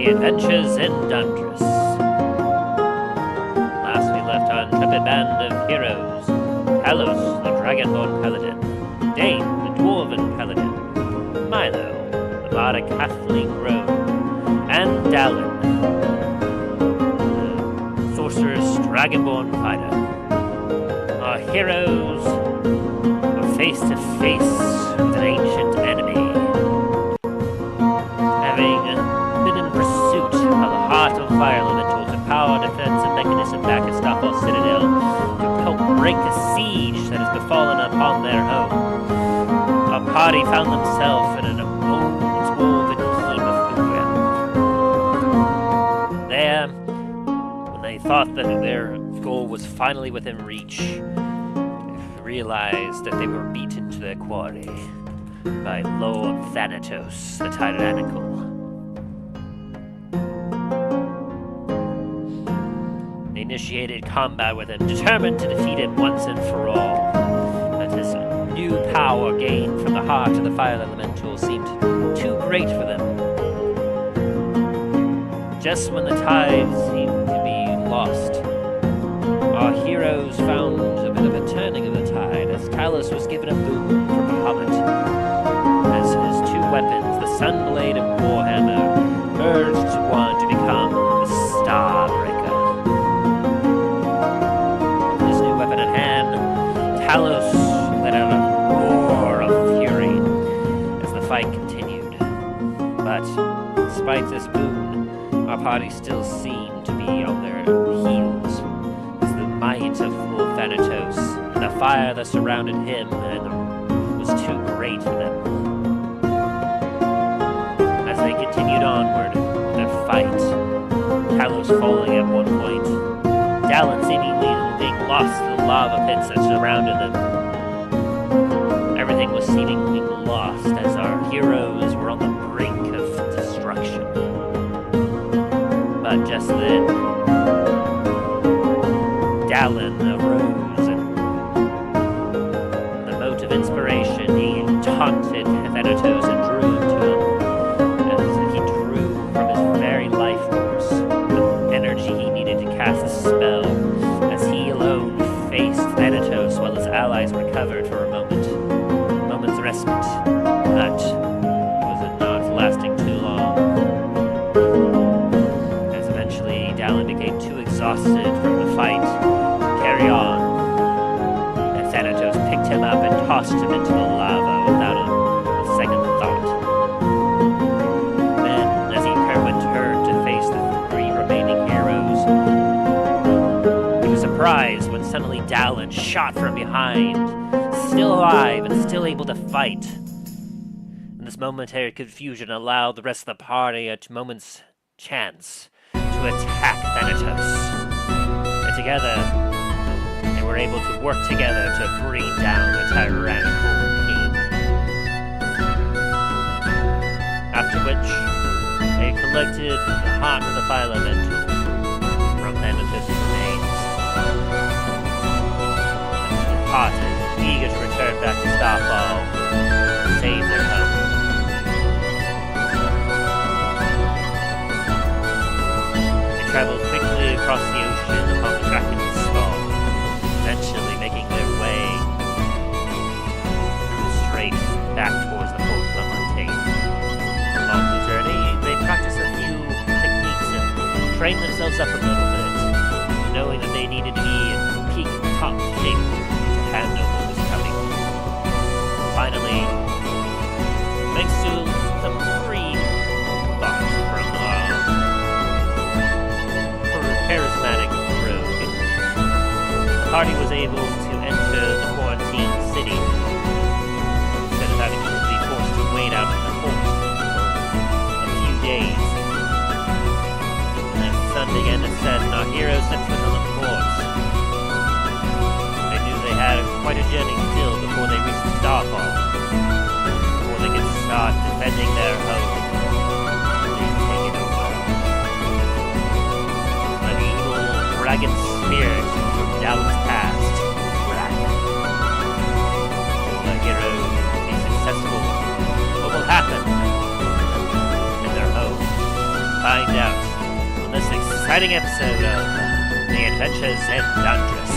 The Adventures in Dundras. Last we left our intrepid band of heroes, Talos, the dragonborn paladin, Dain, the dwarven paladin, Milo, the bardic halfling rogue, and Dallen, the sorceress dragonborn fighter. Our heroes were face to face with an ancient enemy, having been in pursuit of the heart of fire elemental to power defensive mechanism back at Starfall citadel to help break a siege that has befallen upon their home. Our party found themselves in an bones-woven heap of ruin. There, when they thought that their goal was finally within reach, they realized that they were beaten to their quarry by Lord Thanatos, the tyrannical. They initiated combat with him, determined to defeat him once and for all. But his new power gained from the heart of the fire elemental seemed too great for them. Just when the tide seemed to be lost, our heroes found a bit of a turning of the tide as Talos was given a boon from Bahamut, as his two weapons, the Sunblade and Warhammer, urged one to become the Starbreaker. With his new weapon in hand, Talos let out a roar of fury as the fight continued. But despite this boon, our party still seemed to be on their heels, as the might of Lord Thanatos and the fire that surrounded him was too great for them. As they continued onward with their fight, Talos falling at one point, Dallen seemingly being lost in the lava pits that surrounded them. Everything was seemingly lost as our heroes were on the brink of destruction. But just then, Dallen arose, and the mote of inspiration, he taunted Thanatos and drew him to him, as he drew from his very life force the energy he needed to cast a spell, as he alone faced Thanatos while his allies recovered for a moment's respite. But it was not lasting too long, as eventually Dallen became too exhausted from the fight to carry on, and Thanatos picked him up and tossed him into the lava without a second thought. Then, as he returned to face the three remaining heroes, he was surprised when suddenly Dallen shot from behind, still alive and still able to fight. And this momentary confusion allowed the rest of the party a moment's chance to attack Thanatos. And together, they were able to work together to bring down the tyrannical king. After which, they collected the heart of the fire elemental from Thanatos' remains, and departed, eager to return back to Starfall and save their home. They traveled quickly across the ocean upon the Kraken's skull, eventually making their way through the strait back towards the Port La Montagne. Along the journey, they practiced a few techniques and trained themselves up a little bit, knowing that they needed to be in peak top shape to handle what was coming. Finally, thanks to some free thought from charismatic rogue, the party was able to enter the quarantine city instead of having to be forced to wait out in the port for a few days. And as the sun began to set and our heroes set foot on the port, they knew they had quite a journey still before they reached Starfall, before they could start defending their home and take it over. An evil dragon spirit from Dallen's past, Kraken. Will the heroes be successful? What will happen in their home? find out on this exciting episode of The Adventures in Dundras.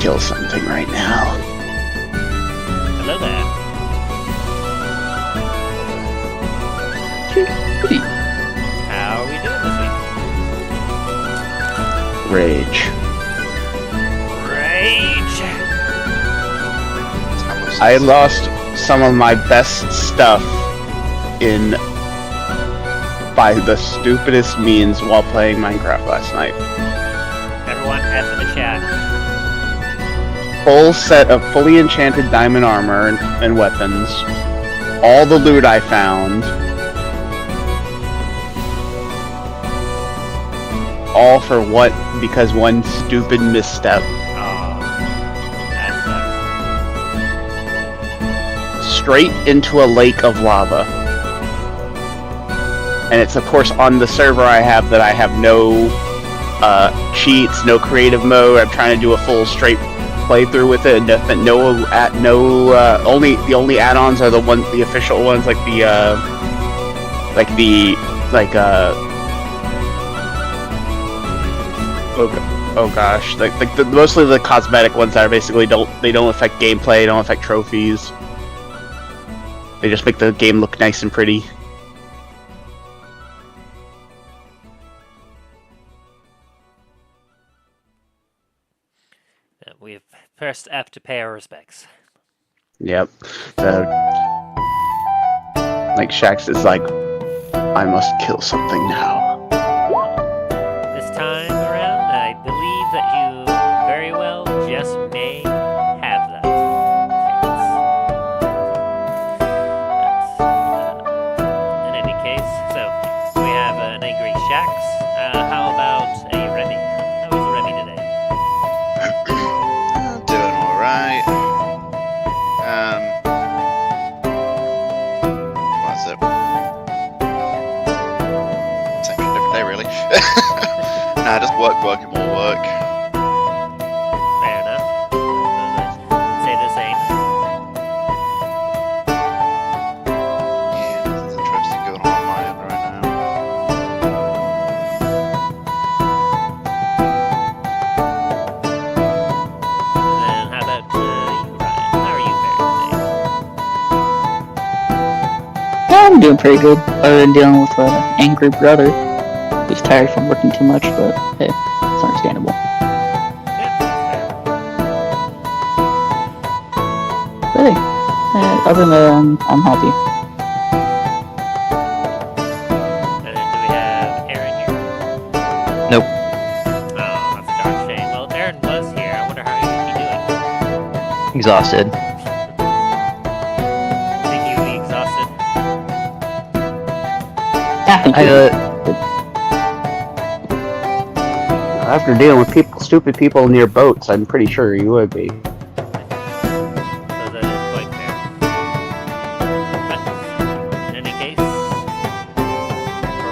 Kill something right now. Hello there. How are we doing this week? Rage. I lost some of my best stuff by the stupidest means while playing Minecraft last night. Everyone, F in the chat. Full set of fully enchanted diamond armor and weapons. All the loot I found. All for what? Because one stupid misstep. Straight into a lake of lava. And it's of course on the server I have that I have no cheats, no creative mode. I'm trying to do a full straight playthrough with it. The only add-ons are the official ones, like mostly the cosmetic ones that are basically don't affect gameplay, don't affect trophies. They just make the game look nice and pretty. We first have to pay our respects. Yep. So, like Shax is like, I must kill something now. This time around, I believe that you very well just may have that. In any case, so we have an angry Shax. How about a Remy? How is Remy today? Doing alright. What's it? Same different day, really. Nah, just work and more work. Fair enough. Say the same. Yeah, nothing's interesting going on my end right now. And then how about you, Ryan? How are you faring today? Yeah, I'm doing pretty good, other than dealing with an angry brother who's tired from working too much, but hey, it's understandable. Yeah, But hey, other than that, I'm happy. and then do we have Aaron here? Nope. Oh, that's a darn shame. Well, if Aaron was here, I wonder how he would be doing. Exhausted. Think he would be exhausted? After dealing with stupid people near boats, I'm pretty sure you would be. So that is quite fair. But, in any case,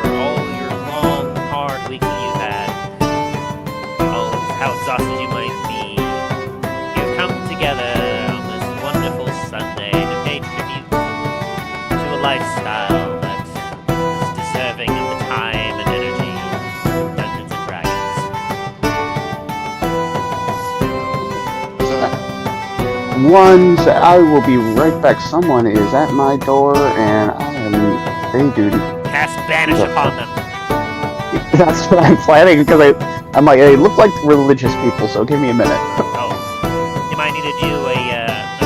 for all your long, hard weeks that you've had, all of how exhausted you might be, you've come together on this wonderful Sunday to pay tribute to a lifestyle that is deserving of the time and energy of Dungeons and Dragons. I will be right back. Someone is at my door, and I am ready to Cast Banish upon them. That's what I'm planning, because I'm like, they look like religious people, so give me a minute. Oh, you might need to do a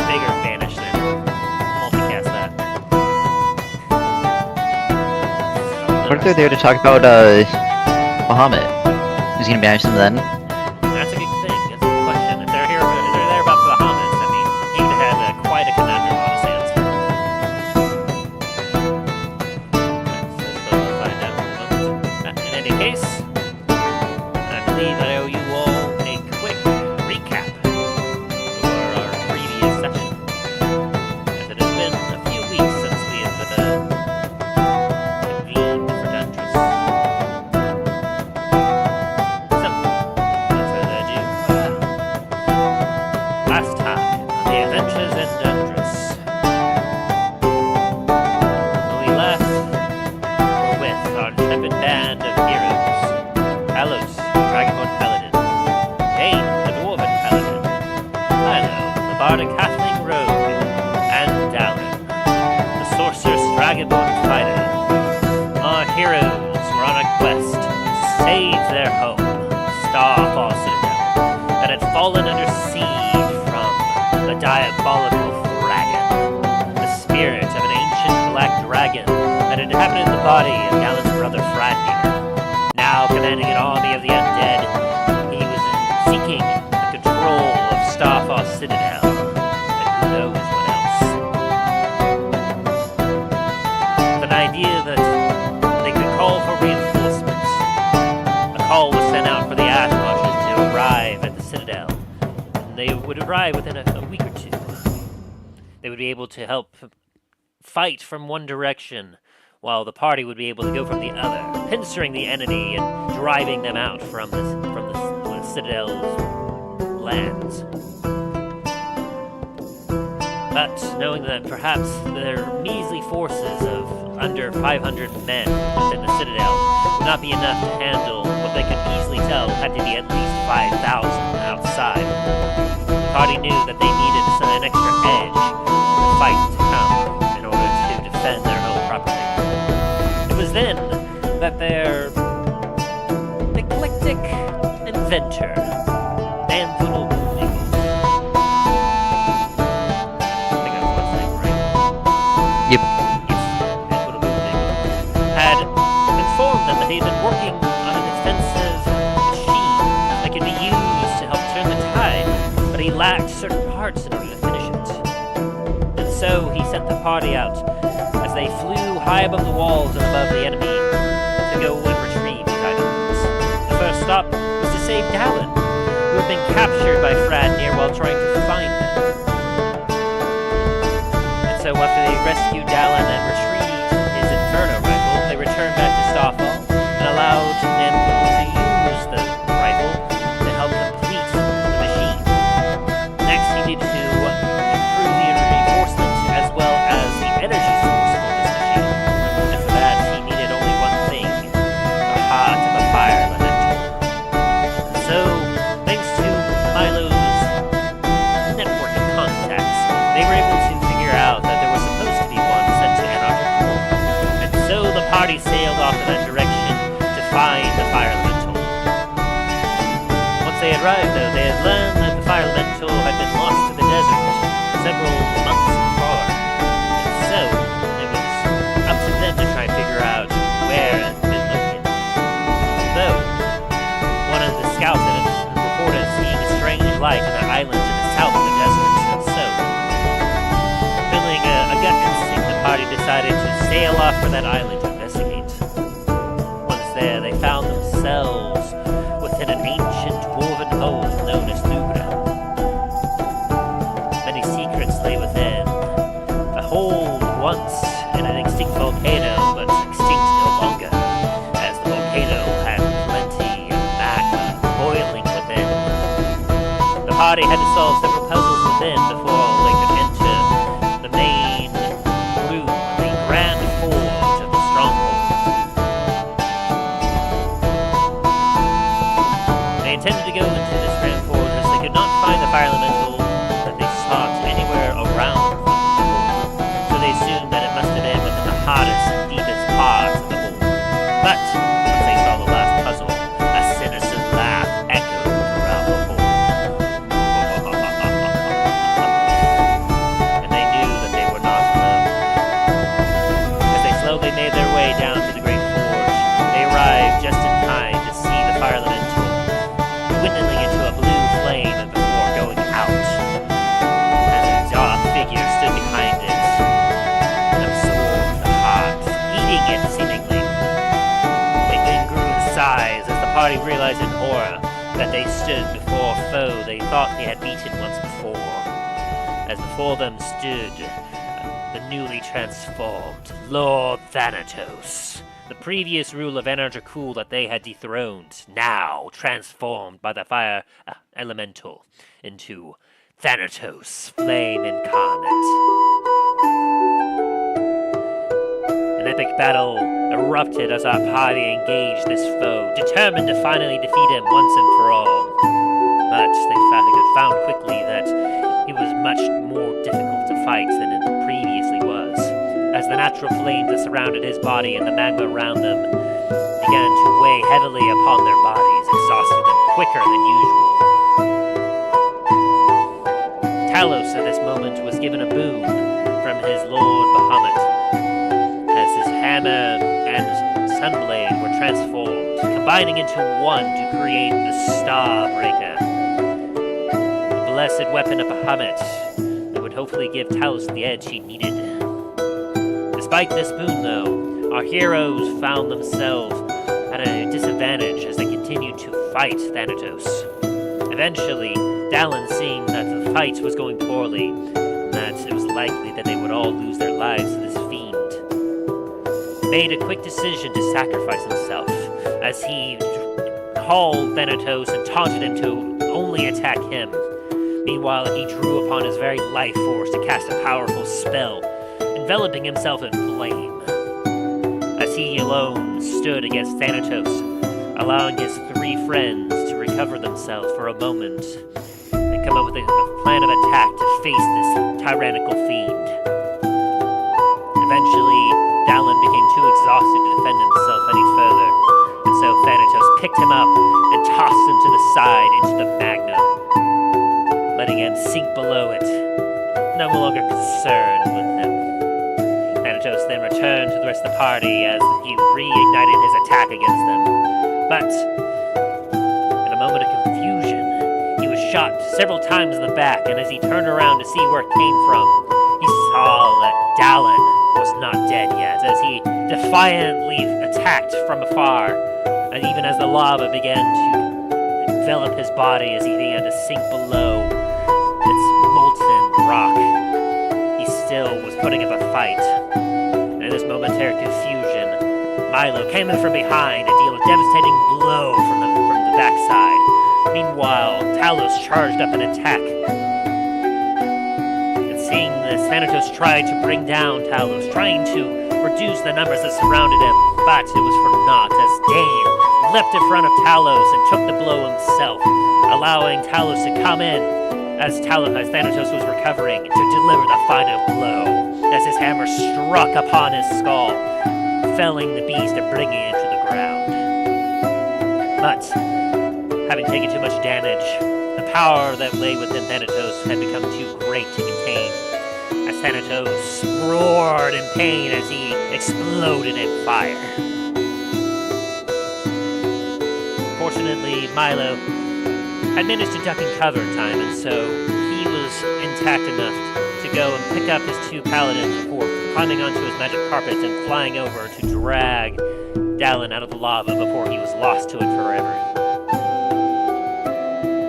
bigger Banish then. Multicast that. What if they're there to talk about Bahamut? Who's gonna banish them then? That's a good thing. That's a good question. If they're there about Bahamut, I mean, he would have had quite a conundrum on his hands. So we'll find out. In any case, I believe I owe you all a quick recap for our previous session, as it has been a few weeks since we have convened for Dundras. So, Adventures in Dundras. When we left, we were with our intrepid band of heroes. Talos, the dragonborn paladin. Dain, the dwarven paladin. Milo, the bardic halfling rogue. And Dallen, the sorceress dragonborn fighter. Our heroes were on a quest to save their home, Starfall citadel, that had fallen under siege from the diabolical dragon, the spirit of an ancient black dragon that had inhabited the body of Dallen's brother Fradnir. Now commanding an army of the undead, he was seeking the control of Starfall citadel, and who knows what else. With an idea that they could call for reinforcements, a call was sent out for the ash marshals to arrive at the citadel. They would arrive within a week or two. They would be able to help fight from one direction, while the party would be able to go from the other, pincering the enemy and driving them out from the citadel's lands. But knowing that perhaps their measly forces of under 500 men within the citadel would not be enough to handle what they could easily tell had to be at least 5,000 outside. The party knew that they needed an extra edge in the fight to come in order to defend their home properly. It was then that their eclectic inventor, Manthul had informed them that he had been working on an expensive machine that could be used to help turn the tide, but he lacked certain parts in order to finish it. And so he sent the party out as they flew high above the walls and above the enemy to go and retrieve these items. The first stop was to save Dallen, who had been captured by Fradnir while trying to find them. And so after they rescued Dallen and retrieved his Inferno rifle, they returned back to Starfall and allowed Manthul to use the rifle to help complete the machine. Next, he needed to improve the reinforcement as well as the energy source for this machine. And for that, he needed only one thing, the heart of a fire elemental. And so, thanks to Milo's network of contacts, they were able to figure out that there was supposed to be one sent to Antarctica. And so the party sailed off in that direction to find the fire elemental. Once they had arrived, though, they had learned that the fire elemental had been lost to the desert several months before. And so it was up to them to try and figure out where it had been located. Though one of the scouts had reported seeing a strange light on an island to the south of the desert. And so, feeling a gut instinct, the party decided to sail off for that island to investigate. Once there, they found themselves within an ancient dwarven hole known as Thubra. Many secrets lay within. A hole once in an extinct volcano, but extinct no longer, as the volcano had plenty of magma boiling within. The party had to solve several puzzles within before they could enter the main room, the grand forge of the stronghold. They intended to go into this grand forge as they could not find the fire elemental that they sought anywhere around the hole. So they assumed that it must have been within the hottest and deepest parts of the hole. But once they saw the last puzzle, a sinister laugh echoed throughout the hole. And they knew that they were not alone. As they slowly made their way down to the great forge, they arrived just in time to see the fire elemental dwindling into a blue flame before going out. As a dark figure stood behind it, and absorbed the heart, eating it seemingly. They then grew in size as the party realized in horror that they stood before a foe they thought they had beaten once before. As before them stood the newly transformed Lord Thanatos, the previous ruler of Anarchakul that they had dethroned, now transformed by the fire elemental into Thanatos, flame incarnate. An epic battle erupted as our party engaged this foe, determined to finally defeat him once and for all. But they found quickly that he was much more difficult to fight than it previously was, as the natural flames that surrounded his body and the magma around them began to weigh heavily upon their bodies, exhausting them quicker than usual. Talos at this moment was given a boon from his lord Bahamut, as his hammer and sunblade were transformed, combining into one to create the Starbreaker, the blessed weapon of Bahamut that would hopefully give Talos the edge he needed. Despite this boon, though, our heroes found themselves at a disadvantage as they continued to fight Thanatos. Eventually, Dallen, seeing that the fight was going poorly, and that it was likely that they would all lose their lives to this fiend, made a quick decision to sacrifice himself, as he called Thanatos and taunted him to only attack him. Meanwhile, he drew upon his very life force to cast a powerful spell, enveloping himself in flame, as he alone stood against Thanatos, allowing his three friends to recover themselves for a moment and come up with a plan of attack to face this tyrannical fiend. Eventually, Dallen became too exhausted to defend himself any further, and so Thanatos picked him up and tossed him to the side into the magma, letting him sink below it, no longer concerned with him. Thanatos then returned to the rest of the party as he reignited his attack against them. But, in a moment of confusion, he was shot several times in the back, and as he turned around to see where it came from, he saw that Dallen was not dead yet, as he defiantly attacked from afar, and even as the lava began to envelop his body as he began to sink below its molten rock, he still was putting up a fight. And in this momentary confusion, Milo came in from behind and dealt a devastating blow from the backside. Meanwhile, Talos charged up an attack. And seeing this, Thanatos tried to bring down Talos, trying to reduce the numbers that surrounded him, but it was for naught, as Dain leapt in front of Talos and took the blow himself, allowing Talos to come in as Thanatos was recovering to deliver the final blow, as his hammer struck upon his skull, felling the beast and bringing it to the ground. But, having taken too much damage, the power that lay within Thanatos had become too great to contain, as Thanatos roared in pain as he exploded in fire. Fortunately, Milo had managed to duck and cover in time, and so he was intact enough to go and pick up his two paladins before climbing onto his magic carpet and flying over to drag Dallen out of the lava before he was lost to it forever.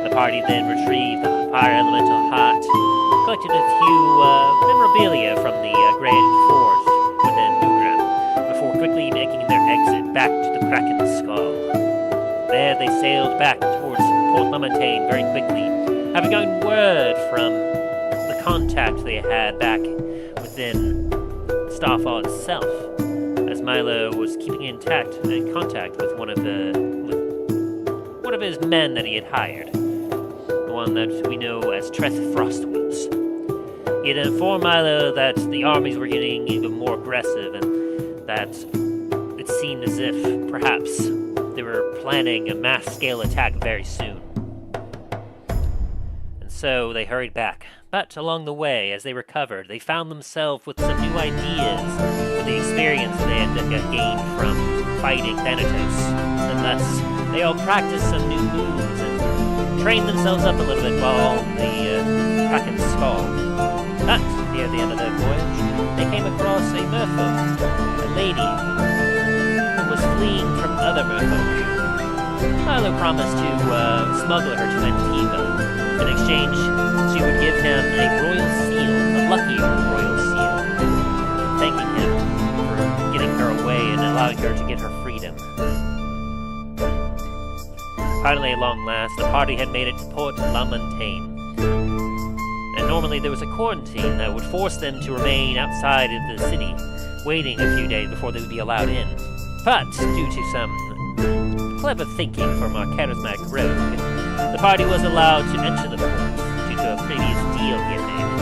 The party then retrieved the fire elemental heart, collected a few memorabilia from the Grand Fort within Ugra, before quickly making their exit back to the Kraken's skull. There they sailed back towards Port La Montagne very quickly, having gotten word from the contact they had back within Starfall itself, as Milo was keeping in contact with one of his men that he had hired, the one that we know as Treth Frostwoods. He had informed Milo that the armies were getting even more aggressive, and that it seemed as if perhaps they were planning a mass-scale attack very soon. And so they hurried back. But along the way, as they recovered, they found themselves with some new ideas with the experience they had gained from fighting Thanatos. And thus, they all practiced some new moves and trained themselves up a little bit while on the Kraken's skull. But, near the end of their voyage, they came across a merfolk, a lady who was fleeing from other merfolk. Milo promised to smuggle her to Antiva. In exchange, she would give him a royal seal, a lucky royal seal, thanking him for getting her away and allowing her to get her freedom. Finally, at long last, the party had made it to Port La Montagne. Normally there was a quarantine that would force them to remain outside of the city, waiting a few days before they would be allowed in. But, due to some clever thinking from our charismatic rogue, the party was allowed to enter the port due to a previous deal he had made.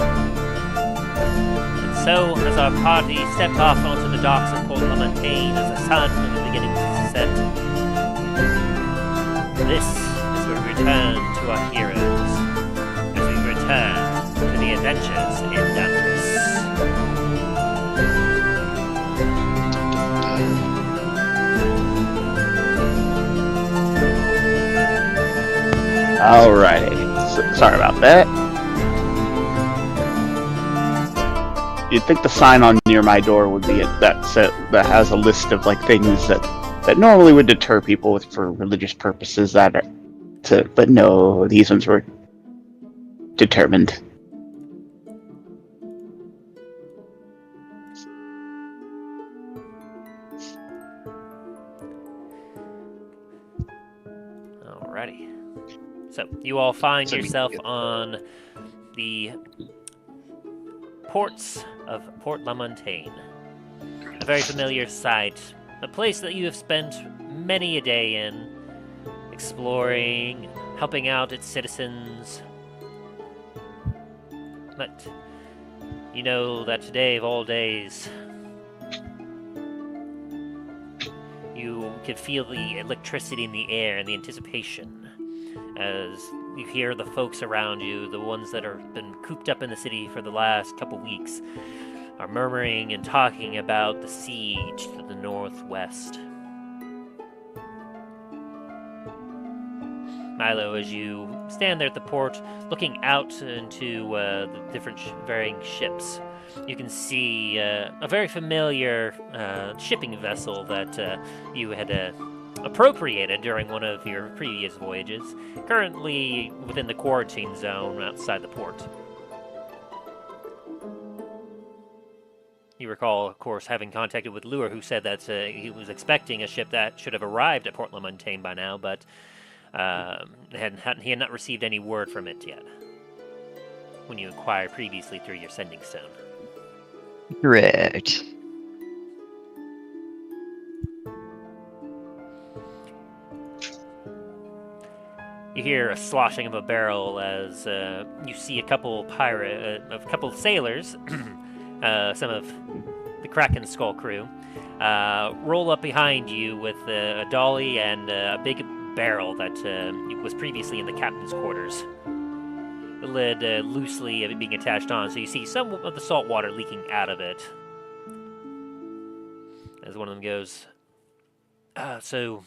And so, as our party stepped off onto the docks of Port La Montagne as the sun was beginning to set, this is where we return to our heroes, as we return to the adventures in Dundras. Alrighty. Sorry about that. You'd think the sign on near my door would be that has a list of like things that normally would deter people for religious purposes but no, these ones were determined. Alrighty. So, you all find yourself on the ports of Port La Montagne. A very familiar sight. A place that you have spent many a day in, exploring, helping out its citizens. But you know that today of all days, you can feel the electricity in the air and the anticipation as you hear the folks around you, the ones that have been cooped up in the city for the last couple weeks, are murmuring and talking about the siege to the northwest. Milo, as you stand there at the port, looking out into the different varying ships, you can see a very familiar shipping vessel that you had appropriated during one of your previous voyages, currently within the quarantine zone outside the port. You recall, of course, having contacted with Lure, who said that he was expecting a ship that should have arrived at Port La Montagne by now, but he had not received any word from it yet, when you inquired previously through your sending stone. Correct. You hear a sloshing of a barrel as you see a couple of sailors, some of the Kraken skull crew, roll up behind you with a dolly and a big barrel that was previously in the captain's quarters. The lid loosely being attached on, so you see some of the salt water leaking out of it. As one of them goes, so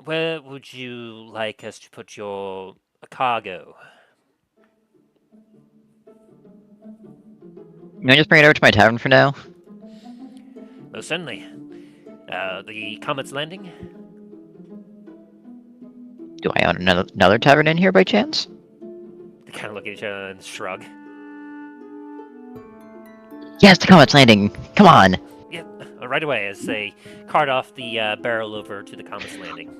where would you like us to put your cargo? Can I just bring it over to my tavern for now? Most certainly. The Comet's Landing? Do I own another tavern in here by chance? They kind of look at each other and shrug. Yes, the Comet's Landing! Come on! Yeah, right away as they cart off the barrel over to the Comet's Landing.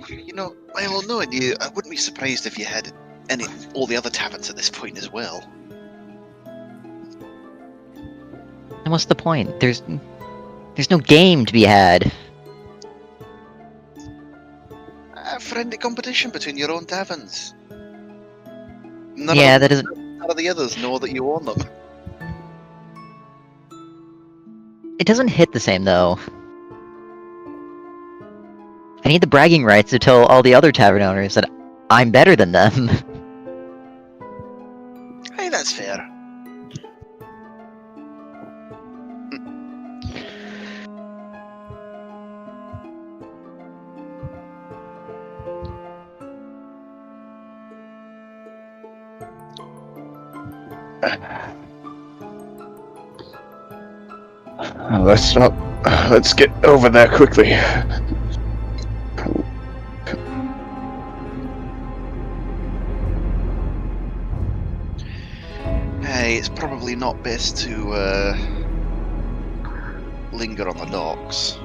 You know, Milo, knowing you, I wouldn't be surprised if you had all the other taverns at this point as well. And what's the point? There's no game to be had. A friendly competition between your own taverns. None of the others know that you own them. It doesn't hit the same, though. I need the bragging rights to tell all the other tavern owners that I'm better than them. Hey, that's fair. Let's get over there quickly. Hey, it's probably not best to linger on the docks.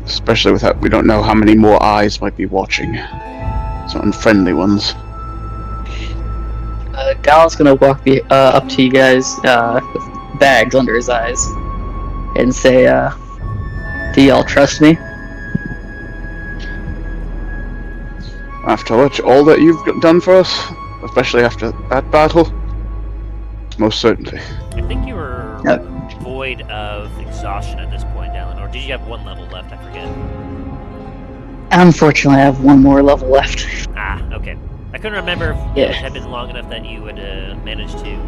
Especially with that, we don't know how many more eyes might be watching. Some unfriendly ones. Dallen's gonna walk up to you guys with bags under his eyes and say, do y'all trust me? After all that you've done for us, especially after that battle, most certainly. I think you were void of exhaustion at this point, Dallen, or did you have one level left? I forget. Unfortunately, I have one more level left. Ah, okay. I couldn't remember if it had been long enough that you would manage to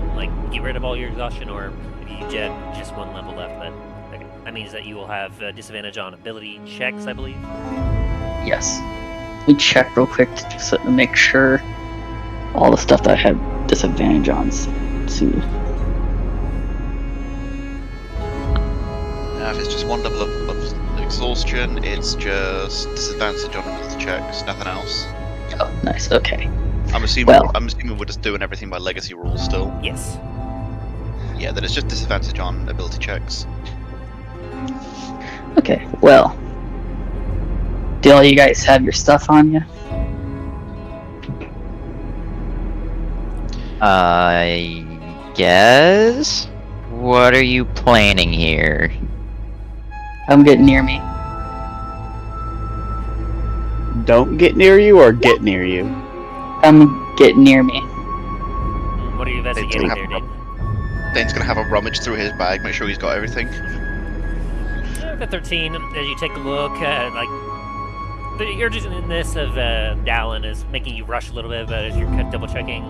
get rid of all your exhaustion, or if you had just one level left. But okay. That means that you will have disadvantage on ability checks, I believe. Yes. Let me check real quick just to make sure all the stuff that I had disadvantage on. Let's see. If it's just one level of exhaustion, it's just disadvantage on ability checks, nothing else. Oh, nice. Okay. I'm assuming we're just doing everything by legacy rules still. Yes. Yeah, then it's just disadvantage on ability checks. Okay. Well, do all you guys have your stuff on you? I guess. What are you planning here? Come get near me. Don't get near you or get near you? Come get near me. What are you investigating there, Dain? Dain's gonna have a rummage through his bag, make sure he's got everything. The 13, as you take a look, the urgentness of Dallen is making you rush a little bit, but as you're double checking,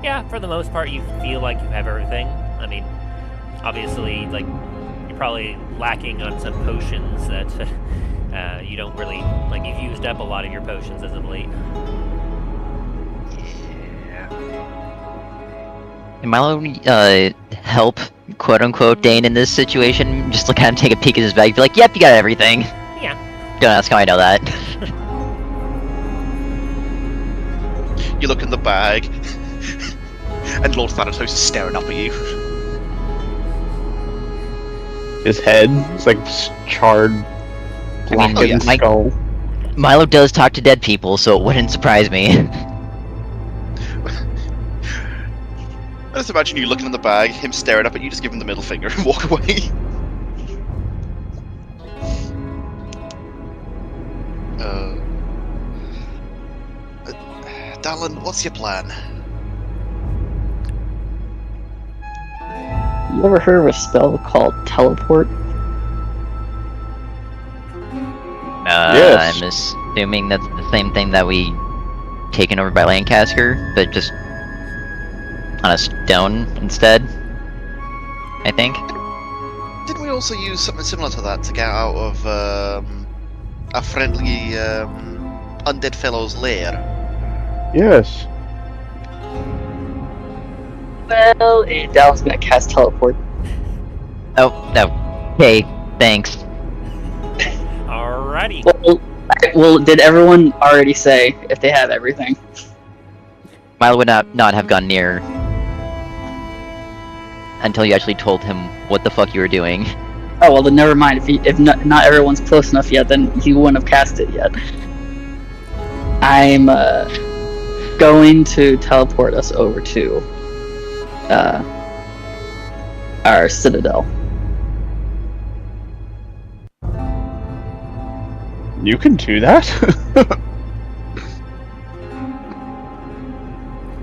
yeah, for the most part, you feel like you have everything. I mean, obviously, you're probably lacking on some potions that you don't really, you've used up a lot of your potions as of late. Can Milo help, quote-unquote, Dain in this situation? Just kind of take a peek at his bag, be like, yep, you got everything. Yeah. Don't ask how I know that. You look in the bag, and Lord Thanatos is staring up at you. His head is charred, blackened skull. Milo does talk to dead people, so it wouldn't surprise me. I just imagine you looking in the bag, him staring up at you, just give him the middle finger and walk away. Dallen, what's your plan? You ever heard of a spell called teleport? Yes. I'm assuming that's the same thing that we taken over by Lancaster, but just on a stone instead, I think. Didn't we also use something similar to that to get out of a friendly undead fellow's lair? Yes. Well, Dallen's gonna cast teleport. Oh, no. Okay, thanks. Alrighty. Well, did everyone already say if they have everything? Milo would not have gone near until you actually told him what the fuck you were doing. Oh, well, then never mind. If not everyone's close enough yet, then he wouldn't have cast it yet. I'm going to teleport us over to our citadel. You can do that?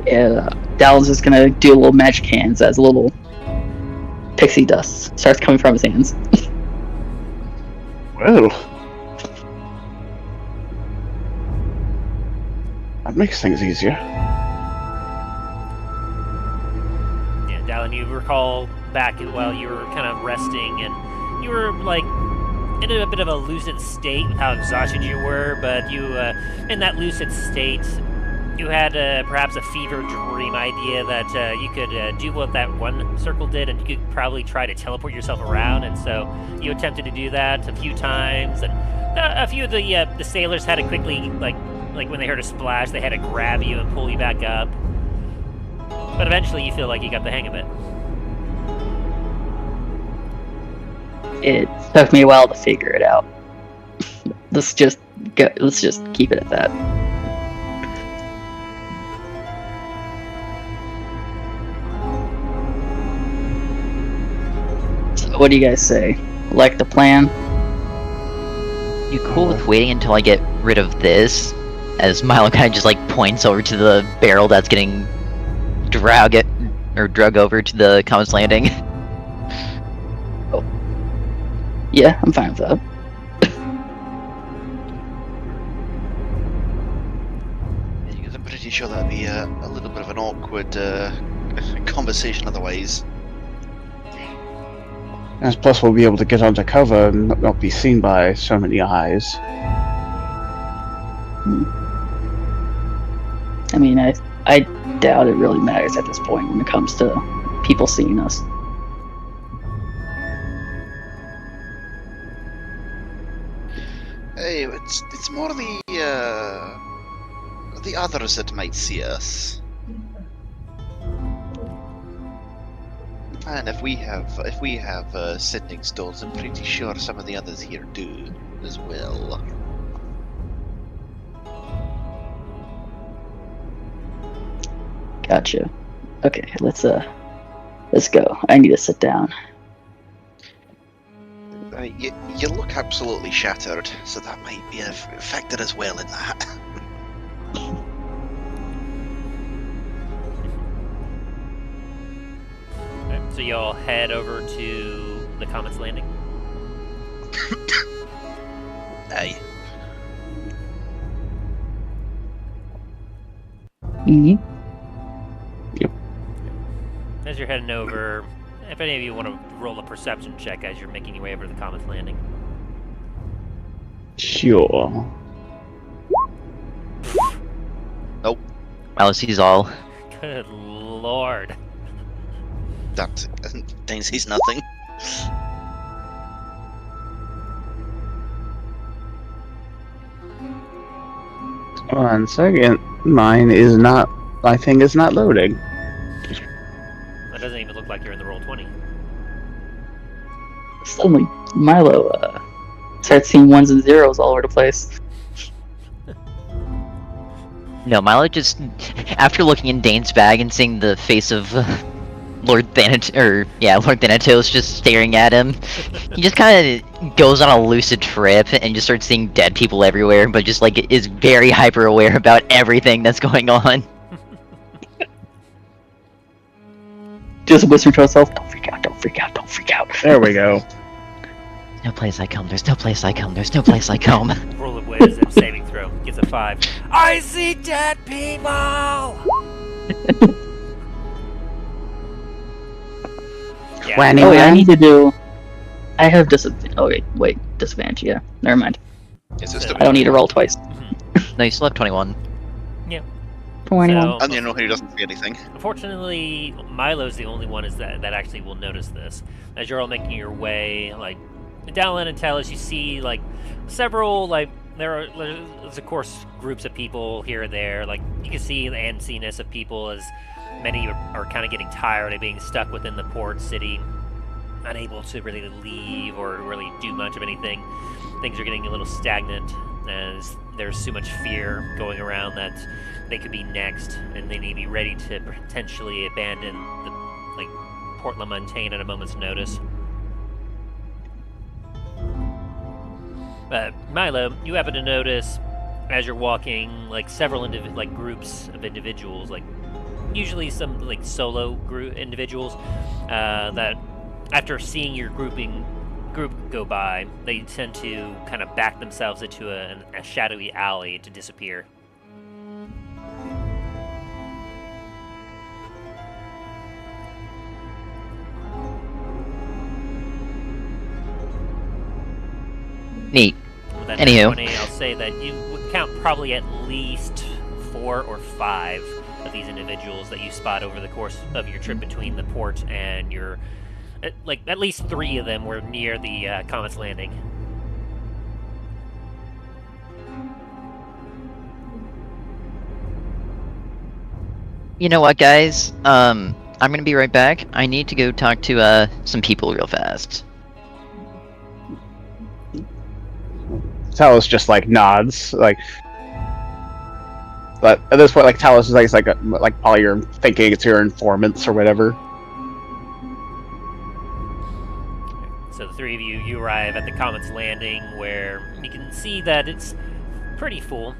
Yeah, Dallen's just gonna do a little magic hands as a little pixie dust starts coming from his hands. Well, that makes things easier. Yeah, Dallen, you recall back while you were kind of resting, and you were in a bit of a lucid state with how exhausted you were, but you, in that lucid state, you had perhaps a fever dream idea that you could do what that one circle did, and you could probably try to teleport yourself around, and so you attempted to do that a few times, and a few of the sailors had to quickly, like when they heard a splash, they had to grab you and pull you back up. But eventually you feel like you got the hang of it. It took me a while to figure it out. Let's just keep it at that. What do you guys say? Like the plan? You cool with waiting until I get rid of this? As Milo kind of just like points over to the barrel that's getting drug over to the Comet's Landing. Yeah, I'm fine with that. I'm pretty sure that'd be a little bit of an awkward conversation otherwise. And plus, we'll be able to get under cover and not be seen by so many eyes. I mean, I doubt it really matters at this point when it comes to people seeing us. Hey, it's more the others that might see us. And if we have sending stones, I'm pretty sure some of the others here do as well. Gotcha. Okay, let's go. I need to sit down. You look absolutely shattered, so that might be a factor as well in that. Okay, so y'all head over to the Comet's Landing. Aye. Mm-hmm. As you're heading over, if any of you want to roll a perception check as you're making your way over to the Comet's Landing. Sure. Nope. Milo sees all. Good lord. That Dain sees nothing. One second. My thing is not loading. That doesn't even look like you're in the roll 20. Suddenly, Milo starts seeing ones and zeros all over the place. No, Milo just, after looking in Dane's bag and seeing the face of Lord Thanatos just staring at him, he just kind of goes on a lucid trip and just starts seeing dead people everywhere, but just like is very hyper aware about everything that's going on. Just whispering to himself, "Don't freak out! Don't freak out! Don't freak out!" There we go. No place like home. There's no place like home. There's no place like home. Roll a wisdom saving throw. Gets a 5. I see dead people! Yeah. 21. Oh wait, I need to do. I have disadvantage. Oh wait, disadvantage. Yeah, never mind. Is it So- still? I don't need to roll twice. No, you still have 21. 21. So, And you know he doesn't see anything. unfortunately, Milo's the only one that actually will notice this. As you're all making your way, like, Dallen and Talos, you see, like, several, like, there's, of course, groups of people here and there. Like, you can see the antsiness of people as many are kind of getting tired of being stuck within the port city, unable to really leave or really do much of anything. Things are getting a little stagnant as there's so much fear going around that they could be next, and they need to be ready to potentially abandon Port La Montagne at a moment's notice. But Milo, you happen to notice as you're walking, like several groups of individuals, like usually some like solo individuals that after seeing your group go by, they tend to kind of back themselves into a shadowy alley to disappear. Neat. With that Anywho. 20, I'll say that you would count probably at least 4 or 5 of these individuals that you spot over the course of your trip between the port and your... at least 3 of them were near the Comet's Landing. You know what, guys? I'm gonna be right back. I need to go talk to some people real fast. Talos just like nods, like. But at this point, like Talos is like probably you're thinking it's your informants or whatever. three of you arrive at the Comet's Landing, where you can see that it's pretty full.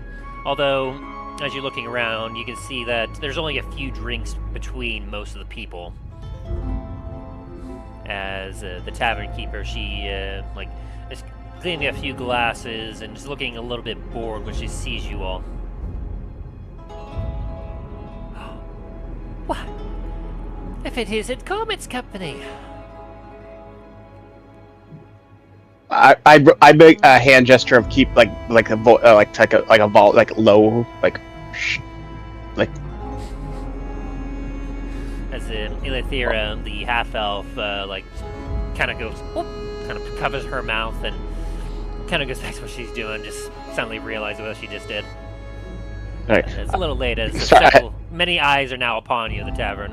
Although, as you're looking around, you can see that there's only a few drinks between most of the people. As the tavern keeper, she is cleaning a few glasses and just looking a little bit bored when she sees you all. What? If it isn't Comet's company. I make a hand gesture of keep like a vault low As Elithira, the half elf, kind of goes, whoop, kind of covers her mouth and kind of goes back to what she's doing. Just suddenly realizes what she just did. Right. It's a little late, as many eyes are now upon you in the tavern.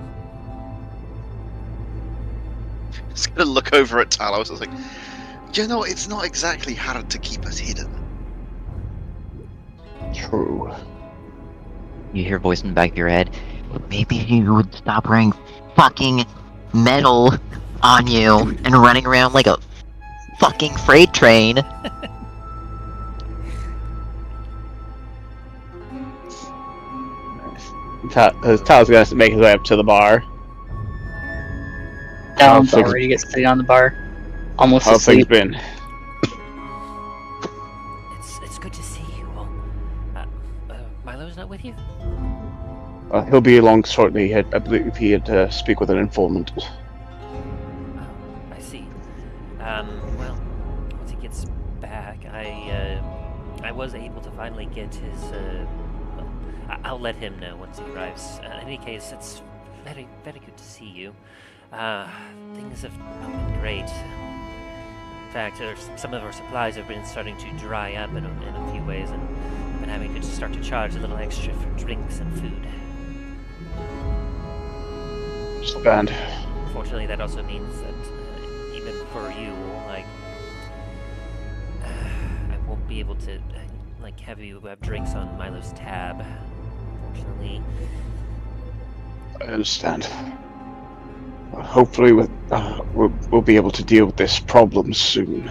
It's gonna look over at Talos. It's like, you know, it's not exactly hard to keep us hidden. True. You hear a voice in the back of your head. Maybe you would stop wearing fucking metal on you and running around like a fucking freight train. Talos gonna make his way up to the bar. Dallen's already sitting on the bar, almost How's things asleep. been? It's good to see you all. Milo's not with you? He'll be along shortly. I believe he had to speak with an informant. Oh, I see. Well, once he gets back, I was able to finally get his, I'll let him know once he arrives. In any case, it's very, very good to see you. Things have not been great. In fact, some of our supplies have been starting to dry up in a few ways, and I've been having to start to charge a little extra for drinks and food. And Fortunately, that also means that even for you, I won't be able to have you have drinks on Milo's tab. Fortunately, I understand. Hopefully, we'll be able to deal with this problem soon.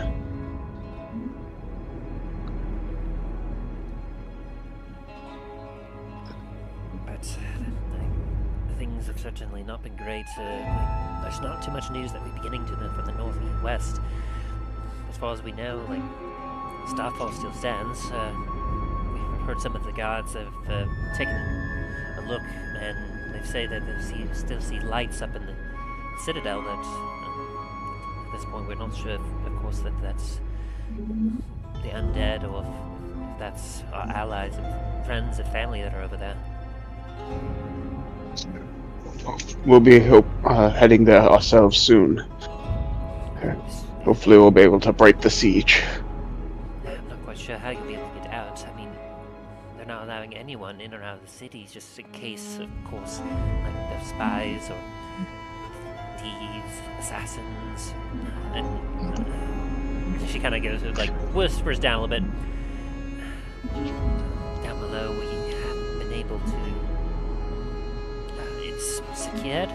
but things have certainly not been great. There's not too much news that we're beginning to know from the north and west. As far as we know, Starfall still stands. We've heard some of the guards have taken a look, and they say that they still see lights up in the citadel. That at this point we're not sure, of course, that that's the undead, or if that's our allies and friends and family that are over there. We'll be heading there ourselves soon. Hopefully, we'll be able to break the siege. I'm not quite sure how you'll be able to get out. I mean, they're not allowing anyone in or out of the city, just in case, of course, there's spies or thieves, assassins, and she kind of goes, whispers down a little bit. Down below, we haven't been able to. It's secured,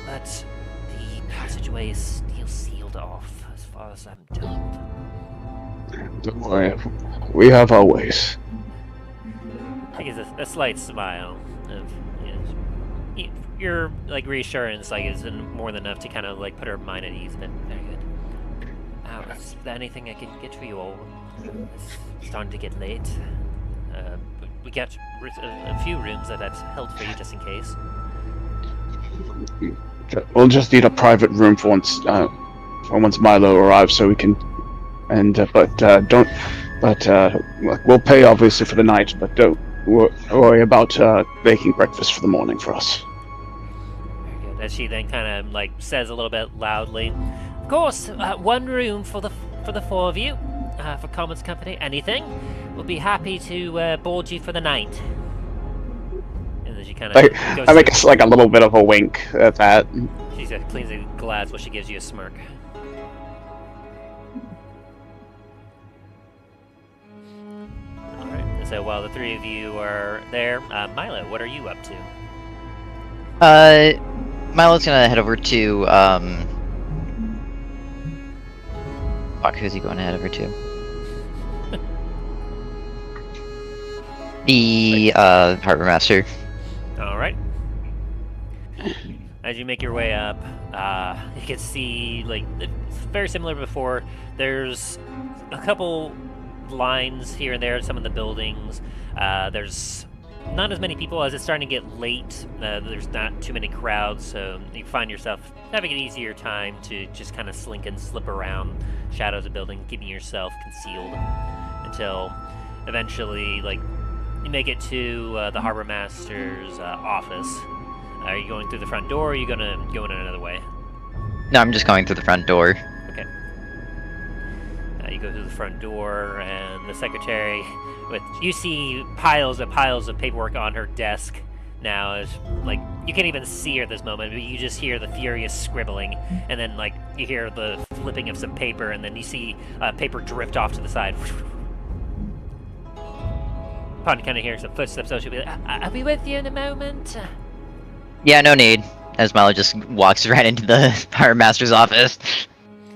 but the passageway is still sealed off, as far as I'm told. Don't worry, we have our ways. I guess a slight smile of, your reassurance is more than enough to kind of put her mind at ease. But very good. Is there anything I can get for you all? It's starting to get late. We got a few rooms that I've held for you just in case. We'll just need a private room for once Milo arrives, so we can. And we'll pay obviously for the night, but don't worry about making breakfast for the morning for us. Very good. As she then kind of says a little bit loudly, "Of course, one room for the four of you, for Comet's company. Anything, we'll be happy to board you for the night." And then she kind of goes. I make a little bit of a wink at that. She cleans the glass while she gives you a smirk. Alright, so while the three of you are there, Milo, what are you up to? Milo's gonna head over to, Fuck, who's he going ahead of her to? The harbor master. All right. As you make your way up, you can see, like, it's very similar to before. There's a couple lines here and there in some of the buildings. There's not as many people as it's starting to get late. There's not too many crowds, so you find yourself having an easier time to just kind of slink and slip around shadows of building, keeping yourself concealed until eventually, like, you make it to the harbor master's office. Are you going through the front door, or are you gonna go in another way? No, I'm just going through the front door. Okay. You go through the front door, and the secretary, you see piles of paperwork on her desk now. Is like, you can't even see her at this moment, but you just hear the furious scribbling, and then, like, you hear the flipping of some paper, and then you see paper drift off to the side. Upon kind of hearing some footsteps, so she'll be like, "I'll be with you in a moment." Yeah, no need. As Milo just walks right into the harbor master's office.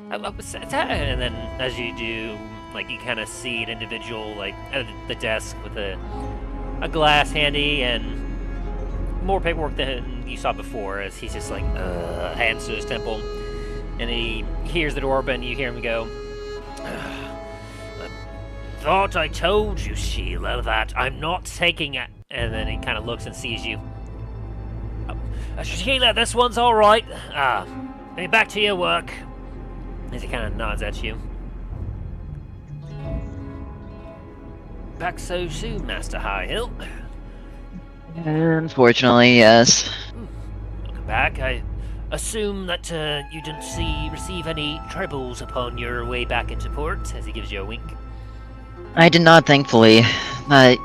And then, as you do, like, you kind of see an individual, like, at the desk with a glass handy and more paperwork than you saw before, as he's just like, hands to his temple, and he hears the door open. You hear him go, "I thought I told you, Sheila, that I'm not taking it." And then he kind of looks and sees you. "Sheila, this one's all right. Back to your work." As he kind of nods at you. "Back so soon, Master Highhill?" Unfortunately, yes. Welcome back. I assume that you didn't receive any troubles upon your way back into port, as he gives you a wink. I did not, thankfully. That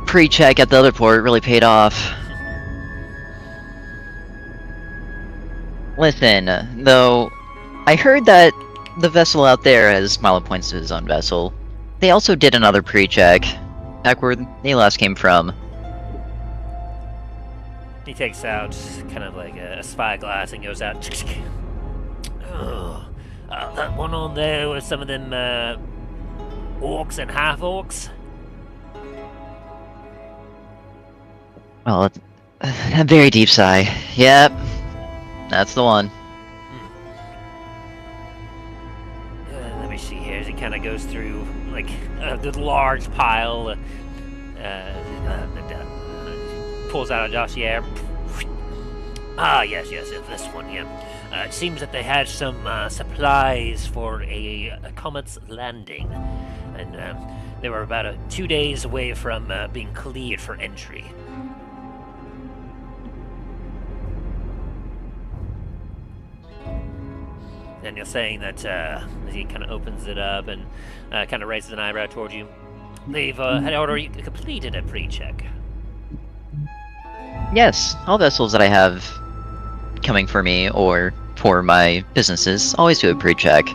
pre-check at the other port really paid off. Listen, though, I heard that the vessel out there, as Milo points to his own vessel, they also did another pre-check, back where they last came from. He takes out kind of like a spyglass and goes out. That one on there with some of them orcs and half-orcs? Well, a very deep sigh. Yep, that's the one. Let me see here, as he kind of goes through, like, the large pile, pulls out a dossier. Yes, this one, yeah. It seems that they had some supplies for a comet's landing, and they were about 2 days away from being cleared for entry. And you're saying that, as he kind of opens it up and kind of raises an eyebrow toward you, they've had already completed a pre-check. Yes, all vessels that I have coming for me or for my businesses always do a pre-check.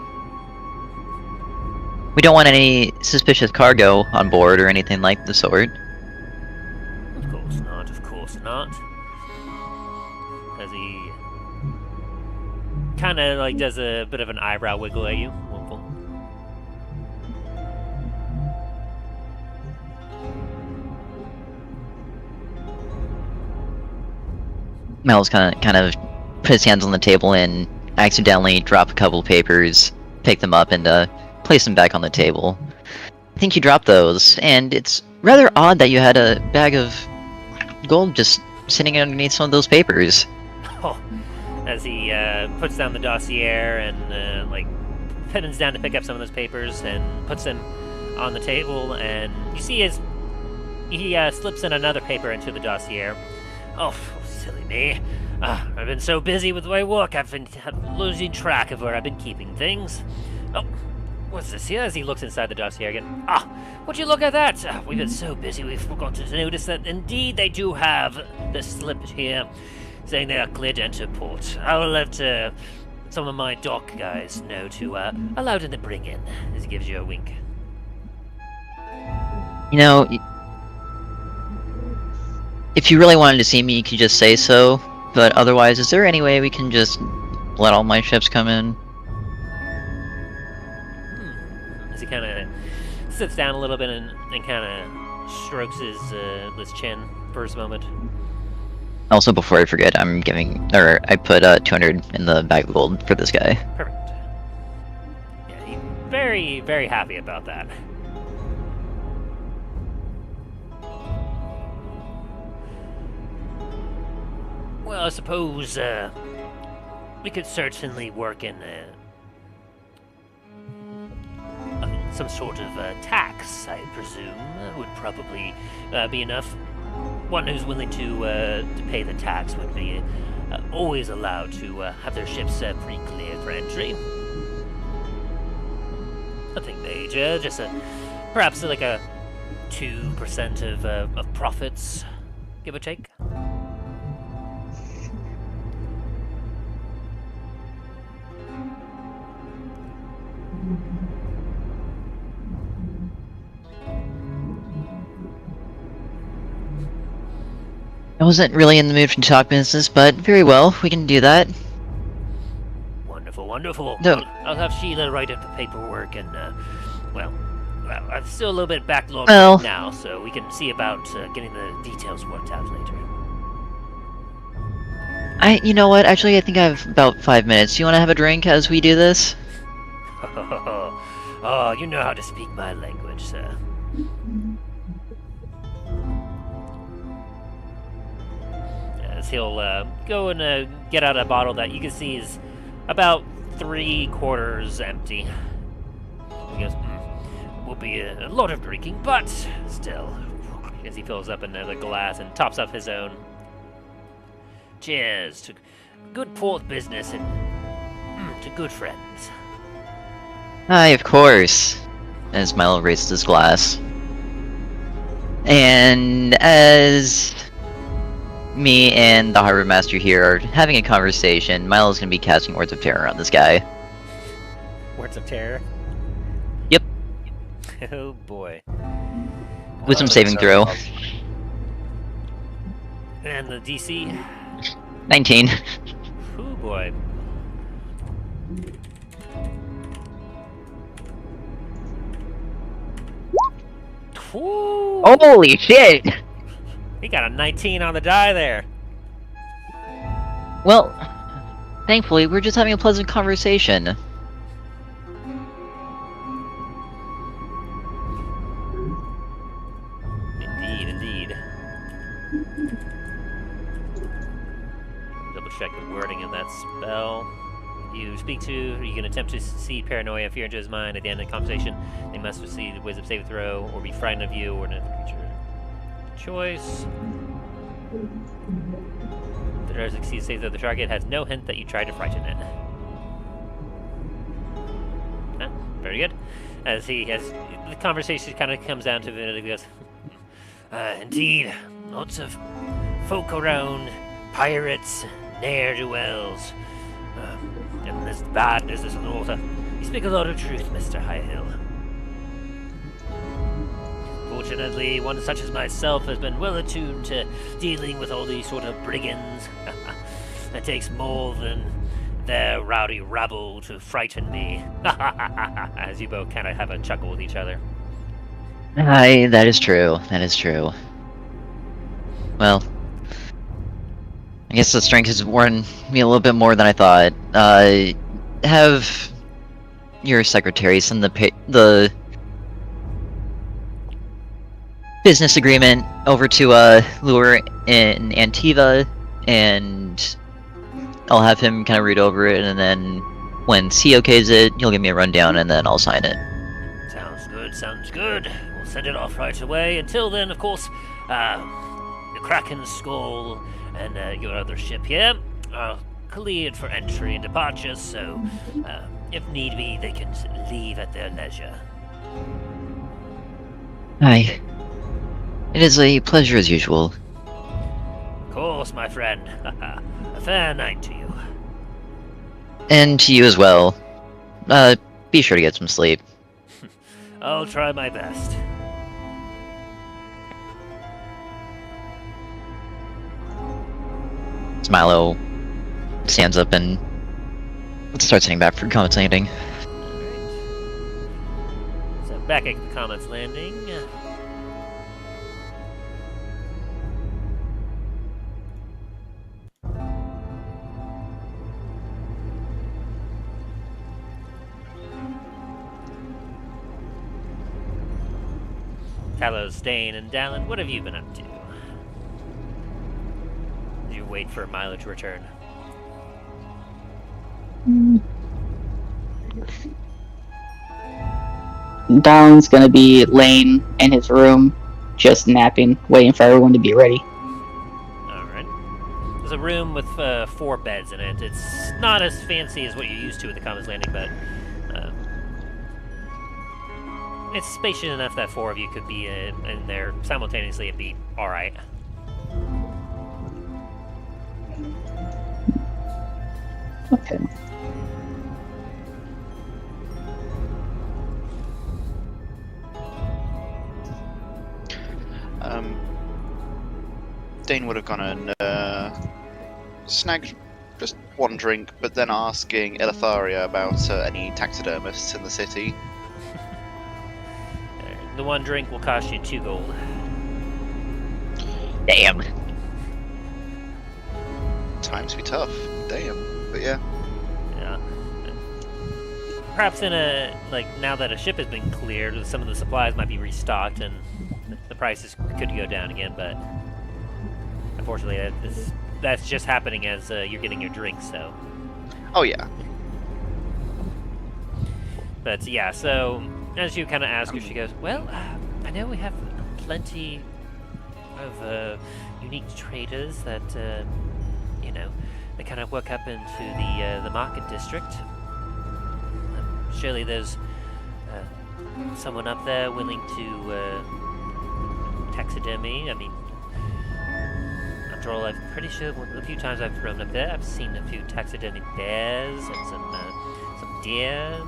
We don't want any suspicious cargo on board or anything like the sort. Of course not. As he kind of like does a bit of an eyebrow wiggle at you. Mel's kind of put his hands on the table and accidentally drop a couple of papers, pick them up, and place them back on the table. I think you dropped those, and it's rather odd that you had a bag of gold just sitting underneath some of those papers. Oh, as he puts down the dossier and like pins down to pick up some of those papers and puts them on the table, and you see he slips in another paper into the dossier. Oh, silly me. I've been so busy with my work, I've been losing track of where I've been keeping things. Oh, what's this here? As he looks inside the dossier again. Would you look at that? We've been so busy we've forgotten to notice that indeed they do have the slip here, saying they are cleared to enter port. I will let some of my dock guys know to allow them to bring in, as he gives you a wink. You know, if you really wanted to see me, you could just say so, but otherwise, is there any way we can just let all my ships come in? as he kind of sits down a little bit and kind of strokes his chin for a moment. Also, before I forget, I put 200 in the bag of gold for this guy. Perfect. Yeah, he's very, very happy about that. Well, I suppose we could certainly work in some sort of tax, I presume. Would probably be enough. One who's willing to pay the tax would be always allowed to have their ships pre-cleared for entry. Nothing major, just perhaps like a 2% of profits, give or take. I wasn't really in the mood to talk business, but very well, we can do that. Wonderful, wonderful. No. I'll have Sheila write up the paperwork and, well, I'm still a little bit backlogged Well. right now, so we can see about getting the details worked out later. You know what, actually I think I have about 5 minutes. You wanna have a drink as we do this? Oh, you know how to speak my language, sir. As he'll go and get out a bottle that you can see is about 3/4 empty. He goes, will be a lot of drinking, but still, as he fills up another glass and tops up his own. Cheers to good port business and to good friends. Aye, of course. As Milo raises his glass. And as me and the Harbor Master here are having a conversation, Milo's gonna be casting Words of Terror on this guy. Words of terror? Yep. Oh boy. Wisdom saving throw. And the DC? 19. Oh boy. Ooh, Holy shit! he got a 19 on the die there. Well, thankfully, we're just having a pleasant conversation. Indeed, indeed. Double check the wording of that spell. You speak to, you can attempt to seed paranoia, fear into his mind. At the end of the conversation, they must receive the wisdom saving throw, or be frightened of you, or another creature. Choice. If the target succeeds save throw, the target has no hint that you tried to frighten it. Ah, very good. As he has, the conversation kind of comes down to it. He goes, indeed, lots of folk around, pirates, ne'er-do-wells. And this bad business on the water. You speak a lot of truth, Mr. Highhill. Fortunately, one such as myself has been well attuned to dealing with all these sort of brigands. It takes more than their rowdy rabble to frighten me. As you both kind of have a chuckle with each other. Aye, that is true. That is true. Well, I guess the strength has worn me a little bit more than I thought. Have your secretary send the business agreement over to Lure in Antiva, and I'll have him kind of read over it, and then when he okays it, he'll give me a rundown, and then I'll sign it. Sounds good, sounds good. We'll send it off right away. Until then, of course, the Kraken Skull and your other ship here are cleared for entry and departure, so if need be, they can leave at their leisure. Aye. It is a pleasure as usual. Of course, my friend. A fair night to you. And to you as well. Be sure to get some sleep. I'll try my best. Milo stands up and starts heading back for concealing. back at the Comet's Landing. Talos, Dain, and Dallen, what have you been up to? You wait for Milo to return. Dallen's gonna be laying in his room, just napping, waiting for everyone to be ready. Alright. There's a room with 4 beds in it. It's not as fancy as what you're used to at the Comet's Landing, but it's spacious enough that 4 of you could be in there simultaneously and be alright. Okay. Dain would have gone and snagged just one drink, but then asking Elitharia about any taxidermists in the city. The one drink will cost you 2 gold. Damn. Times be tough. Damn. But yeah. Yeah. Perhaps in now that a ship has been cleared, some of the supplies might be restocked and the prices could go down again, but unfortunately that's just happening as you're getting your drink, so. Oh yeah. But yeah, so as you kind of ask her, she goes, well, I know we have plenty of unique traders that, they kind of work up into the market district. Surely there's someone up there willing to taxidermy. I mean, after all, I'm pretty sure a few times I've roamed up there, I've seen a few taxidermy bears and some deer.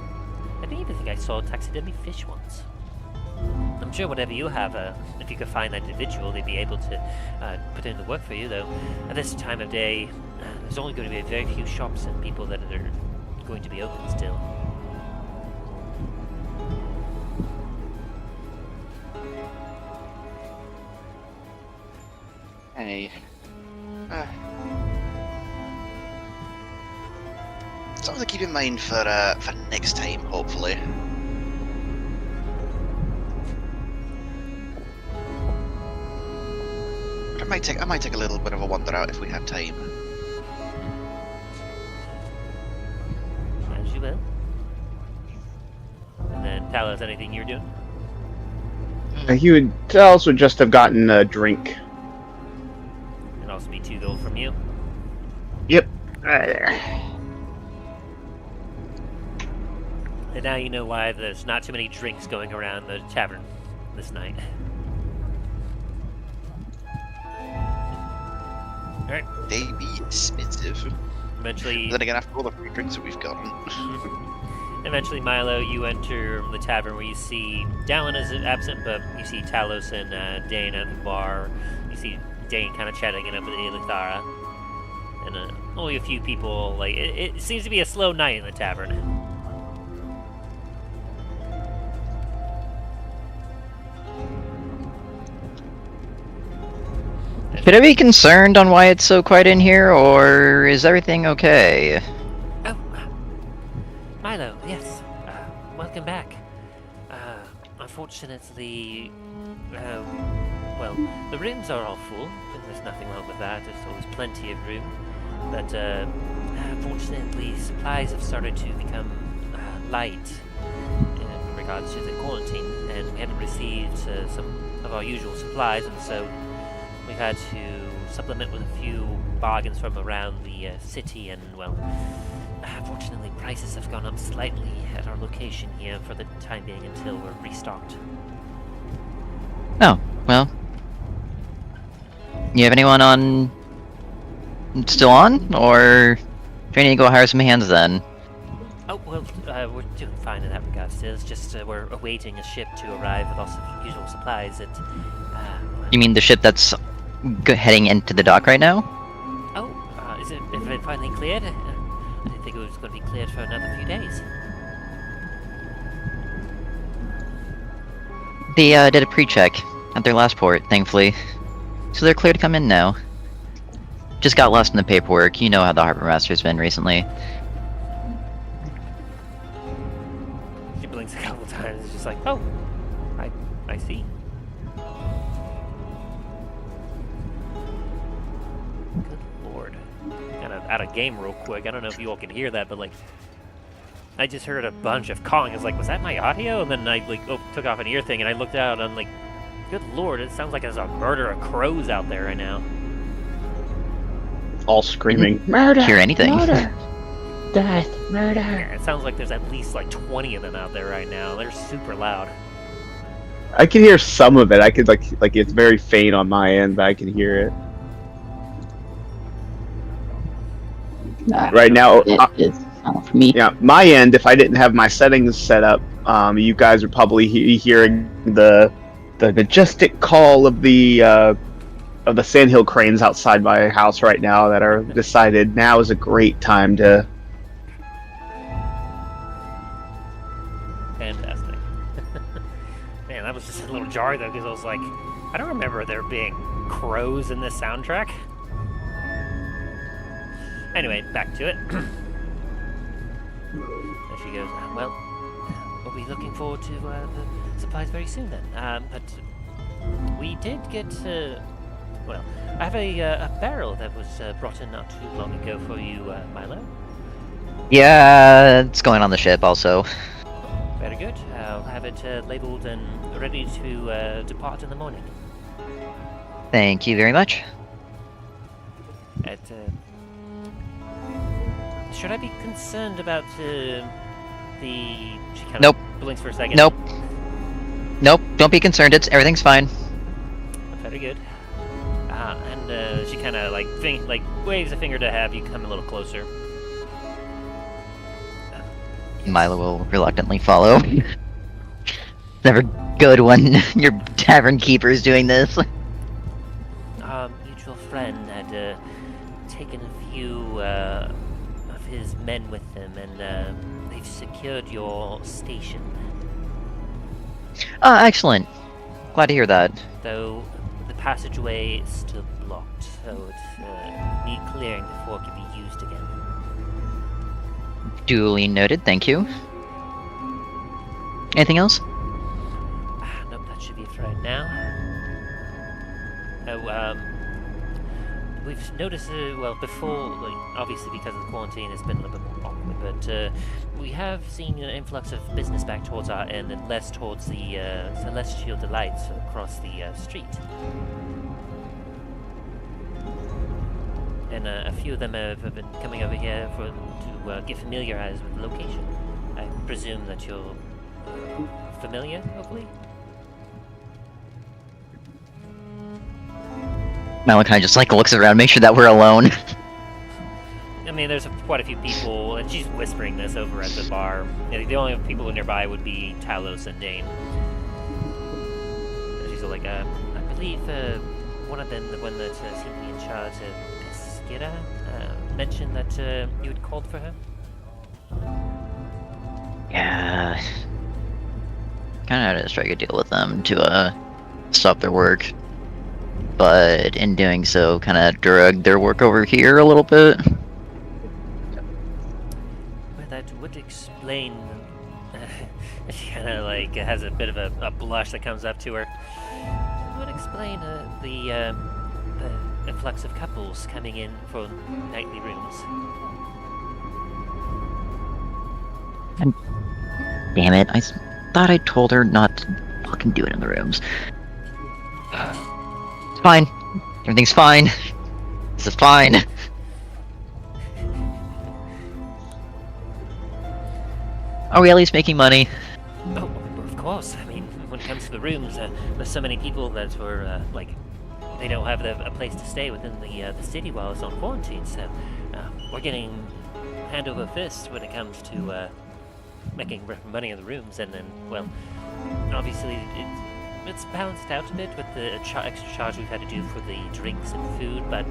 I don't even think I saw a taxidermy fish once. I'm sure whatever you have, if you could find that individual, they'd be able to put in the work for you, though. At this time of day, there's only going to be very few shops and people that are going to be open still. Hey. Something to keep in mind for next time, hopefully. But I might take a little bit of a wander out if we have time. As you will. And then Talos, anything you're doing? Talos would just have gotten a drink. It'd also be 2 gold from you. Yep, right there. And now you know why there's not too many drinks going around the tavern this night. Alright. They be expensive. Eventually, Then again, after all the free drinks that we've gotten. eventually, Milo, you enter the tavern where you see Dallen is absent, but you see Talos and Dain at the bar. You see Dain kind of chatting it up with Elithara. And only a few people, it seems to be a slow night in the tavern. Should I be concerned on why it's so quiet in here, or is everything okay? Oh, Milo, yes. Welcome back. Unfortunately, well, the rooms are all full. There's nothing wrong with that. There's always plenty of room. But unfortunately, supplies have started to become light in regards to the quarantine, and we haven't received some of our usual supplies, and so we've had to supplement with a few bargains from around the city, and, well, unfortunately prices have gone up slightly at our location here for the time being until we're restocked. Oh, well. You have anyone still on, or do I need to go hire some hands then? Oh, well, we're doing fine in that regard still. It's just we're awaiting a ship to arrive with our usual supplies that... You mean the ship that's heading into the dock right now? Oh, is it finally cleared? I didn't think it was going to be cleared for another few days. They did a pre-check at their last port, thankfully. So they're clear to come in now. Just got lost in the paperwork. You know how the Harbor Master's been recently. She blinks a couple times. It's just like, oh, I see. Good lord. Kind of out of game real quick. I don't know if you all can hear that, but like, I just heard a bunch of calling. I was like, was that my audio? And then I like took off an ear thing and I looked out and I'm like, good lord, it sounds like there's a murder of crows out there right now. All screaming, murder! Hear anything? Murder! Death! Murder! Yeah, it sounds like there's at least like 20 of them out there right now. They're super loud. I can hear some of it. I could like it's very faint on my end, but I can hear it. Nah, Right now, it's not for me. yeah, my end. If I didn't have my settings set up, you guys are probably hearing the majestic call of the sandhill cranes outside my house right now that are decided now is a great time to. Fantastic. Man, that was just a little jarring though, because I was like, I don't remember there being crows in this soundtrack. Anyway, back to it. There she goes. Well, we'll be looking forward to the supplies very soon then. But we did get, well, I have a barrel that was brought in not too long ago for you, Milo. Yeah, it's going on the ship also. Very good. I'll have it labeled and ready to depart in the morning. Thank you very much. Should I be concerned about the? She kind Nope. of blinks for a second. Nope. Nope, don't be concerned, everything's fine. Very good. And she kind of like waves a finger to have you come a little closer. Milo will reluctantly follow. Never good when your tavern keeper is doing this. Our mutual friend had taken a few of his men with them, and they've secured your station. Excellent. Glad to hear that. Though the passageway is still blocked, so it need clearing before it can be used again. Duly noted, thank you. Anything else? Nope, that should be it for right now. Oh, we've noticed, well, before, like, obviously because of the quarantine, it's been a little bit more awkward, but we have seen an influx of business back towards our end and less towards the celestial delights across the street. And a few of them have been coming over here to get familiarized with the location. I presume that you're familiar, hopefully? Milo kind of just like looks around, make sure that we're alone. I mean, there's quite a few people, and she's whispering this over at the bar. You know, the only people nearby would be Talos and Dain. And she's like, I believe one of them, the one that seemed to be in charge of Pesquera, mentioned that you had called for her? Yeah. Kind of had to strike a deal with them to stop their work. But in doing so, kind of dragged their work over here a little bit. Well, that would explain. She kind of like has a bit of a blush that comes up to her. It would explain the influx of couples coming in for nightly rooms. And damn it, I thought I told her not to fucking do it in the rooms. It's fine. Everything's fine. This is fine. Are we at least making money? Oh, of course. I mean, when it comes to the rooms, there's so many people that were like, they don't have a place to stay within the city while it's on quarantine. So we're getting hand over fist when it comes to making money in the rooms, and then, well, obviously it's balanced out a bit with the extra charge we've had to do for the drinks and food, but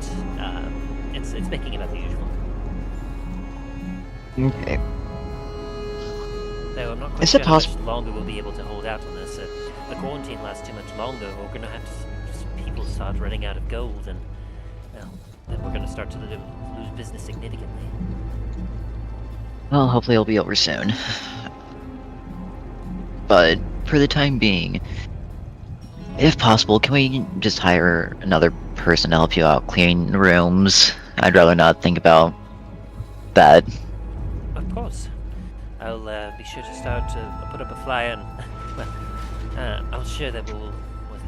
it's making it about the usual. Okay. Though I'm not quite Is sure it how much possible? longer we'll be able to hold out on this. the quarantine lasts too much longer, we're gonna have to people start running out of gold, and well, then we're gonna start to lose business significantly. Well, hopefully it'll be over soon. But for the time being, if possible, can we just hire another person to help you out cleaning rooms? I'd rather not think about that. Of course. I'll be sure to start to put up a flyer, and well, I'm sure that with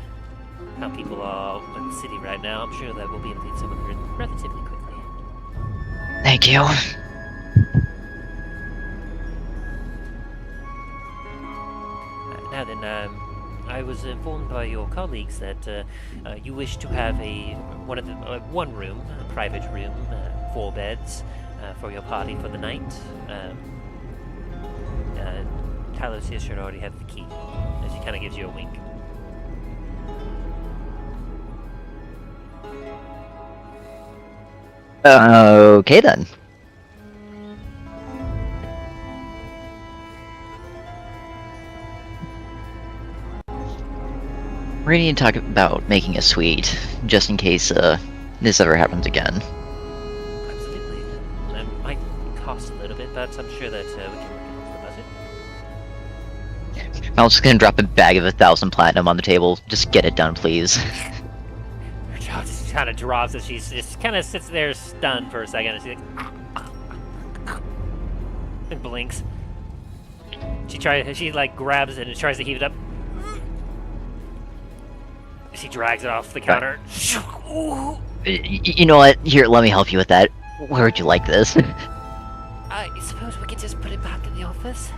how people are in the city right now, I'm sure that we'll be able to get someone relatively quickly. Thank you. Now then, I was informed by your colleagues that you wish to have one room, a private room, 4 beds for your party for the night. Talos here should already have the key, as he kind of gives you a wink. Okay then. We're gonna need to talk about making a suite, just in case this ever happens again. Absolutely. It might cost a little bit, but I'm sure that we can work it into the budget. I'm just gonna drop a bag of 1,000 platinum on the table. Just get it done, please. Her jaw just kind of drops as she just kind of sits there stunned for a second, and she's like, and blinks. She like grabs it and tries to heave it up. She drags it off the counter. You know what? Here, let me help you with that. Where would you like this? I suppose we could just put it back in the office.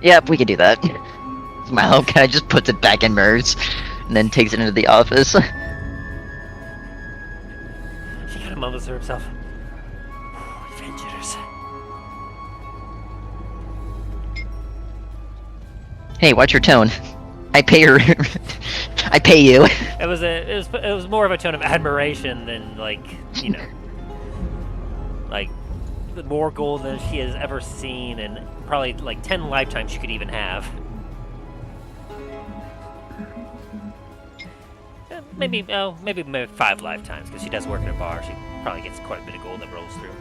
Yep, we can do that. Milo kind of just puts it back in Merv's, and then takes it into the office. She kind of mumbles to herself. Adventurers. Hey, watch your tone. I pay her. I pay you. It was more of a tone of admiration than like, you know, like more gold than she has ever seen, and probably like 10 lifetimes she could even have. Maybe 5 lifetimes, because she does work in a bar. She probably gets quite a bit of gold that rolls through.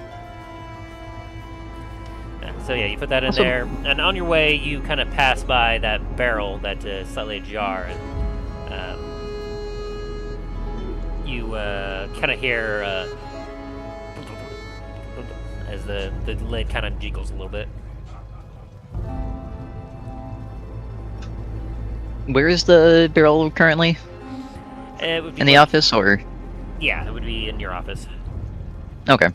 So yeah, you put that in there, and on your way, you kind of pass by that barrel that is slightly ajar, and you kind of hear as the lid kind of jiggles a little bit. Where is the barrel currently? It would be In the office, or? Yeah, it would be in your office. Okay.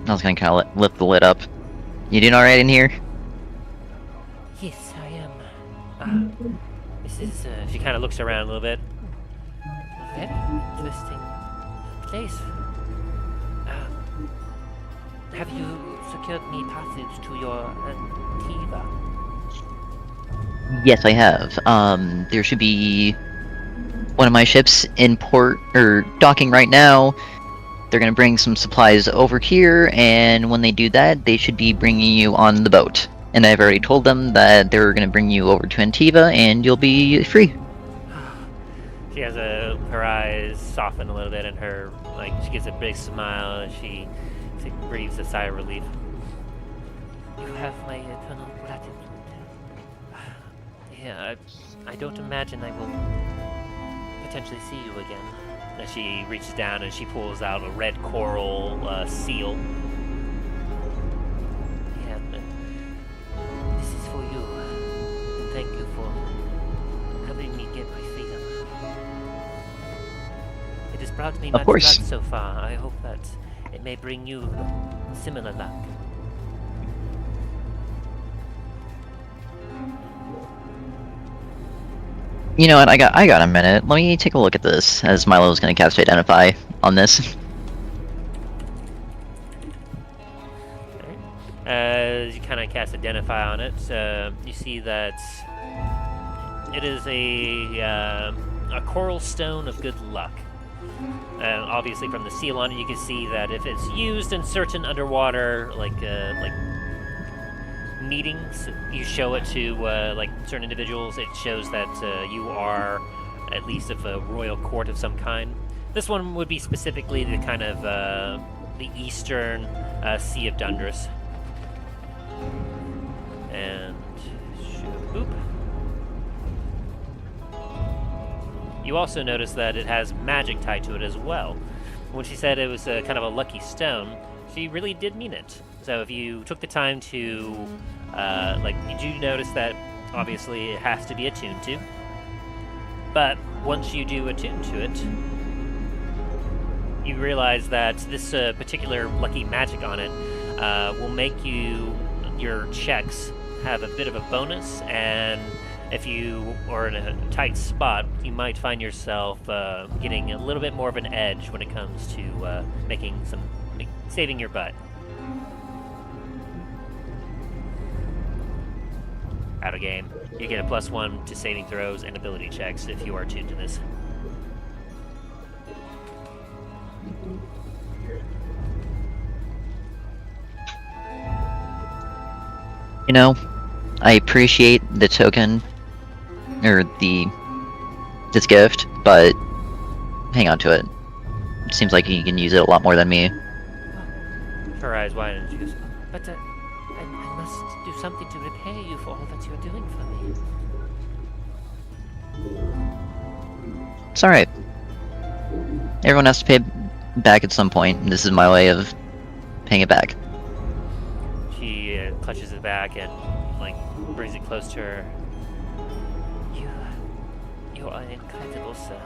I was gonna kind of lift the lid up. You doing alright in here? Yes, I am. This is, she kind of looks around a little bit. Very interesting place. Have you secured me passage to your Antiva? Yes, I have. There should be one of my ships in port, or docking right now. They're gonna bring some supplies over here, and when they do that, they should be bringing you on the boat. And I've already told them that they're gonna bring you over to Antiva, and you'll be free. She has her eyes soften a little bit, and she gives a big smile, and she breathes a sigh of relief. You have my eternal gratitude. Yeah, I don't imagine I will potentially see you again. And she reaches down and she pulls out a red coral seal. Yeah, this is for you. And thank you for helping me get my freedom. It has brought me much luck so far. I hope that it may bring you similar luck. You know what? I got a minute. Let me take a look at this, as Milo's gonna cast Identify on this. As you kind of cast Identify on it, you see that it is a coral stone of good luck. Obviously, from the seal on it, you can see that if it's used in certain underwater, like meetings, you show it to like certain individuals. It shows that you are at least of a royal court of some kind. This one would be specifically the kind of the eastern Sea of Dundras. And boop. You also notice that it has magic tied to it as well. When she said it was kind of a lucky stone, she really did mean it. So if you took the time to, you do notice that obviously it has to be attuned to. But once you do attune to it, you realize that this particular lucky magic on it will make your checks have a bit of a bonus, and if you are in a tight spot, you might find yourself getting a little bit more of an edge when it comes to saving your butt. Out of game, you get a +1 to saving throws and ability checks if you are attuned to this. You know, I appreciate the token, or this gift, but hang on to it. It seems like you can use it a lot more than me. Her eyes widened. She goes, but I must do something to repay you for all that you are doing for me. It's alright. Everyone has to pay back at some point, and this is my way of paying it back. She clutches it back and brings it close to her. You are incredible, sir.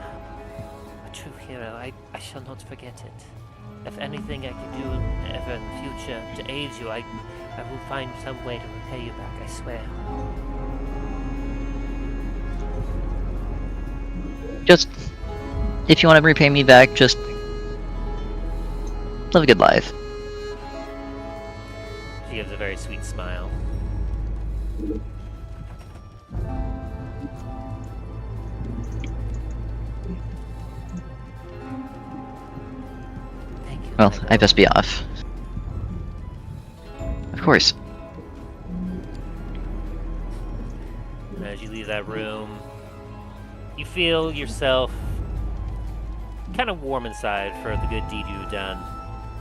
A true hero. I shall not forget it. If anything I can do ever in the future to aid you, I will find some way to repay you back, I swear. Just, if you want to repay me back, just live a good life. She gives a very sweet smile. Thank you. Well, I best be off. Of course. As you leave that room, you feel yourself kind of warm inside for the good deed you've done,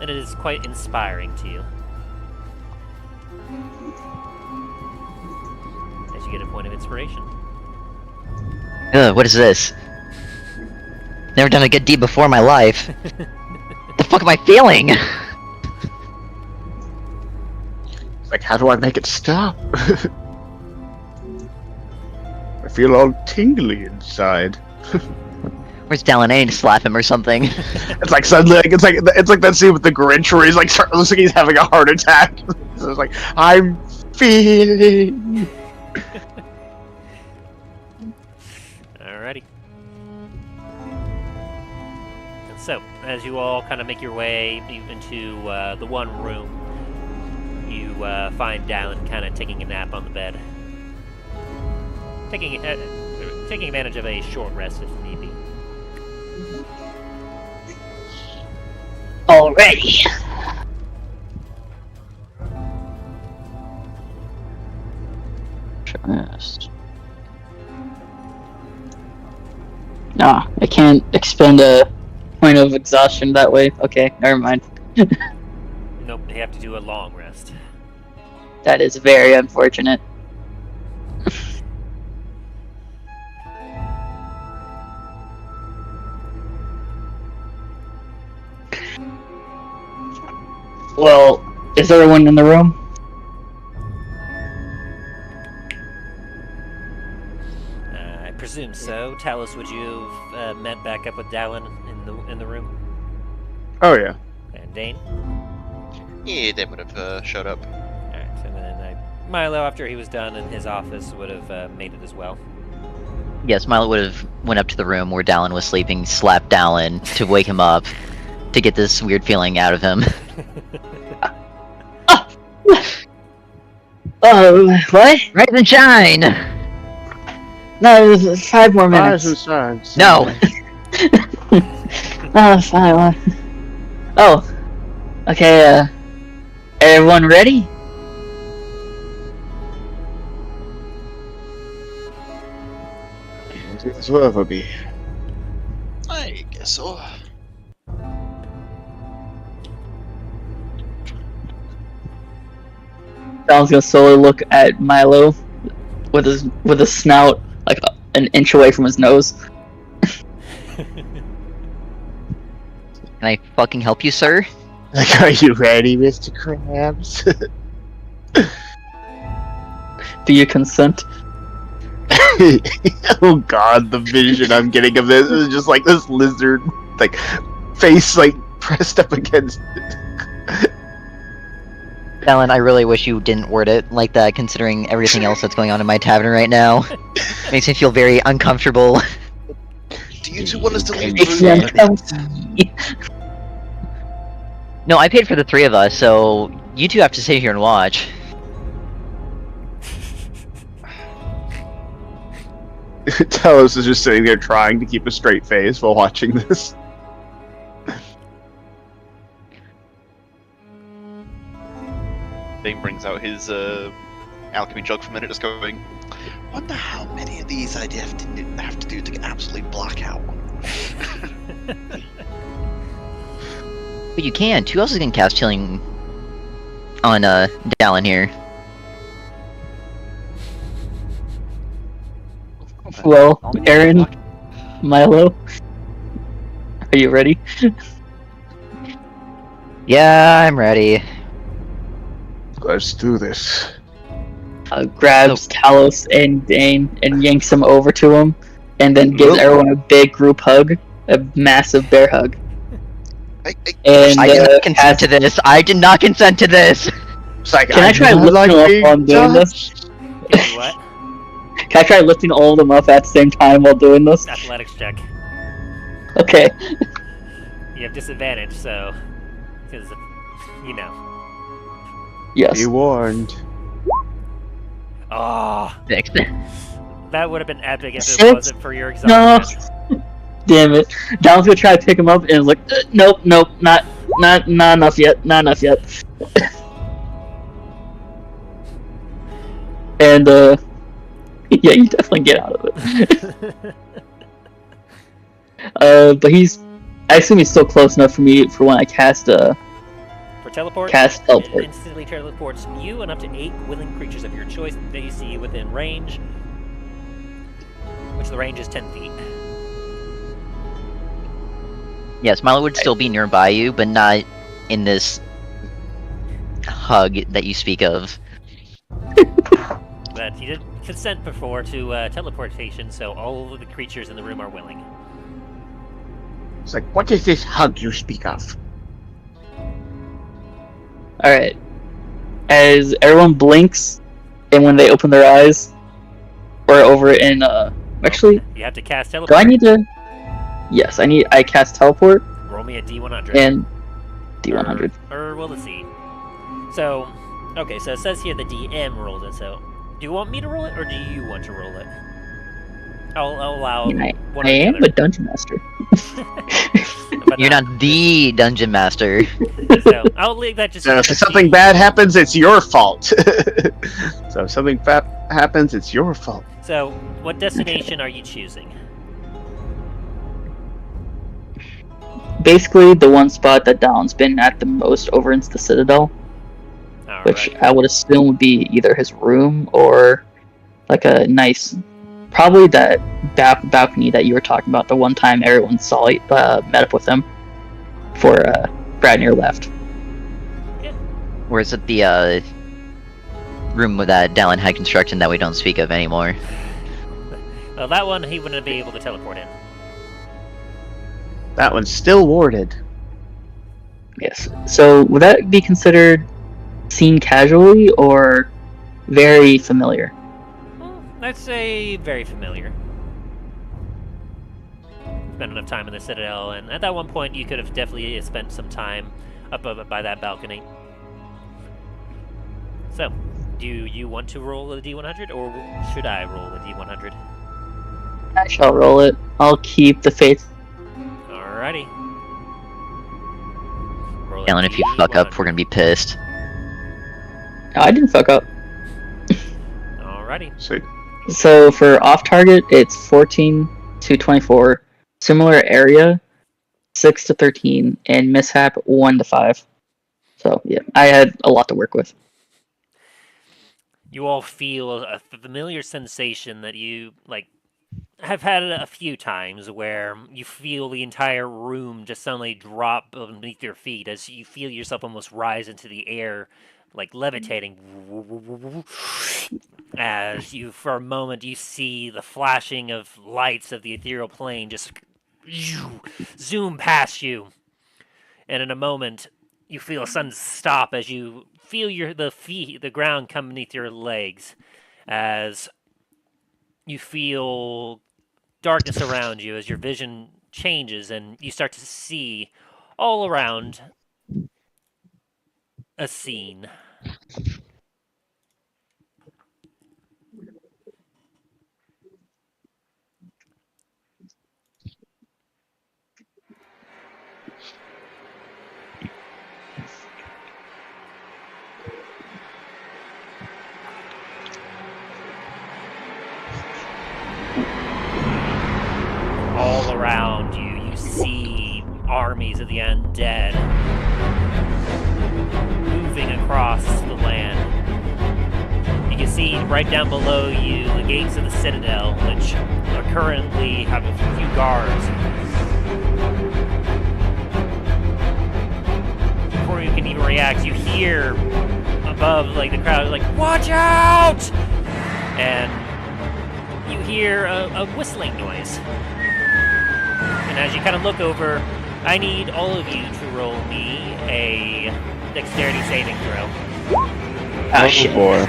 and it is quite inspiring to you. As you get a point of inspiration. Ugh, what is this? Never done a good deed before in my life. What the fuck am I feeling? It's like, how do I make it stop? I feel all tingly inside. Where's Dallen? I need to slap him or something. It's like suddenly, it's like that scene with the Grinch where he's like, looks like he's having a heart attack. So it's like, I'm feeling. Alrighty. And so, as you all kind of make your way into the one room, you find Dallen kind of taking a nap on the bed. Taking advantage of a short rest if need be. Already. Rest. Ah, I can't expend a point of exhaustion that way. Okay, never mind. Nope, you have to do a long rest. That is very unfortunate. Well, is everyone in the room? I presume so. Talos, would you have met back up with Dallen in the room? Oh yeah. And Dain? Yeah, they would have showed up. Alright, and then Milo, after he was done in his office, would have made it as well. Yes, Milo would have went up to the room where Dallen was sleeping, slapped Dallen to wake him up, to get this weird feeling out of him. What? Rise and shine! No, it was 5 more minutes. No! Oh, fine. Oh, okay. Everyone ready? as well ever be. I guess so. Dallen's gonna slowly look at Milo with his snout like an inch away from his nose. Can I fucking help you, sir? Like, are you ready, Mr. Krabs? Do you consent? Oh god, the vision I'm getting of this is just like this lizard, like, face, like, pressed up against it. Dallen, I really wish you didn't word it like that, considering everything else that's going on in my tavern right now. Makes me feel very uncomfortable. Do you two want us to leave Makes the me room? uncomfortable. No, I paid for the 3 of us, so you two have to sit here and watch. Talos is just sitting there trying to keep a straight face while watching this. Dain brings out his alchemy jug for a minute, just going, wonder how many of these I'd have to do to get absolutely black out. But you can. Who else is gonna cast Chilling on Dallen here? Well, Aaron, Milo, are you ready? Yeah, I'm ready. Let's do this. Grabs Talos and Dain and yanks them over to him, and then gives everyone a big group hug, a massive bear hug. And I did not consent to this. I did not consent to this. It's like, can I try lifting them up while I'm doing this? Can you what? Can I try lifting all of them up at the same time while doing this? Athletics check. Okay. You have disadvantage, so because you know. Yes. Be warned. Oh, Six. that would have been epic if it Six? wasn't for your No. exhaustion. Damn it. Dallen's gonna try to pick him up and like, nope, not enough yet, not enough yet. And yeah, you definitely get out of it. But I assume he's still close enough for me for when I cast For teleport, Cast teleport. it instantly teleports you and up to 8 willing creatures of your choice that you see within range, which the range is 10 feet. Yes, Milo would still be nearby you, but not in this hug that you speak of. But he did consent before to teleportation, so all of the creatures in the room are willing. It's like, what is this hug you speak of? Alright. As everyone blinks, and when they open their eyes, we're over in, actually, You have to cast do teleport. I need to... Yes, I cast teleport, Roll me a D100. and D100. Or well, let's see. So, okay, so it says here the DM rolled it, so... Do you want me to roll it, or do you want to roll it? I'll allow one I or the am other. a dungeon master. But You're not the dungeon master. So, I'll leave that just... So if something bad happens, it's your fault. So if something bad happens, it's your fault. So, what destination are you choosing? Basically, the one spot that Dallen's been at the most over into the Citadel, which Alright. I would assume would be either his room or like a nice, probably that balcony that you were talking about. The one time everyone saw it, met up with him for Brad near left. Or is it the room that Dallen had construction that we don't speak of anymore? Well, that one he wouldn't be able to teleport in. That one's still warded. Yes. So would that be considered seen casually or very familiar? Well, I'd say very familiar. Spent enough time in the Citadel, and at that one point you could have definitely spent some time up by that balcony. So, do you want to roll a D100, or should I roll a D100? I shall roll it. I'll keep the faith. Alrighty. Roll a Dallen, if you fuck up, D100. we're gonna be pissed. No, I didn't fuck up. Alrighty. So So for off target, it's 14 to 24. Similar area, 6 to 13, and mishap 1 to 5. So yeah, I had a lot to work with. You all feel a familiar sensation that you have had a few times, where you feel the entire room just suddenly drop beneath your feet as you feel yourself almost rise into the air, like levitating. As you, for a moment, you see the flashing of lights of the ethereal plane just zoom past you, and in a moment, you feel a sudden stop as you feel the ground come beneath your legs, as you feel darkness around you as your vision changes and you start to see all around a scene. All around you, you see armies of the undead moving across the land. You can see right down below you the gates of the citadel, which are currently have a few guards. Before you can even react, you hear above the crowd "Watch out!" and you hear a whistling noise. And as you kind of look over, I need all of you to roll me a dexterity saving throw. Oh shit. Boy.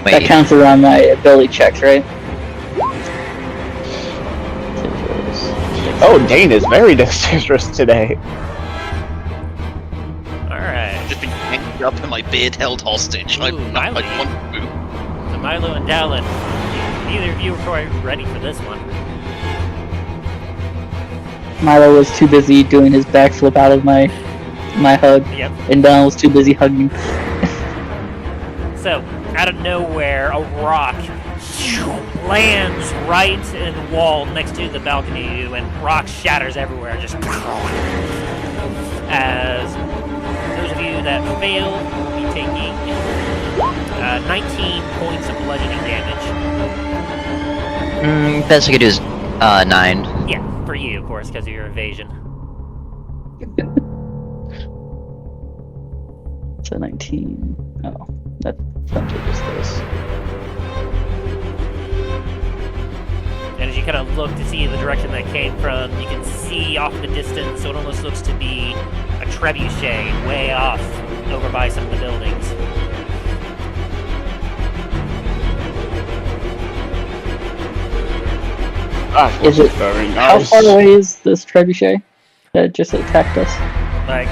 That counts around my ability checks, right? Oh, Dain is very dexterous today. Alright. Just been hanging up and my beard held hostage. Ooh, I'm not Milo. one move. So Milo and Dallen, neither of you are quite ready for this one. Milo was too busy doing his backflip out of my hug, Yep. and Dallen was too busy hugging. So, out of nowhere, a rock lands right in the wall next to the balcony, and rock shatters everywhere. Just as those of you that fail will be taking 19 points of bludgeoning damage. Best I could do is 9. Yeah, for you, of course, because of your evasion. So 19. Oh, that's essentially just this. And as you kind of look to see the direction that came from, you can see off in the distance what almost looks to be a trebuchet way off over by some of the buildings. Is it? Very How nice. far away is this trebuchet that just attacked us? Like,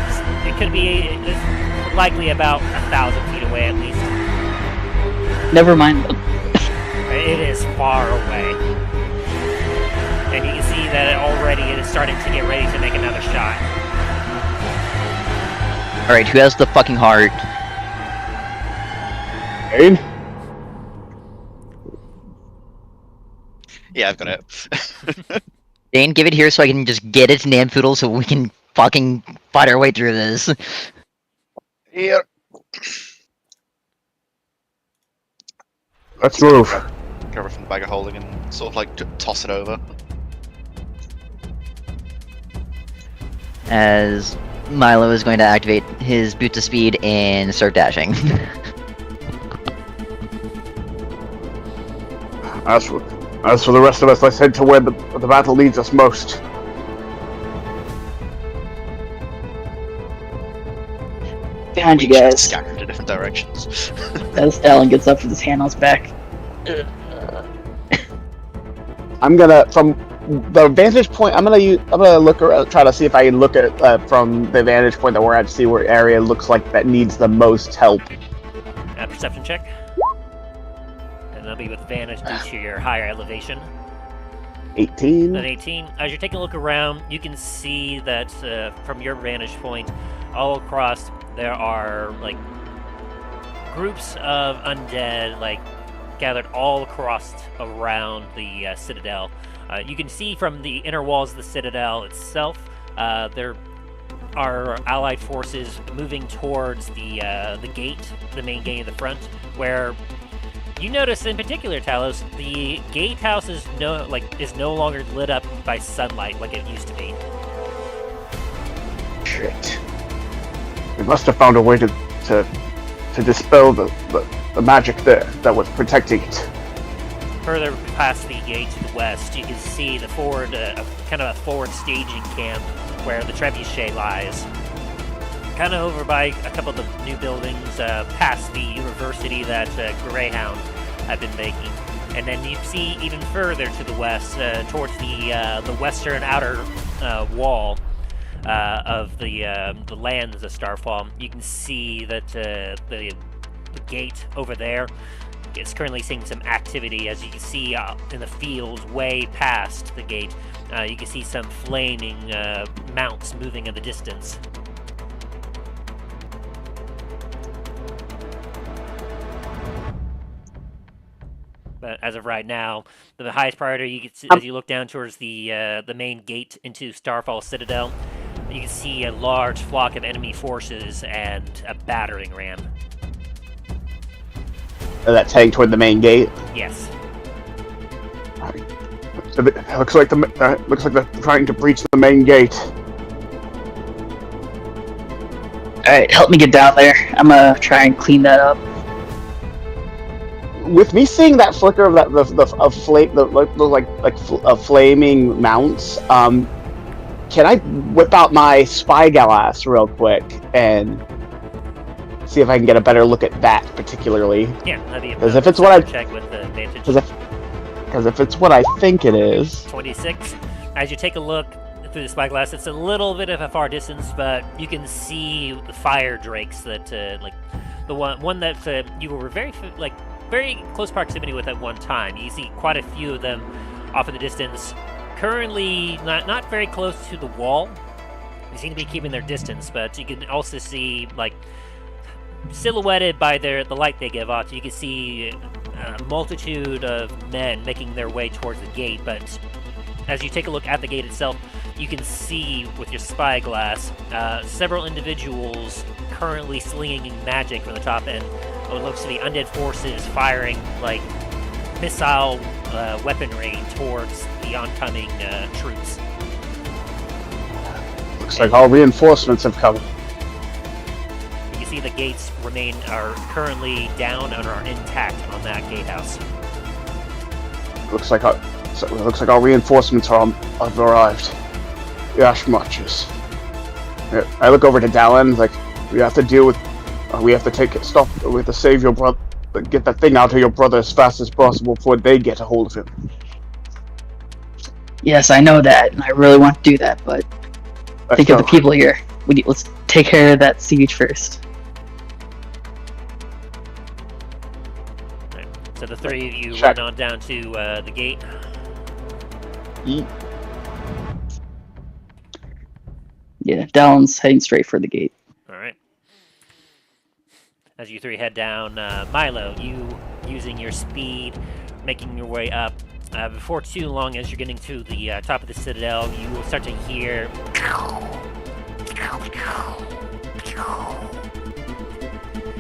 it could be it's likely about 1,000 feet away at least. Never mind. It is far away. And you can see that already it is starting to get ready to make another shot. Alright, who has the fucking heart? Dain? Yeah, I've got it. Dane, give it here so I can just get it to Nampoodle so we can fucking fight our way through this. Here. Let's move. Grab it from the bag of holding and sort of toss it over. As Milo is going to activate his boot to speed and start dashing. As for the rest of us, let's head to where the battle leads us most. Behind you We just guys. scatter to different directions. As Dallen gets up with his hand on his back. I'm gonna, from the vantage point, I'm gonna look around, try to see if I can look at from the vantage point that we're at, to see where area looks like that needs the most help. Perception check. And that'll be with advantage due to your higher elevation. 18. An 18. As you're taking a look around, you can see that from your vantage point, all across there are groups of undead gathered all across around the citadel. You can see from the inner walls of the citadel itself, there are allied forces moving towards the gate, the main gate in the front, where you notice in particular, Talos, the gatehouse is no longer lit up by sunlight like it used to be. Shit. We must have found a way to dispel the magic there that was protecting it. Further past the gate to the west, you can see the forward, kind of a forward staging camp where the trebuchet lies. Kind of over by a couple of the new buildings past the university that Greyhound had been making. And then you see even further to the west, towards the western outer wall of the lands of Starfall. You can see that the gate over there is currently seeing some activity. As you can see in the fields way past the gate, you can see some flaming mounts moving in the distance. But as of right now, the highest priority you can see as you look down towards the main gate into Starfall Citadel, you can see a large flock of enemy forces and a battering ram. That's heading toward the main gate. Yes. It looks like they're trying to breach the main gate. Alright, help me get down there. I'm gonna try and clean that up. With me seeing that flicker of flaming mounts, can I whip out my spyglass real quick and see if I can get a better look at that particularly? Yeah, that'd be a Because if it's what I check with the advantage. Because if it's what I think it is, 26. As you take a look through the spyglass, it's a little bit of a far distance, but you can see the fire drakes that, the one that you were very close proximity with at one time. You see quite a few of them off in the distance. Currently, not very close to the wall. They seem to be keeping their distance, but you can also see, silhouetted by the light they give off, you can see a multitude of men making their way towards the gate. But as you take a look at the gate itself, you can see with your spyglass several individuals currently slinging magic from the top end. What looks to be undead forces firing missile weaponry towards the oncoming troops. looks like all reinforcements have come. You can see the gates are currently down and are intact on that gatehouse. Looks like our reinforcements have arrived. Yash marches. I look over to Dallen, we have to save your brother, get that thing out of your brother as fast as possible before they get a hold of him. Yes, I know that, and I really want to do that, but think of the people here. Let's take care of that siege first. Right. So the three of you run on down to the gate. Yeah, Dallen's heading straight for the gate. Alright. As you three head down, Milo, you using your speed, making your way up. Before too long, as you're getting to the top of the citadel, you will start to hear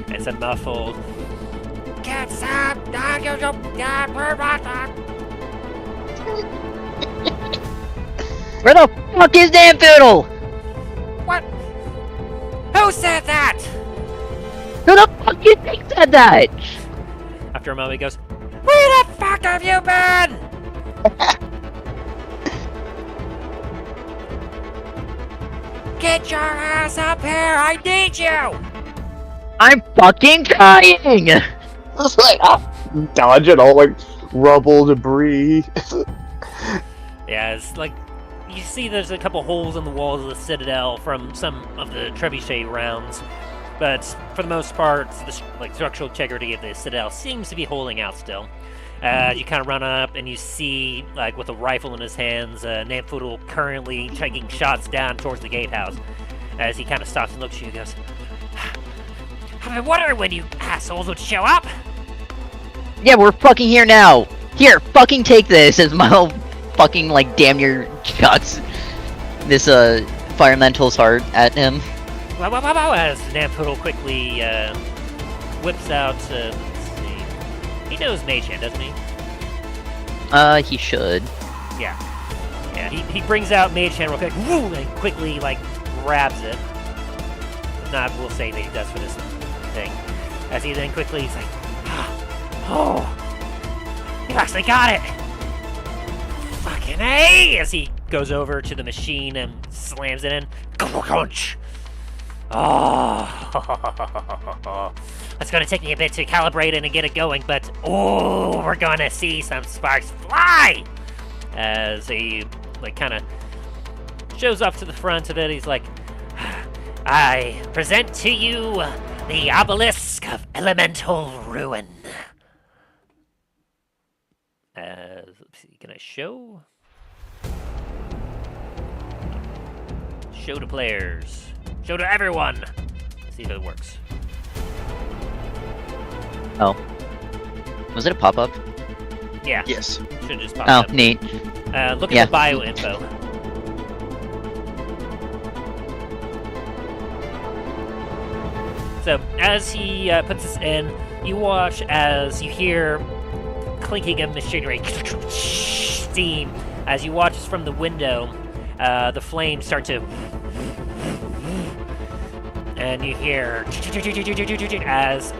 it's a muffled "Get up! Where the fuck is Dan Poodle? What? Who said that? Who the fuck do you think said that? After a moment, he goes, "Where the fuck have you been?" Get your ass up here! I need you! I'm fucking trying! Dodging all rubble, debris. Yeah, it's you see there's a couple holes in the walls of the citadel from some of the trebuchet rounds, but for the most part, the structural integrity of the citadel seems to be holding out still. You kind of run up and you see, with a rifle in his hands, Namfoodle currently taking shots down towards the gatehouse. As he kind of stops and looks at you and goes, "I've been wondering when you assholes would show up." Yeah, we're fucking here now! Here, fucking take this! As Milo fucking, like, damn near chucks this, fire elemental's heart at him. Wow, wow, wow, wow, as Nampoodle quickly, whips out, let's see. He knows Mage Hand, doesn't he? He should. Yeah. Yeah, he brings out Mage Hand real quick, woo, and quickly, like, grabs it. If not, we'll say that he does for this thing. As he then quickly, he's like, oh, you actually got it! Fucking A! As he goes over to the machine and slams it in. Crunch! Oh, it's gonna take me a bit to calibrate it and get it going, but oh, we're gonna see some sparks fly! As he, like, kind of shows up to the front of it, he's like, I present to you the obelisk of elemental ruin. Let's see, can I show? Show to players. Show to everyone! See if it works. Oh. Was it a pop-up? Yeah. Yes. Should just pop Oh, up. neat. Look Yeah. at the bio info. So, as he puts this in, you watch as you hear clinking of machinery, steam. As you watch from the window, the flames start to... And you hear as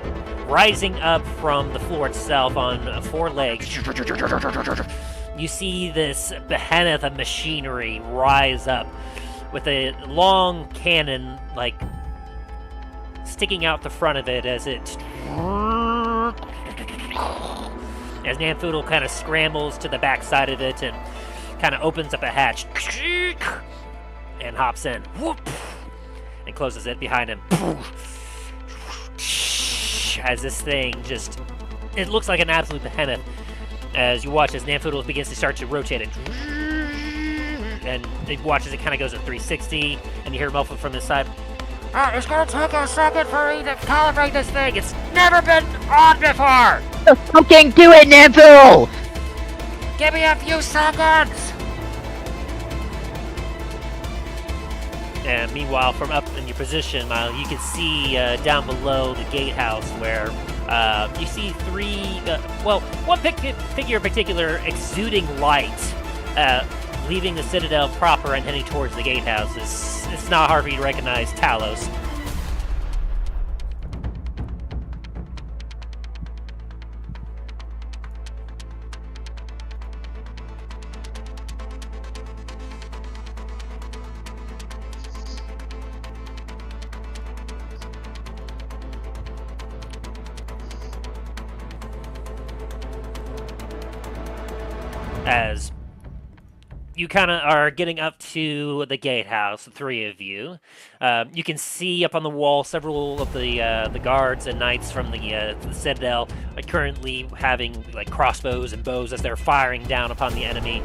rising up from the floor itself on 4 legs, you see this behemoth of machinery rise up with a long cannon, like, sticking out the front of it as Namfoodle kind of scrambles to the back side of it and kind of opens up a hatch and hops in. Whoop! And closes it behind him. As this thing just... It looks like an absolute behemoth. As you watch as Namfoodle begins to start to rotate it. And you watch as it kind of goes at 360. And you hear muffled from the side. It's gonna take a second for me to calibrate this thing. It's never been on before! Fucking do it, Namfoodle! Give me a few seconds! And meanwhile, from up in your position, Milo, you can see down below the gatehouse where you see 3, one figure in particular exuding light, leaving the citadel proper and heading towards the gatehouse. It's not hard for you to recognize Talos. As you kind of are getting up to the gatehouse, the 3 of you, you can see up on the wall several of the guards and knights from the citadel are currently having, like, crossbows and bows as they're firing down upon the enemy.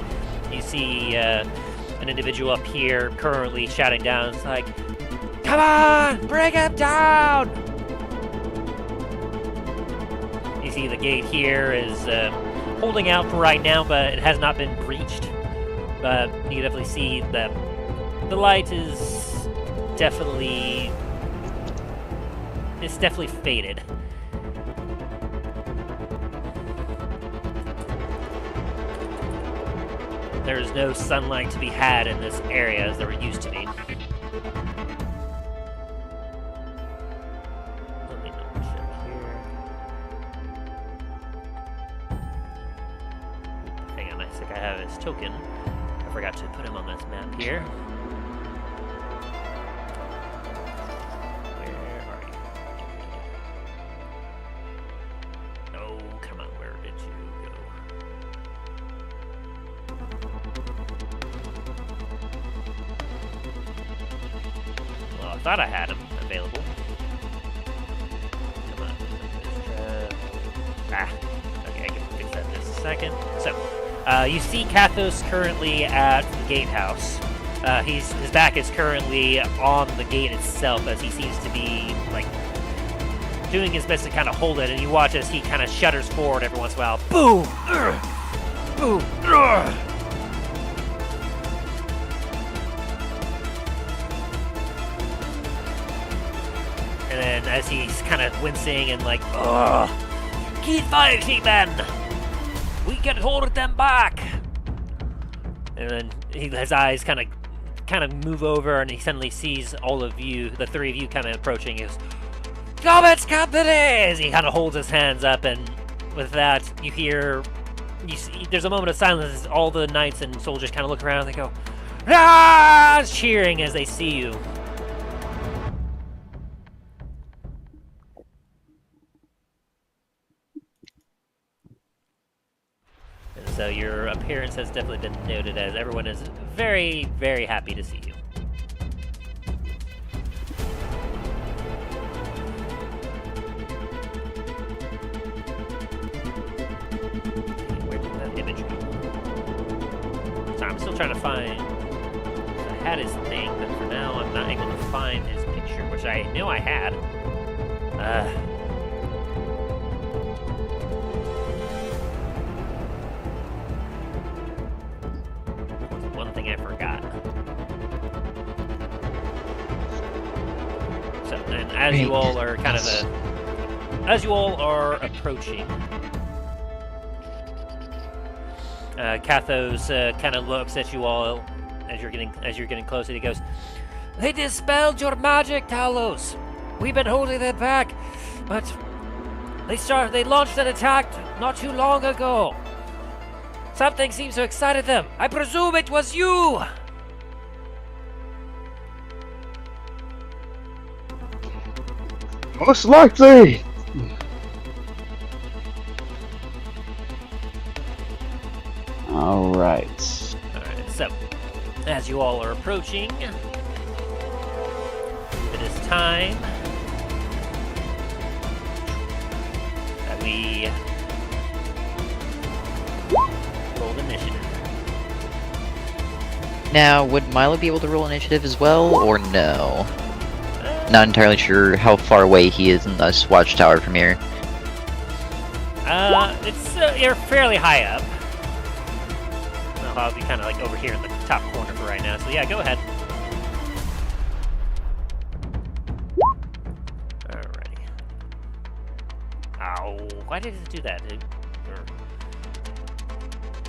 You see an individual up here currently shouting down, it's like, "Come on, bring him down!" You see the gate here is holding out for right now, but it has not been breached. But you can definitely see that the light is definitely faded. There's no sunlight to be had in this area as there used to be. Let me double check here. Hang on, I think I have his token. I forgot to put him on this map here. Where are you? Oh, come on, where did you go? Well, I thought I had him available. Come on. Okay, I can fix that in just a second. So, you see Kathos currently at the gatehouse. His back is currently on the gate itself as he seems to be, like, doing his best to kind of hold it, and you watch as he kind of shudders forward every once in a while. Boom! Boom! And then as he's kind of wincing and like, ugh, keep fighting, men! We can hold them back! And then his eyes kind of move over, and he suddenly sees all of you, the three of you, kind of approaching. He goes, "Comets, companies!" He kind of holds his hands up, and with that, you see, there's a moment of silence as all the knights and soldiers kind of look around, and they go, "Ah!" cheering as they see you. And so your appearance has definitely been noted, as everyone is very, very happy to see you. Where did that image go? So I'm still trying to find... I had his thing, but for now I'm not able to find his picture, which I knew I had. One thing I forgot. So, and as you all are kind of as you all are approaching, Kathos kind of looks at you all as you're getting close, and he goes, "They dispelled your magic, Talos. We've been holding them back, but they launched an attack not too long ago. Something seems to have excited them. I presume it was you!" Most likely! Alright. So, as you all are approaching, it is time that we roll initiative. Now, would Milo be able to roll initiative as well, or no? Not entirely sure how far away he is in this watchtower from here. You're fairly high up. I'll be kind of like over here in the top corner for right now. So yeah, go ahead. Alrighty. Ow! Why did it do that?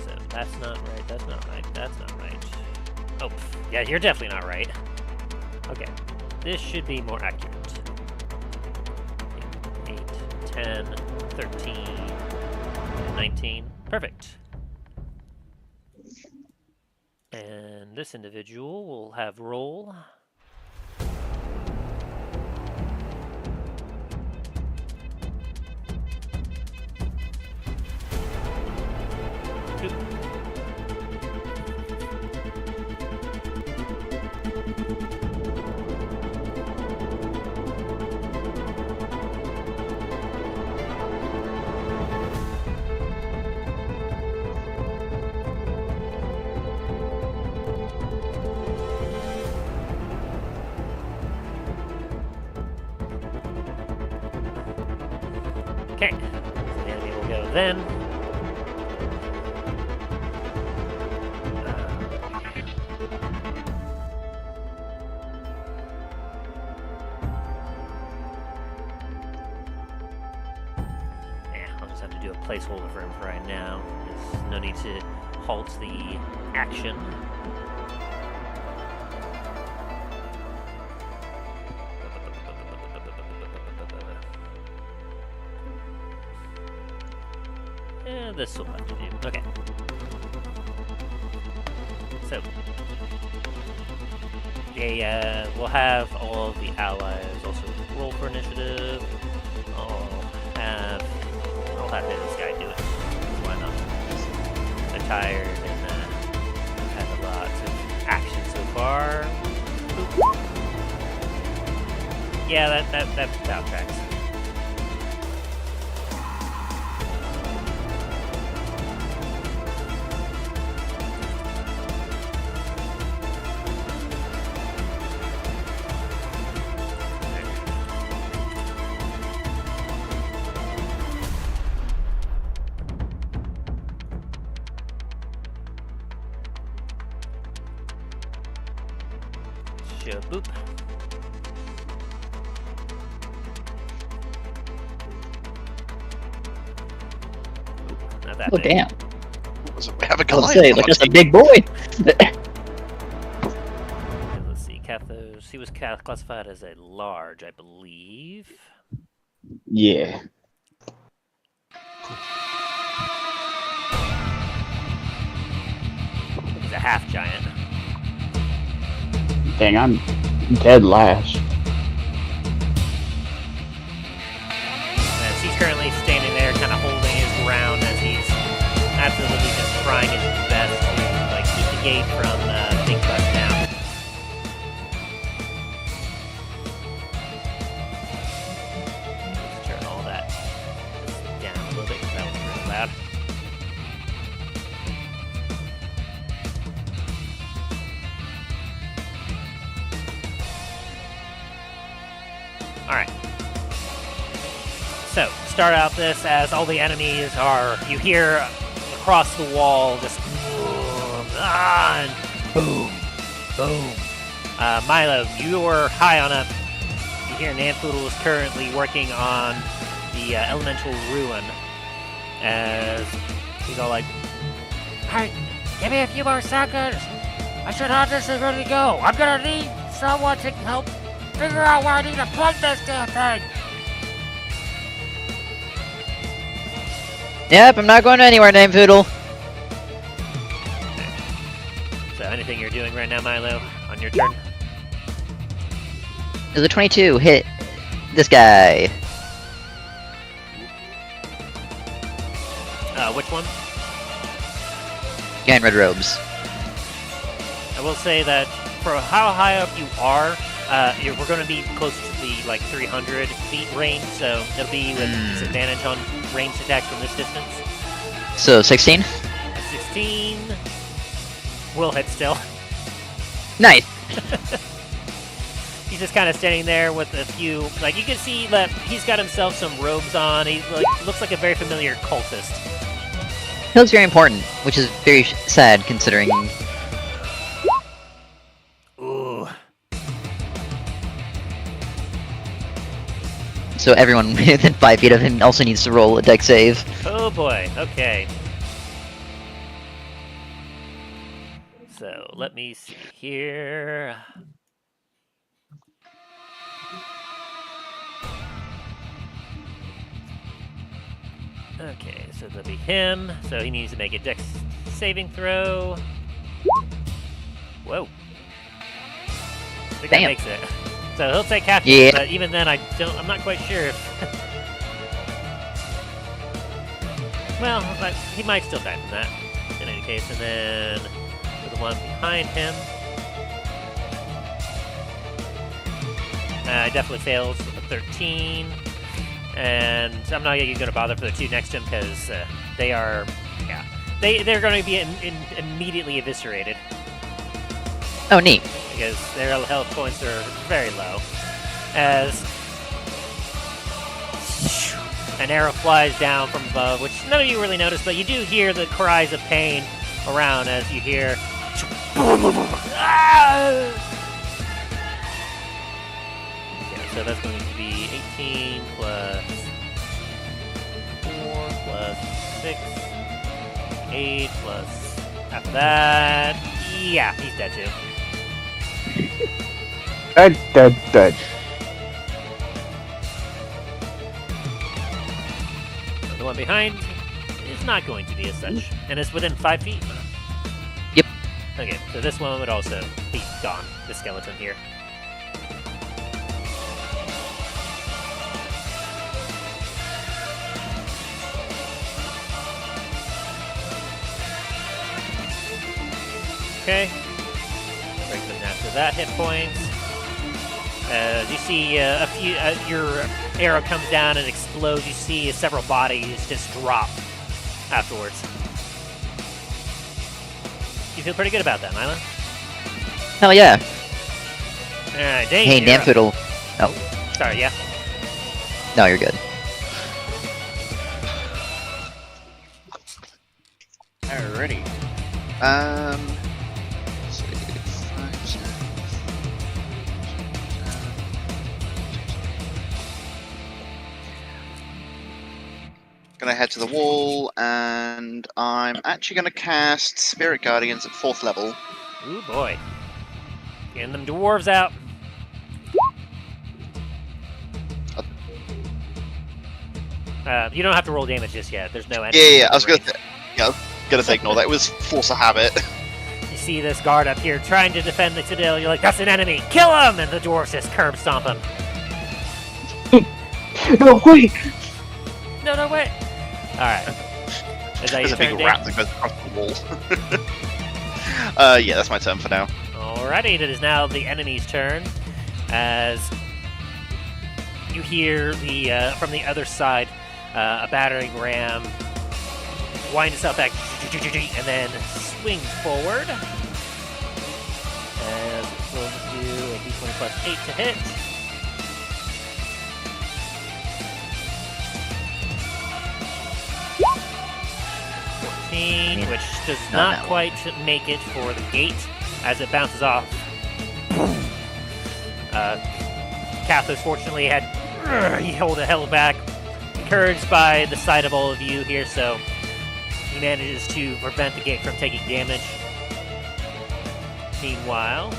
So that's not right. That's not right. That's not right. Oh, yeah, you're definitely not right. Okay, this should be more accurate. 8, 10, 13, 19. Perfect. And this individual will have roll. Okay, so the enemy will go then. I'll just have to do a placeholder for him for right now. There's no need to halt the action. This will have to do. Okay. So, they will have all of the allies also roll for initiative. I'll have this guy do it. Why not? They're tired and had a lot of action so far. Oop. Yeah, that tracks. get you a boop. Oop, not that Oh big. damn! We have a I was Goliath. say, like that's a big boy. Okay, let's see, Cathos. He was classified as a large, I believe. Yeah. He's a half giant. Dang, I'm dead last. As he's currently standing there, kind of holding his ground as he's absolutely just trying his best to like keep the gate from being bust down. Let's turn all that down a little bit because that was really loud. Alright. So, start out this as all the enemies are, you hear across the wall, just boom, and boom, boom. Milo, you're high on up. You hear Nanfoodle is currently working on the elemental ruin as he's all like, "Hey, give me a few more seconds. I should have this ready to go. I'm gonna need someone to help figure out where I need to plug this damn thing." Yep, I'm not going anywhere, Name Poodle. So anything you're doing right now, Milo, on your turn? Does a 22 hit this guy? Which one? Guy in red robes. I will say that for how high up you are, we're going to be close to the like 300 feet range, so it'll be with disadvantage on ranged attacks from this distance. So 16? 16 will hit still. Nice. He's just kind of standing there with a few, like you can see that he's got himself some robes on. He looks like a very familiar cultist. He looks very important, which is very sad considering. Ooh. So everyone within 5 feet of him also needs to roll a deck save. Oh boy, okay. So, let me see here. Okay, so that'll be him. So he needs to make a dex saving throw. Whoa. I think that Damn. makes it. So he'll take half, Yeah. but even then I'm not quite sure if... Well, but he might still die from that, in any case. And then the one behind him. Definitely fails with a 13. And I'm not even going to bother for the two next to him because they are, yeah, they're going to be immediately eviscerated. Oh, neat. Because their health points are very low. As an arrow flies down from above, which none of you really notice, but you do hear the cries of pain around as you hear. Okay, so that's going to be 18 plus 4 plus 6, 8 plus after that. Yeah, he's dead too. Dead. So the one behind is not going to be as such, and it's within 5 feet. Yep. Okay, so this one would also be gone, the skeleton here. Okay. Break them down to that hit points. You see a few. Your arrow comes down and explodes. You see several bodies just drop afterwards. You feel pretty good about that, Milo? Hell yeah. All right, Dain. Hey, you're up. Nampoodle. Oh, Sorry, yeah. no, you're good. Alrighty. Let's see, 5, 6. Gonna head to the wall, and I'm actually gonna cast Spirit Guardians at 4th level. Ooh boy. Getting them dwarves out. You don't have to roll damage just yet. There's no enemy. Yeah. I was gonna say ignore that. It was force of habit. You see this guard up here trying to defend the citadel. You're like, that's an enemy. Kill him! And the dwarves just curb stomp him. No, wait! No, wait. Alright. Is that There's your a big turn, rat Dane? that goes across the wall. Yeah, that's my turn for now. Alrighty, it is now the enemy's turn. As you hear the from the other side, a battering ram wind itself back and then swing forward. As it's going to do a d20 plus 8 to hit. Which does not quite make it for the gate as it bounces off. Kathos fortunately had held back, encouraged by the sight of all of you here, so he manages to prevent the gate from taking damage. Meanwhile,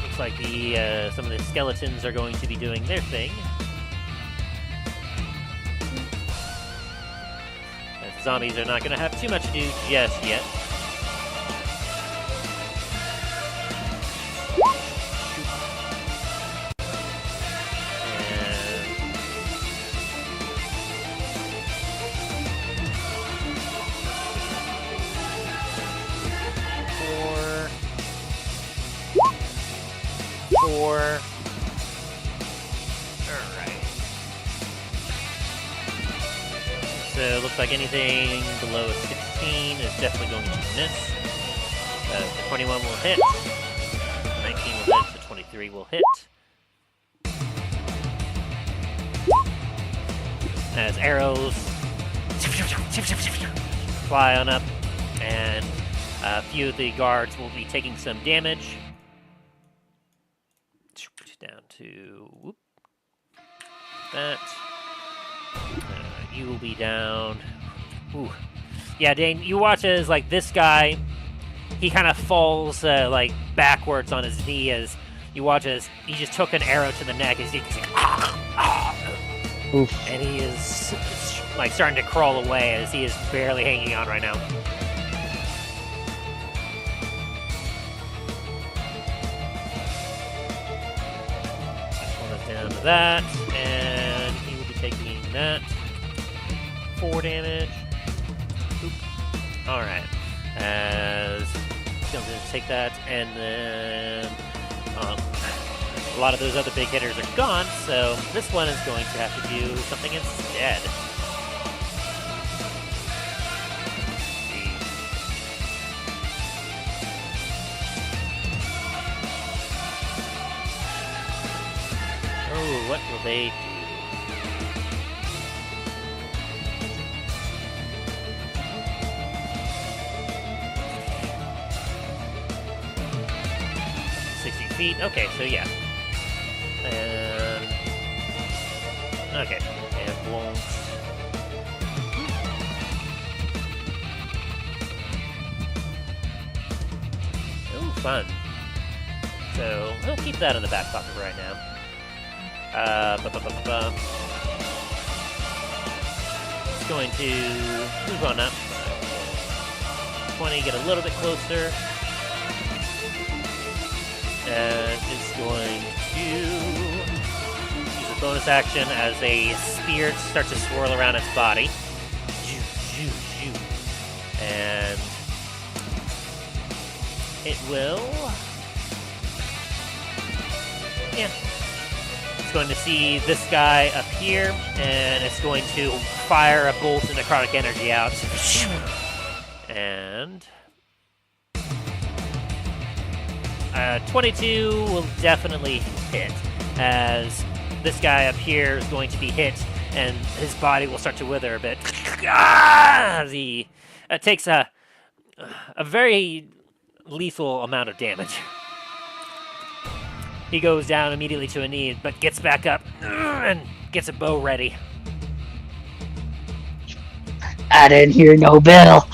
looks like some of the skeletons are going to be doing their thing. Zombies are not going to have too much to do just yet. Four. Alright. So it looks like anything below a 16 is definitely going to miss. The 21 will hit. The 19 will hit. The 23 will hit. As arrows fly on up, and a few of the guards will be taking some damage. Down to that. You will be down. Ooh. Yeah, Dain, you watch as like this guy, he kind of falls like backwards on his knee as you watch as he just took an arrow to the neck as he's and he is like starting to crawl away as he is barely hanging on right now. Down to that, and he will be taking that. 4 damage. Oop. Alright. As he's going to take that, and then a lot of those other big hitters are gone, so this one is going to have to do something instead. Oh, what will they do? Feet. Okay, so yeah. And okay, and won't. Oh, fun. So we'll keep that in the back pocket right now. It's going to move on up. 20, get a little bit closer. And it's going to use a bonus action as a spear starts to swirl around its body. And it will... Yeah. It's going to see this guy up here, and it's going to fire a bolt of necrotic energy out. And... 22 will definitely hit, as this guy up here is going to be hit, and his body will start to wither a bit. As he takes a very lethal amount of damage. He goes down immediately to a knee, but gets back up and gets a bow ready. I didn't hear no bell.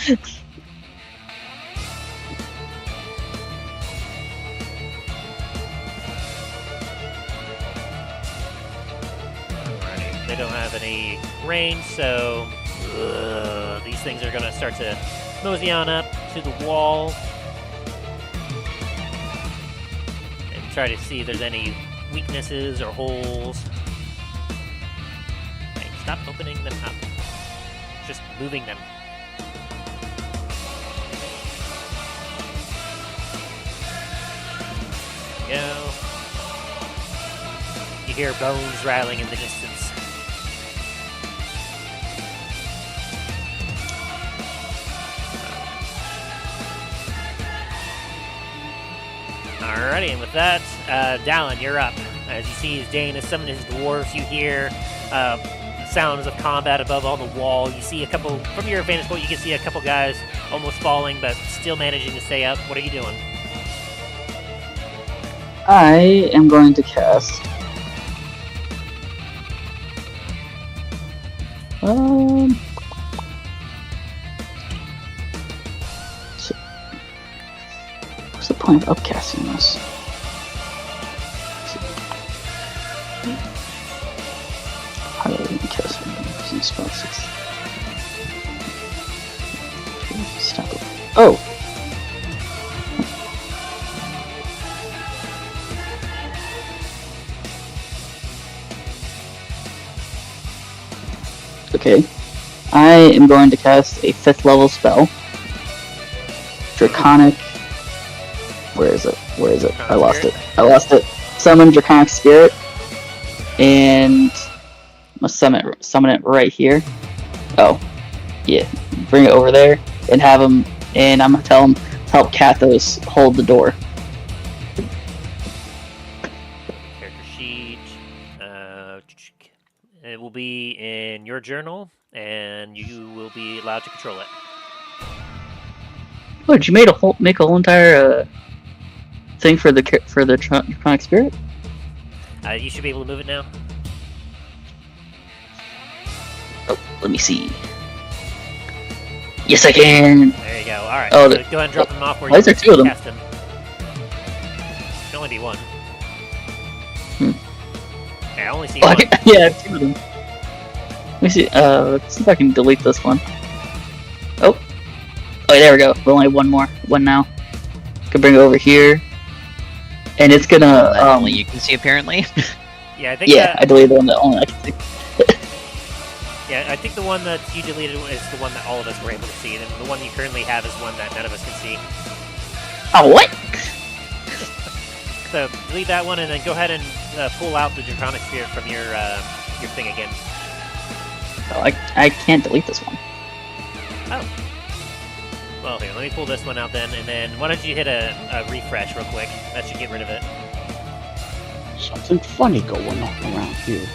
Alrighty. They don't have any range, so these things are gonna start to mosey on up to the wall and try to see if there's any weaknesses or holes. Hey, stop opening them up. Just moving them. There we go. You hear bones rattling in the distance. Alrighty, and with that, Dallen, you're up. As you see, as Dain has summoned his dwarves, you hear sounds of combat above on the wall. You see a couple, from your vantage point, you can see a couple guys almost falling, but still managing to stay up. What are you doing? I am going to cast. So, what's the point of upcasting this? How do I even cast it? Using spell 6. Stop it. Oh! Okay. I am going to cast a 5th level spell. Draconic. Where is it? Where is it? I lost it. I lost it. Summon Draconic Spirit. And I'm gonna summon it right here. Oh. Yeah. Bring it over there and have him, and I'm gonna tell him to help Kathos hold the door. Character sheet. It will be in your journal, and you will be allowed to control it. Oh, did you make a whole entire thing for the Draconic Spirit? You should be able to move it now. Oh, let me see. Yes, I can. There you go. All right. Oh, so go ahead and drop him off where why you is there 2 of them? cast him. It can only be one. Yeah, I only see one. Yeah, I have 2 of them. Let me see. Let's see if I can delete this one. Oh, there we go. We only have one more. One now. Can bring it over here, and it's gonna. Only you can see apparently. Yeah, I think. Yeah, I deleted the one that only I can see. Yeah, I think the one that you deleted is the one that all of us were able to see, and the one you currently have is one that none of us can see. Oh, what? So delete that one, and then go ahead and pull out the Draconic Spirit from your thing again. Oh, I can't delete this one. Oh. Well, here, let me pull this one out then, and then why don't you hit a refresh real quick? That should get rid of it. Something funny going on around here.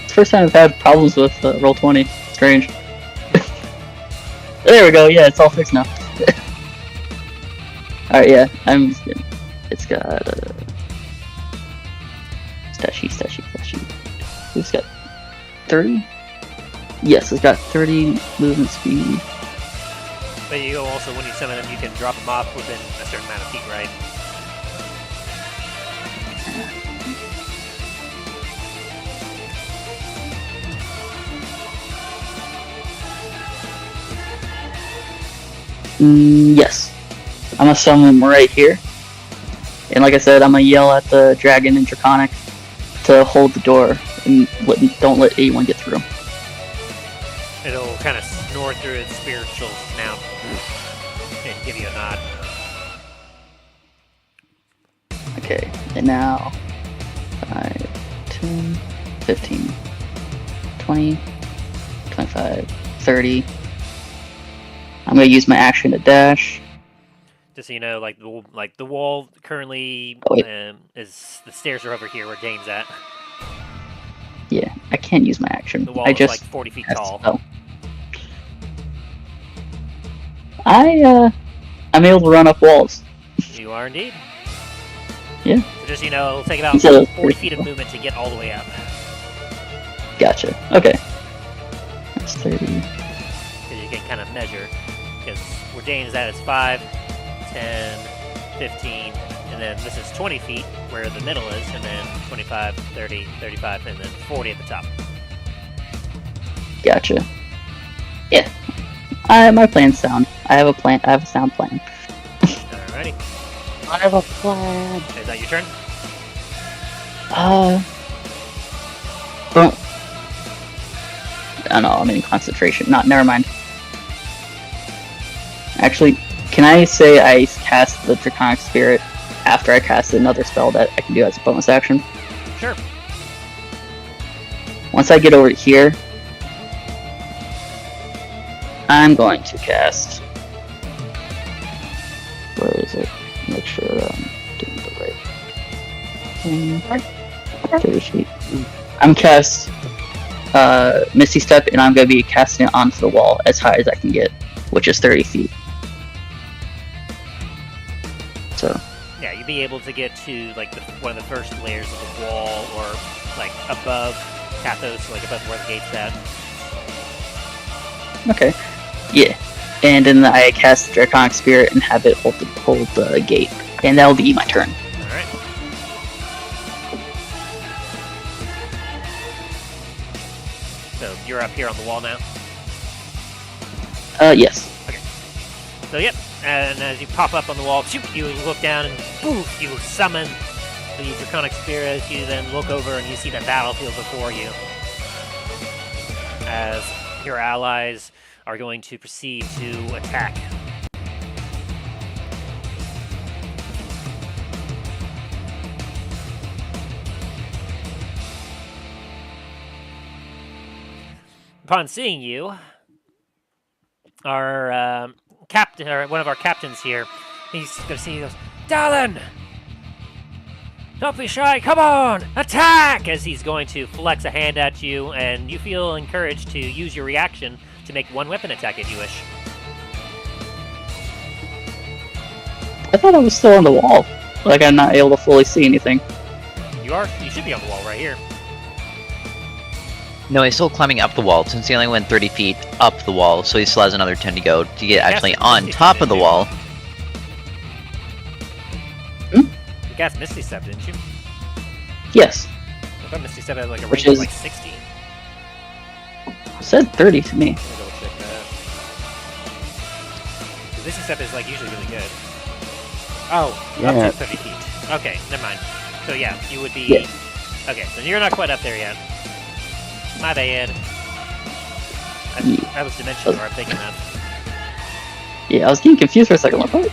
It's the first time I've had problems with Roll20. Strange. There we go. Yeah, it's all fixed now. Alright, yeah, it's got stashy. It's got 30? Yes, it's got 30 movement speed. But you also, when you summon them, you can drop them off within a certain amount of feet, right? Yes. I'm gonna summon them right here. And like I said, I'm gonna yell at the dragon and Draconic to hold the door and don't let anyone get through. It'll kind of snore through its spiritual snout and give you a nod. Okay, and now 5, 10, 15, 20, 25, 30. I'm gonna use my action to dash. Just so you know, like the wall currently is the stairs are over here where Dain's at. Yeah, I can't use my action. The wall I is just like 40 feet cast tall. spell. I'm able to run up walls. You are indeed. Yeah. So just so you know, it'll take about So- 40 feet of movement to get all the way up. Gotcha. Okay. It's 30. Because you can kind of measure. Because where Dain is at is 5, 10, 15, and then this is 20 feet where the middle is, and then 25, 30, 35, and then 40 at the top. Gotcha. Yeah. My plan's sound. I have a plan. I have a sound plan. Alrighty. I have a plan. Is that your turn? Don't. I don't know. I'm in concentration. Never mind. Actually, can I say I cast the Draconic Spirit after I cast another spell that I can do as a bonus action? Sure. Once I get over here, I'm going to cast. Where is it? Make sure I'm doing the right thing. 30 feet. I'm cast Misty Step, and I'm going to be casting it onto the wall as high as I can get, which is 30 feet. So. Yeah, you'd be able to get to like one of the first layers of the wall, or like above Talos, like above where the gate's at. Okay. Yeah. And then I cast Draconic Spirit and have it hold the gate. And that'll be my turn. Alright. So you're up here on the wall now? Yes. So yep, and as you pop up on the wall, you look down and poof, you summon the Draconic Spirit. You then look over and you see the battlefield before you. As your allies are going to proceed to attack. Upon seeing you, our captain, or one of our captains here, he's gonna see you. He goes, Dallen! Don't be shy, come on! Attack! As he's going to flex a hand at you, and you feel encouraged to use your reaction to make one weapon attack if you wish. I thought I was still on the wall. Like I'm not able to fully see anything. You should be on the wall right here. No, he's still climbing up the wall, since he only went 30 feet up the wall, so he still has another 10 to go to get actually on top of the wall. You cast Misty Step, didn't you? Yes. I thought Misty Step had like a Which range of is- like 60. It said 30 to me. Let me double check that. 'Cause Misty Step is like usually really good. Oh, Yeah. up to 30 feet. Okay, never mind. So yeah, you would be... Yeah. Okay, so you're not quite up there yet. My bad. That was dimension door I'm thinking of. Yeah, I was getting confused for a second. Like, what?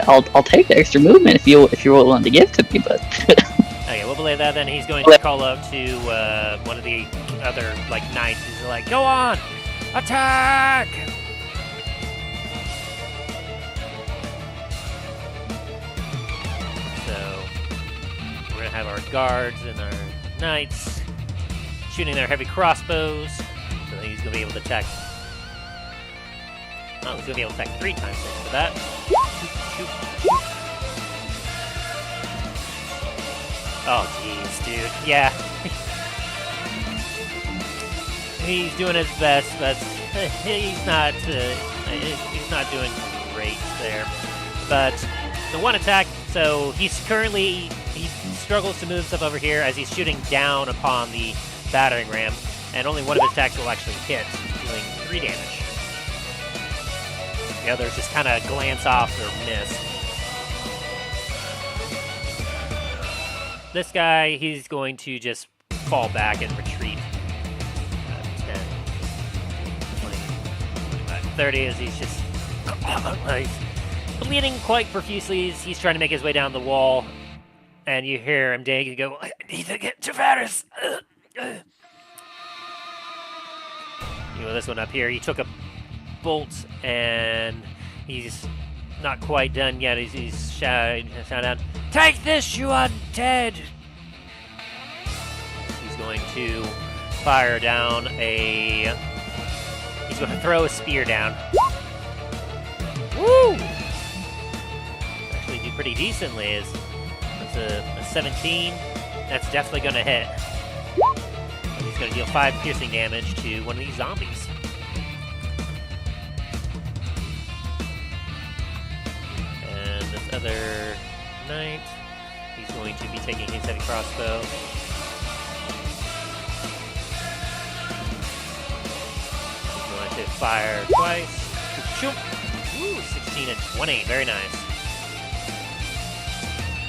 I'll take the extra movement if you're willing to give to me, but Okay, we'll belay that then. He's going to call out to one of the other like knights. He's like, "Go on, attack!" So we're gonna have our guards and our knights shooting their heavy crossbows. So he's gonna be able to attack. Oh, he's gonna be able to attack 3 times thanks to that. Shoot, shoot, shoot. Oh, jeez, dude. Yeah. He's doing his best, but he's not doing great there. But the one attack, so he struggles to move stuff over here as he's shooting down upon the battering ram, and only one of his attacks will actually hit, dealing 3 damage. The others just kind of glance off or miss. This guy, he's going to just fall back and retreat. 10, 20, 25, 30 as he's just he's bleeding quite profusely. He's trying to make his way down the wall. And you hear him dig and go, I need to get to Varus. You know, this one up here, he took a bolt and he's not quite done yet. He's shouting out, take this, you undead! He's going to fire down he's going to throw a spear down. Woo! Actually do pretty decently. That's a 17. That's definitely going to hit. He's going to deal 5 piercing damage to one of these zombies. And this other knight, he's going to be taking his heavy crossbow. He's going to fire twice. Shoop, shoop. Ooh, 16 and 20. Very nice.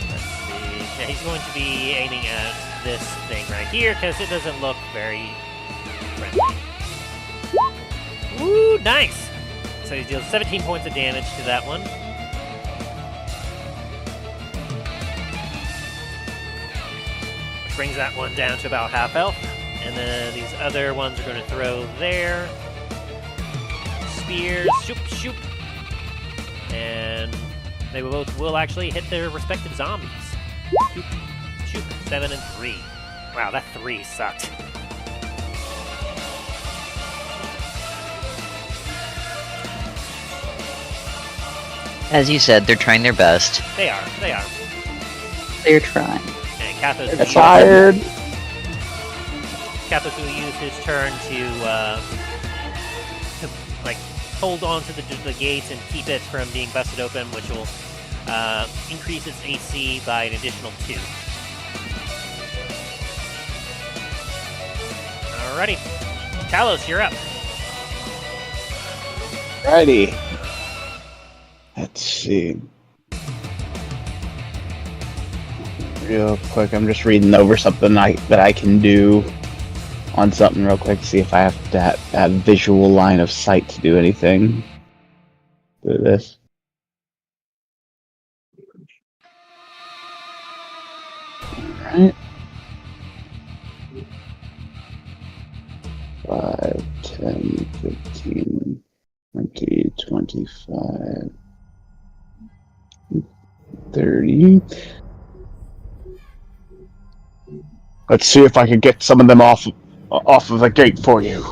Let's see. Yeah, he's going to be aiming at this thing right here because it doesn't look very friendly. Ooh, nice! So he deals 17 points of damage to that one. Which brings that one down to about half health. And then these other ones are going to throw their spears. Shoop, shoop. And they will actually hit their respective zombies. Shoop, shoop. 7 and 3. Wow, that 3 sucked. As you said, they're trying their best. They are. They're trying. And Kathos They're tired. Kathos will use his turn to like hold on to the gates and keep it from being busted open, which will increase its AC by an additional 2. Alrighty. Talos, you're up. Alrighty. Let's see. Real quick, I'm just reading over something that I can do on something real quick. See if I have to have visual line of sight to do anything. Do this. Alright. 5, 10, 15, 20, 25, 30. Let's see if I can get some of them off of the gate for you.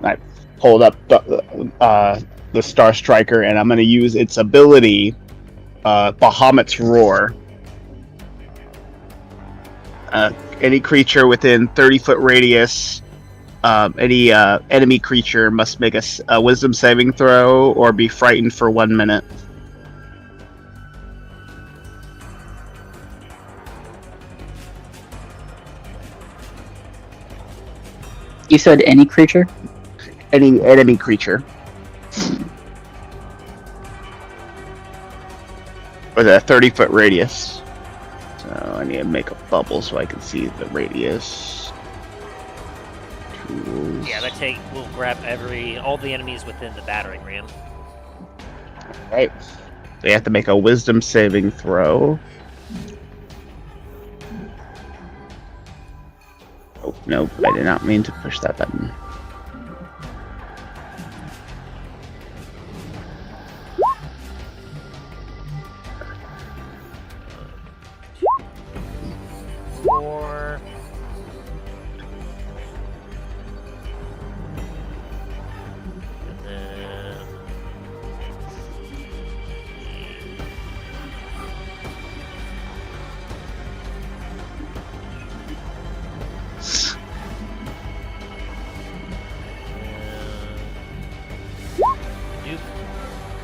I pulled up the Star Striker, and I'm going to use its ability, Bahamut's Roar. Any creature within 30-foot radius, any enemy creature must make a Wisdom saving throw or be frightened for 1 minute. You said any creature? Any enemy creature. With a 30-foot radius. So I need to make a bubble so I can see the radius. Tools. Yeah, we'll grab all the enemies within the battering ram. Alright. They have to make a Wisdom saving throw. Oh, no, I did not mean to push that button. Four. And then...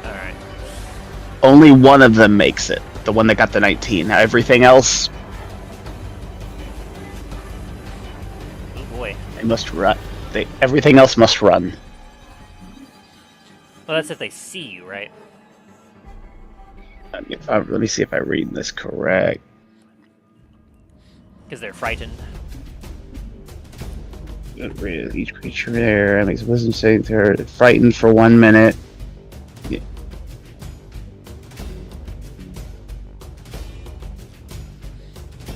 Alright. Only one of them makes it. The one that got the 19. Now everything else, Oh boy. they must run. Everything else must run. Well, that's if they see you, right? Let me see if I read this correct. Because they're frightened. Each creature there makes a Wisdom saving throw. Frightened for 1 minute. Yeah.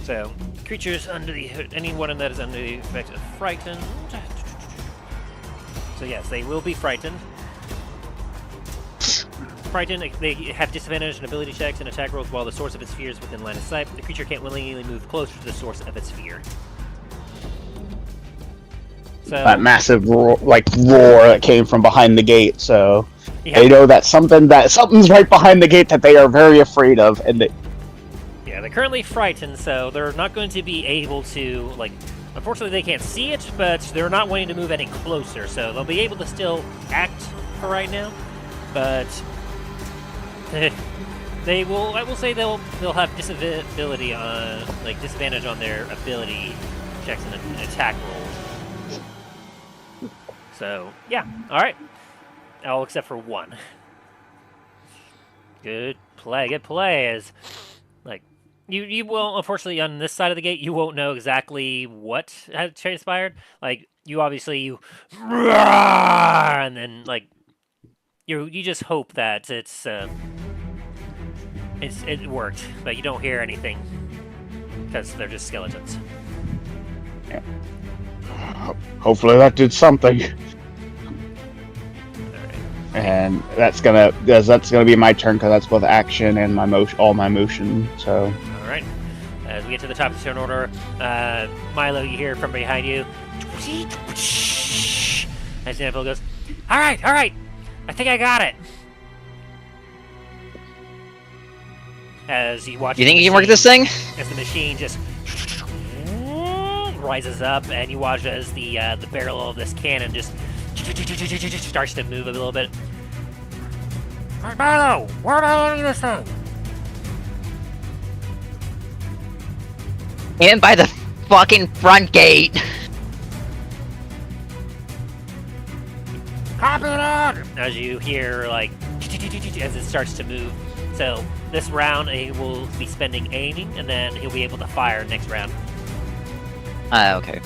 So, creatures anyone that is under the effect of frightened. So yes, they will be frightened. Frightened, they have disadvantage on ability checks and attack rolls while the source of its fear is within line of sight. The creature can't willingly move closer to the source of its fear. So, That massive roar that came from behind the gate. So yeah, they know that something's right behind the gate that they are very afraid of, and yeah, they're currently frightened, so they're not going to be able to Unfortunately, they can't see it, but they're not wanting to move any closer, so they'll be able to still act for right now. But they will. I will say they'll have disability on disadvantage on their ability checks and attack rolls. So yeah, all right. All except for one. Good play. Good play. Is like you will, unfortunately, on this side of the gate, you won't know exactly what had transpired. Like you obviously and then like you just hope that it worked, but you don't hear anything because they're just skeletons. Yeah. Hopefully that did something. And that's gonna be my turn because that's both action and my motion, all my motion. So. All right. As we get to the top of the turn order, Milo, you hear from behind you. As Xanathil goes, all right, I think I got it. As you watch, You think you can work this thing? As the machine just rises up, and you watch as the barrel of this cannon just starts to move a little bit. All right, Milo, where am I this thing? In by the fucking front gate. Copy that! As you hear, like, as it starts to move. So, this round, he will be spending aiming, and then he'll be able to fire next round. Okay.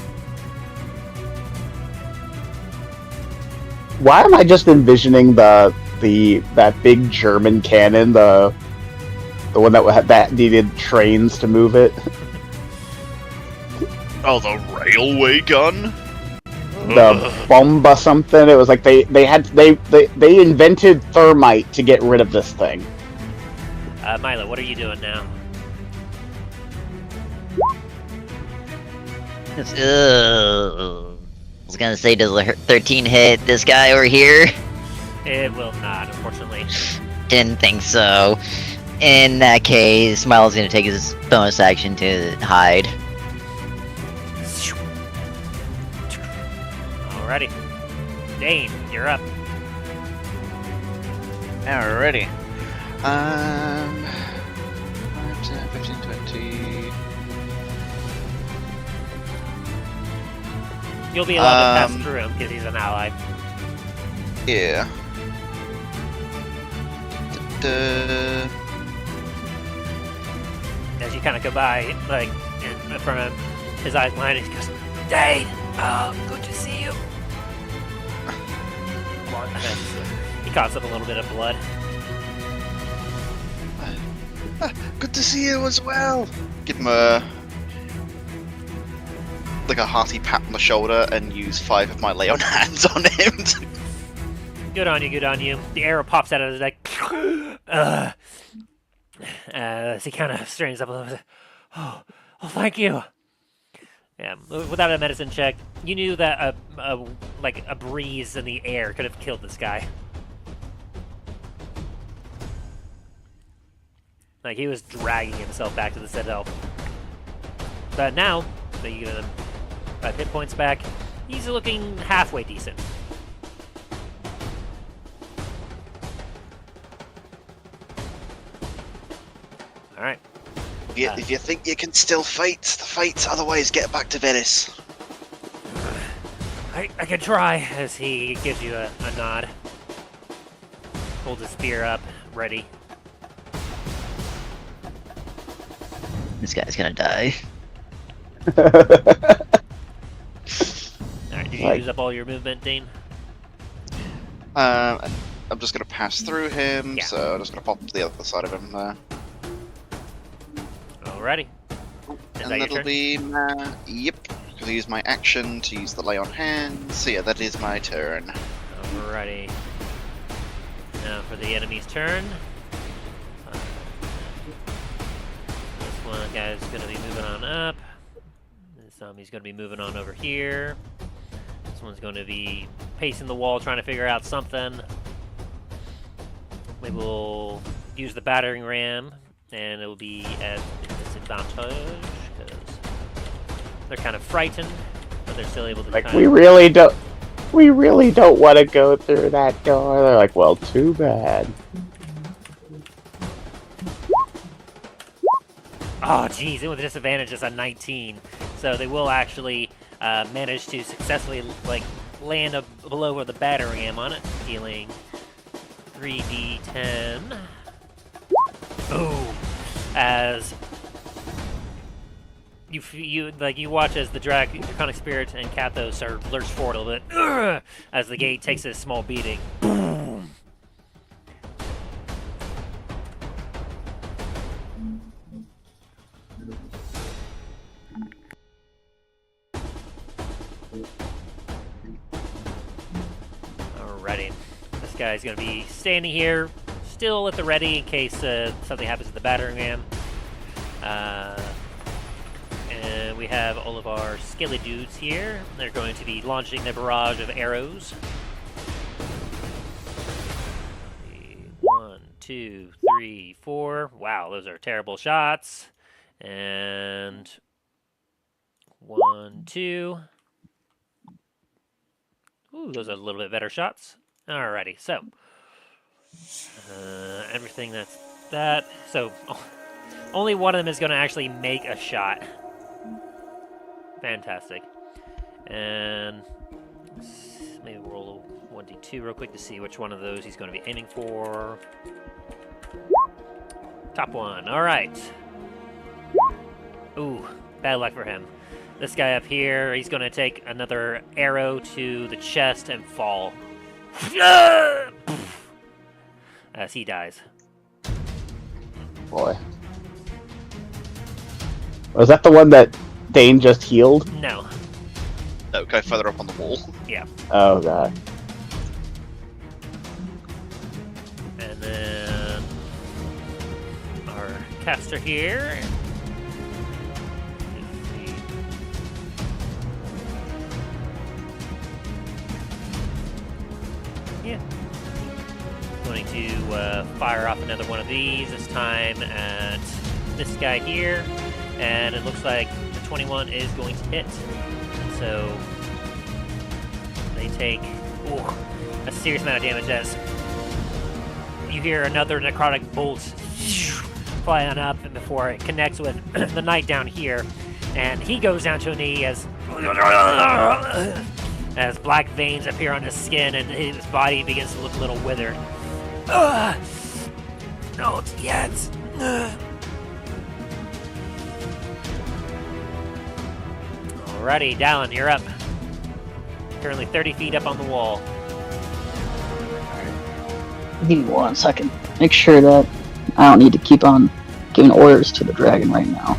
Why am I just envisioning that big German cannon, the one that needed trains to move it? Oh, the railway gun? The bomba something. It was like they invented thermite to get rid of this thing. Milo, what are you doing now? I was gonna say, does the 13 hit this guy over here? It will not, unfortunately. Didn't think so. In that case, Milo's gonna take his bonus action to hide. Alrighty. Dain, you're up. Alrighty. 5, 10, 15, 20. You'll be allowed to pass through him because he's an ally. Yeah. As you kind of go by, like, in front of him, his eyes line, and he goes, Dain! Good to see you. He coughs up a little bit of blood. Good to see you as well. Give him a hearty pat on the shoulder and use 5 of my lay on hands on him. Good on you. The arrow pops out of his neck. As he kind of straightens up a little bit. Oh, thank you. Yeah, without a medicine check, you knew that a breeze in the air could have killed this guy. Like, he was dragging himself back to the citadel. But now, that you give him 5 hit points back, he's looking halfway decent. Alright. If you think you can still fight the fights, otherwise get back to Venice. I can try, as he gives you a nod. Holds his spear up, ready. This guy's gonna die. Alright, did you use up all your movement, Dain? I'm just gonna pass through him, Yeah. so I'm just gonna pop to the other side of him there. Alrighty. Is And that your that'll turn? be my... Yep, because I use my action to use the lay on hands. So yeah, that is my turn. Alrighty. Now for the enemy's turn. This one guy's gonna be moving on up. This zombie's gonna be moving on over here. This one's gonna be pacing the wall, trying to figure out something. We will use the battering ram, and it will be at disadvantage, because They're kind of frightened, but they're still able to. Like, kind we of... really don't want to go through that door. They're like, well, too bad. Oh, geez, with disadvantage, it's a 19. So they will actually manage to successfully land below where the battering ram on it, dealing 3d10. Boom! As you watch as the draconic spirit and Kathos are lurched forward a little bit, as the gate takes a small beating. Boom! Alrighty, this guy's gonna be standing here, still at the ready in case something happens to the battering ram. And we have all of our skelly dudes here. They're going to be launching their barrage of arrows. 1, 2, 3, 4. Wow, those are terrible shots. And 1, 2. Ooh, those are a little bit better shots. Alrighty, so everything that's that. So only one of them is going to actually make a shot. Fantastic. And maybe roll a 1d2 real quick to see which one of those he's going to be aiming for. Top one. All right. Ooh, bad luck for him. This guy up here, he's going to take another arrow to the chest and fall. As he dies. Boy. Was that the one that Dain just healed? No. No, go further up on the wall. Yeah. Oh god. And then our caster here. Yeah. Going to fire off another one of these, this time at this guy here. And it looks like the 21 is going to hit. So they take a serious amount of damage as you hear another necrotic bolt flying up before it connects with the knight down here. And he goes down to a knee as black veins appear on his skin and his body begins to look a little withered. Not yet. Alrighty, Dallen, you're up. Currently 30 feet up on the wall. Give me 1 second. Make sure that I don't need to keep on giving orders to the dragon right now.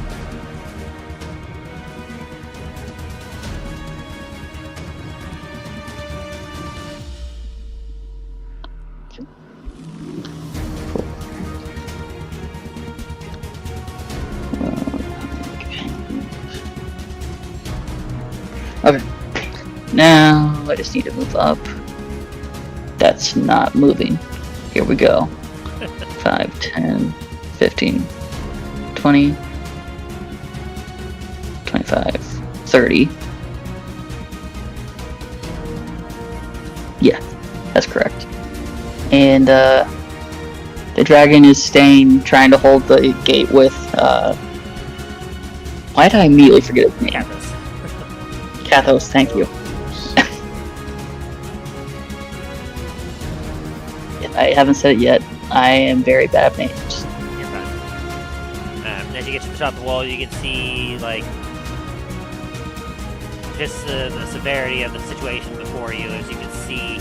Okay. Now I just need to move up. That's not moving. Here we go. 5, 10, 15, 20, 25, 30. Yeah, that's correct. And the dragon is staying, trying to hold the gate with, why did I immediately forget his name? Kathos. Kathos, thank you. I haven't said it yet. I am very bad at names. You're fine. As you get to the top of the wall, you can see, like, just the severity of the situation before you. As you can see,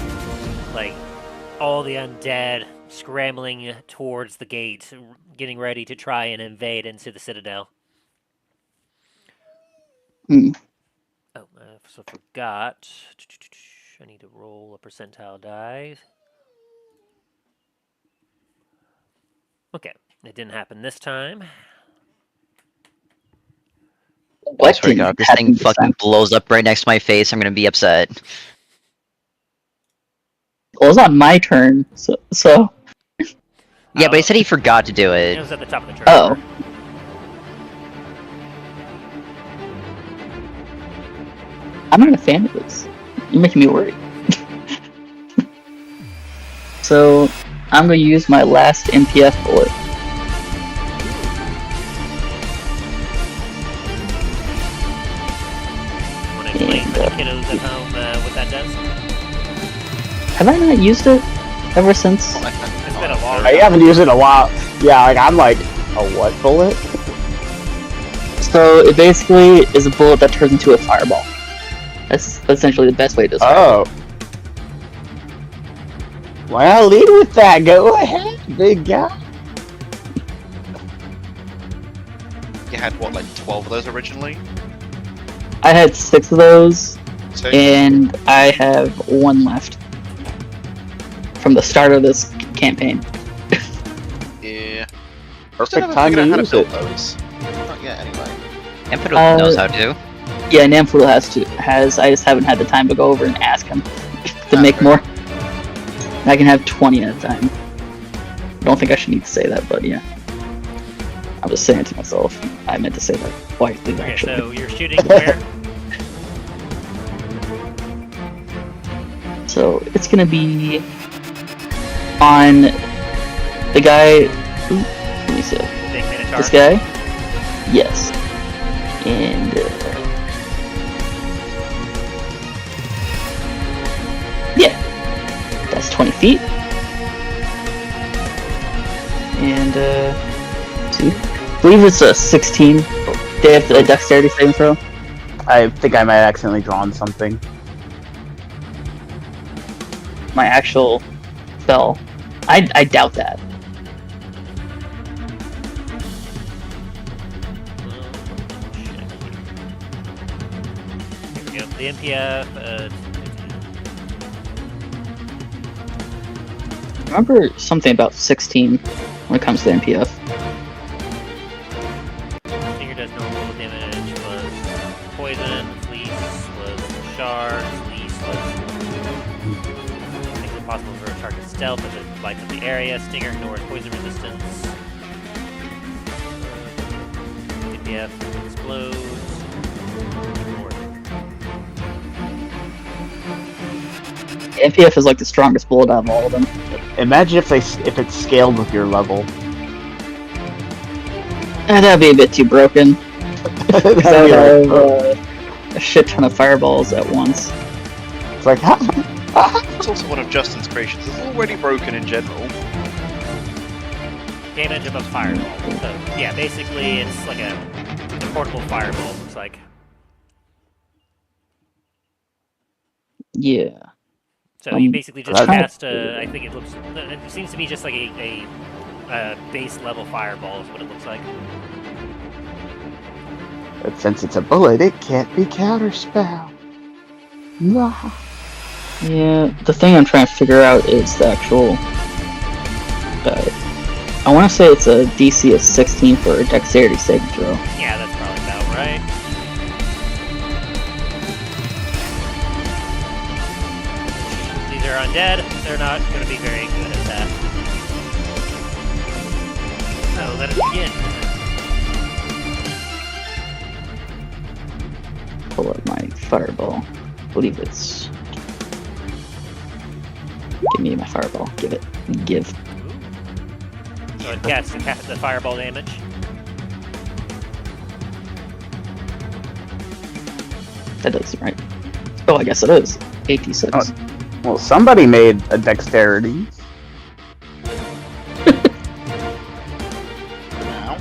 like, all the undead scrambling towards the gate, getting ready to try and invade into the citadel. Hmm. Oh, I also forgot. I need to roll a percentile die. Okay, it didn't happen this time. I swear to God, if this thing fucking blows up right next to my face, I'm gonna be upset. Well, it's not my turn, so... Yeah, but he said he forgot to do It it. was at the top of the turn. Oh. I'm not a fan of this. You're making me worried. So, I'm going to use my last MPF bullet. Want to explain for the kiddos at home what that does? Have I not used it ever since? It's been a long I time. haven't used it in a while. Yeah, like I'm like, a what bullet? So, it basically is a bullet that turns into a fireball. That's essentially the best way to describe it. Oh. Well, lead with that. Go ahead, big guy. You had what, like 12 of those originally? I had 6 of those, So and I have 1 left from the start of this campaign. yeah. Perfect time to use it. Those. Not yet, anyway. Emperor knows how to. Yeah, Namful has. I just haven't had the time to go over and ask him to make Okay. more. I can have 20 at a time. I don't think I should need to say that, but yeah. I was saying it to myself. I meant to say that quietly, Okay, actually. so you're shooting where? So it's gonna be on the guy. Ooh, let me see. Big Minotaur. This guy? Yes. And yeah, that's 20 feet. And see, I believe it's a 16. They have a dexterity saving throw. I think I might have accidentally drawn something. My actual spell. I doubt that. Here we go. The MPF. Remember something about 16 when it comes to MPF. Stinger does normal damage. Was poison. Fleece was shard. Fleece was. Makes it possible for a target stealth as it lights up the area. Stinger ignores poison resistance. MPF explodes. MPF is like the strongest bullet out of all of them. Imagine if it's scaled with your level. That'd be a bit too broken. That'd Because I be would like, have a shit ton of fireballs at once. it's like, It's also one of Justin's creations. It's already broken in general. Damage of a fireball. So, yeah, basically it's like a portable fireball, looks like. Yeah. So you Um, basically just that's- cast I think it looks, it seems to be just like a base level fireball is what it looks like. but since it's a bullet, it can't be counterspell. Nah. Yeah, the thing I'm trying to figure out is the actual... I want to say it's a DC of 16 for a dexterity saving throw. Yeah, that's probably about right. These are undead. They're not going to be very good at that. So let us begin. Pull up my fireball. I believe it's... Give me my fireball. Give it. Give. So it casts the fireball damage. That doesn't right. Oh, I guess it is. 86. Oh. Well, somebody made a dexterity. Now.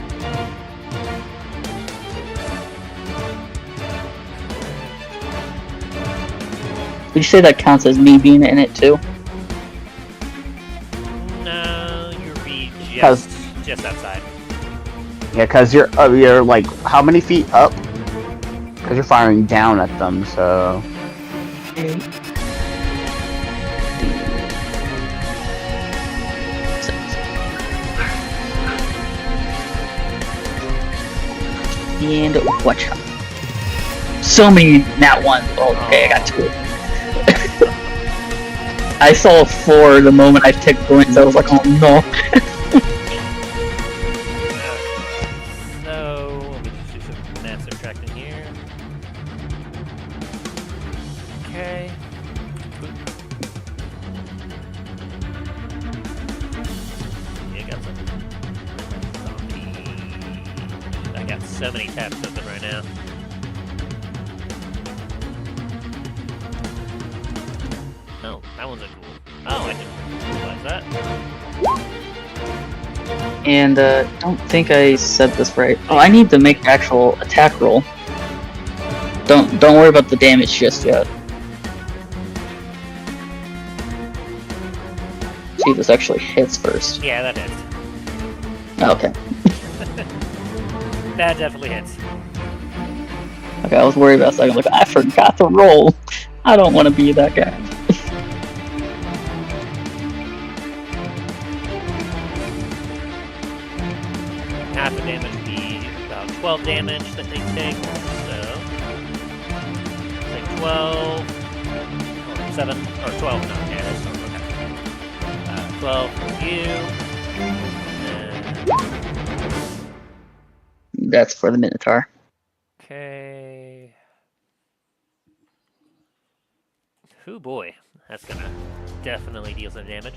Would you say that counts as me being in it too? No, you'll be Because- just outside. Yeah, because you're like how many feet up? Because you're firing down at them, so And watch out. So many nat one. Oh, okay, I got 2. I saw 4 the moment I ticked points. I was like, oh no. So let me just do some math subtracting here. Okay. Yeah, got some zombie. I got so many tabs open right now. Oh, that one's a ghoul. Oh, I didn't realize that. And don't think I said this right. Oh, I need to make the actual attack roll. Don't worry about the damage just yet. See if this actually hits first. Yeah, that hits. Okay. That definitely hits. Okay, I was worried about a second. Like, I forgot to roll. I don't want to be that guy. Half the damage would be about 12 damage that they take. So, take 12, or 7, or 12, no, yeah, that's okay. 12 for you, and... That's for the Minotaur. Okay. Oh boy, that's gonna definitely deal some damage.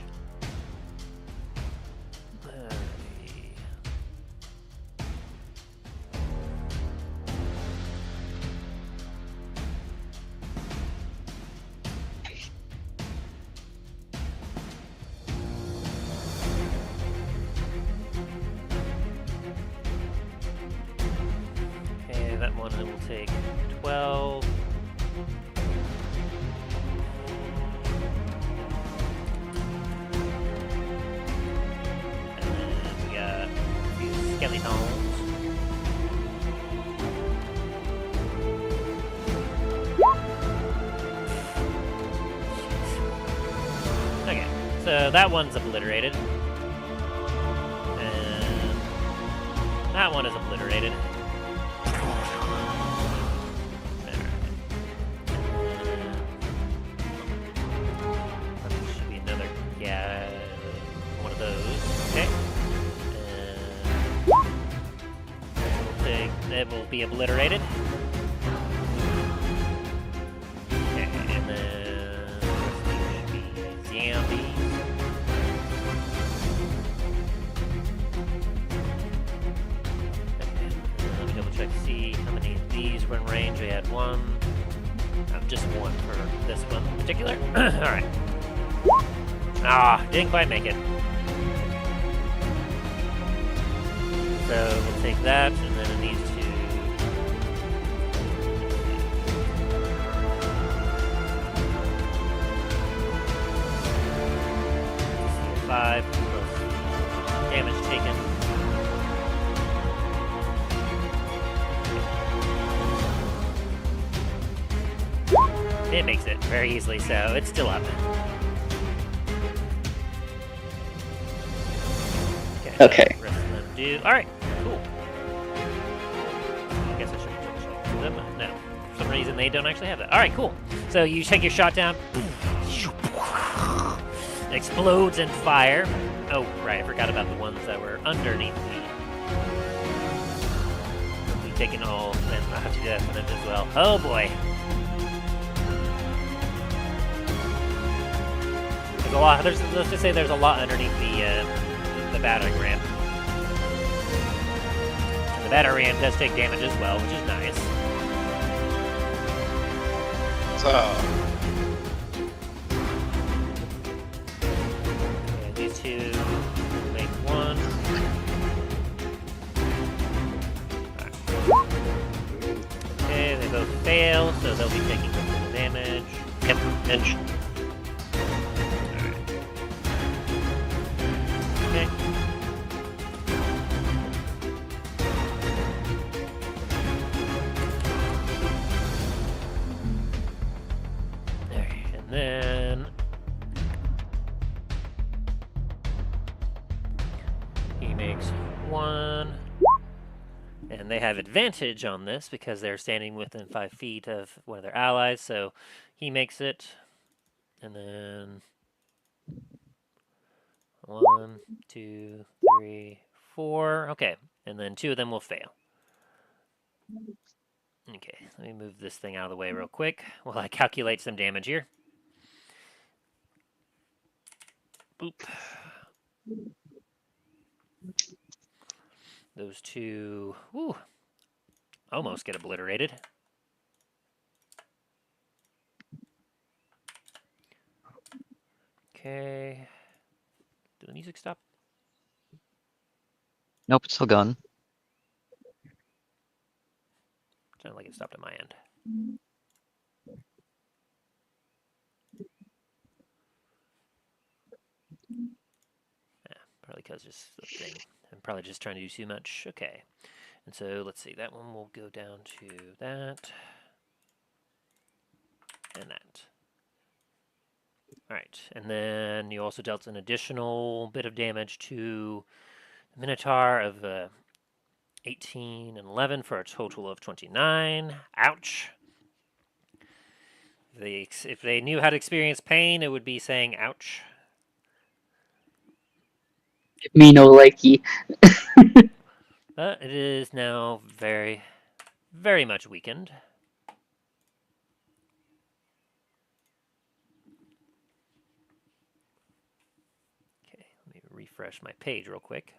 Okay, that one will take 12. And then we got a few skeletons. Okay, so that one's obliterated. And that one is obliterated. Should be another, yeah, one of those. Okay. And it will be obliterated. Okay, and then should be zombies. Okay, let me double check to see how many of these were in range. We had one. Just one for this one in particular. Alright. Ah, didn't quite make it. So we'll take that, and then in these two. Five plus damage taken. It makes it very easily, so it's still up. Okay. Rest of them do. Alright, cool. I guess I should check them. No. For some reason, they don't actually have that. Alright, cool. So you take your shot down. It explodes in fire. Oh, right, I forgot about the ones that were underneath me. We've taken all, and I have to do that for them as well. Oh boy. There's a lot. Let's just say there's a lot underneath the battering ram. And the battering ram does take damage as well, which is nice. So, Okay, these two make one. Okay, they both fail, so they'll be taking some damage. yep, edge. Okay. Alright, and then he makes one. And they have advantage on this because they're standing within 5 feet of one of their allies, so he makes it. And then 1, 2, 3, 4. Okay, and then 2 of them will fail. Okay, let me move this thing out of the way real quick while I calculate some damage here. Boop. Those two, whew, almost get obliterated. Okay. Did the music stop? Nope, it's still going. Sounded like it stopped at my end. Yeah, probably because just the thing. I'm probably just trying to do too much. Okay. And so let's see, that one will go down to that. And that. Alright, and then you also dealt an additional bit of damage to the Minotaur of 18 and 11 for a total of 29. Ouch. If they knew how to experience pain, it would be saying ouch. Me no likey. But it is now very, very much weakened. Okay, let me refresh my page real quick.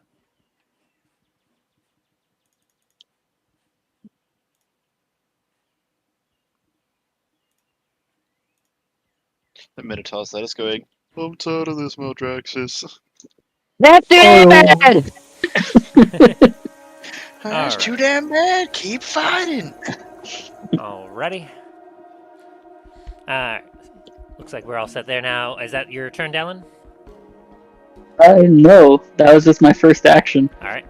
The Minotaur's there is going, I'm tired of this, Maldraxxus. That's Oh. bad! It's too damn bad. Keep fighting. Alrighty. Looks like we're all set there now. Is that your turn, Dallen? No, that was just my first action. Alright.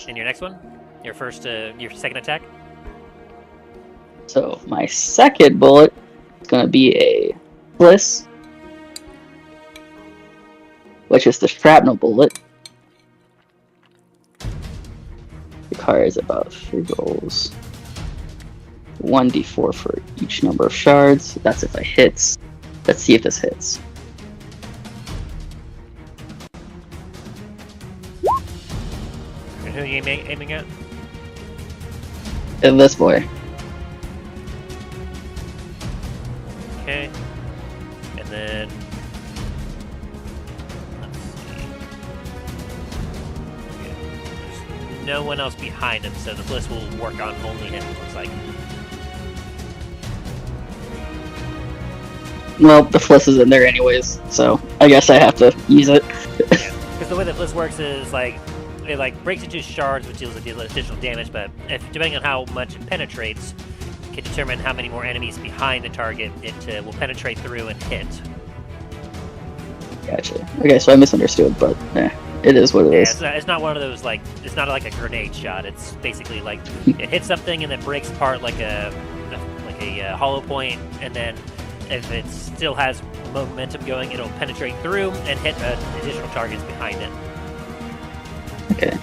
And your next one? Your second attack? So my second bullet is going to be a bliss, which is the shrapnel bullet. Requires about 3 rolls. 1d4 for each number of shards. That's if I hits. Let's see if this hits. And who are you aiming at? And this boy. Okay. And then let's see. Okay. There's no one else behind him, so the bliss will work on only him, it looks like. Well, the bliss is in there anyways, so I guess I have to use it. Yeah. Because the way the bliss works is it breaks into shards, which deals additional damage, but depending on how much it penetrates, it can determine how many more enemies behind the target it will penetrate through and hit. Gotcha. Okay, so I misunderstood, but it is what it Yeah, is. it's not one of those it's not like a grenade shot. It's basically like it hits something and then breaks apart like a hollow point, and then if it still has momentum going, it'll penetrate through and hit additional targets behind it. Okay.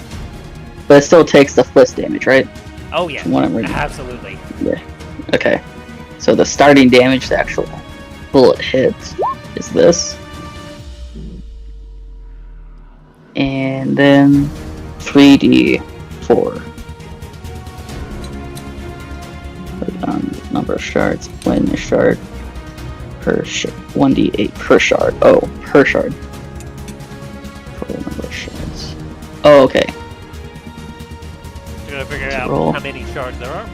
But it still takes the bliss damage, right? Oh yeah, From what I'm reading. absolutely. Yeah. Okay. So the starting damage, the actual bullet hits, is this. And then 3d4. Number of shards. When a shard per 1d8 per shard. Oh, per shard. Total number of shards. Oh, okay. You gotta figure out Roll. how many shards there are.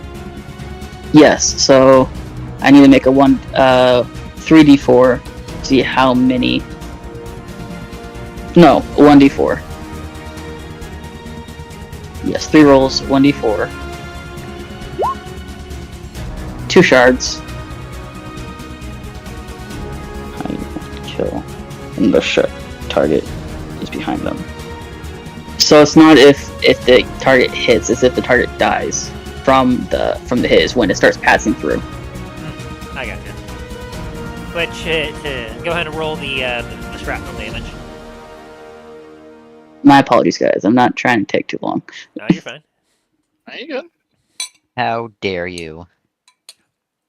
Yes, so I need to make a 3d4 to see how many. No, 1d4. Yes, 3 rolls, 1d4. 2 shards. Kill. And the target is behind them. So it's not if the target hits, it's if the target dies from the hit is when it starts passing through. I got you. Which go ahead and roll the shrapnel damage. My apologies, guys. I'm not trying to take too long. No, you're fine. There you go. How dare you?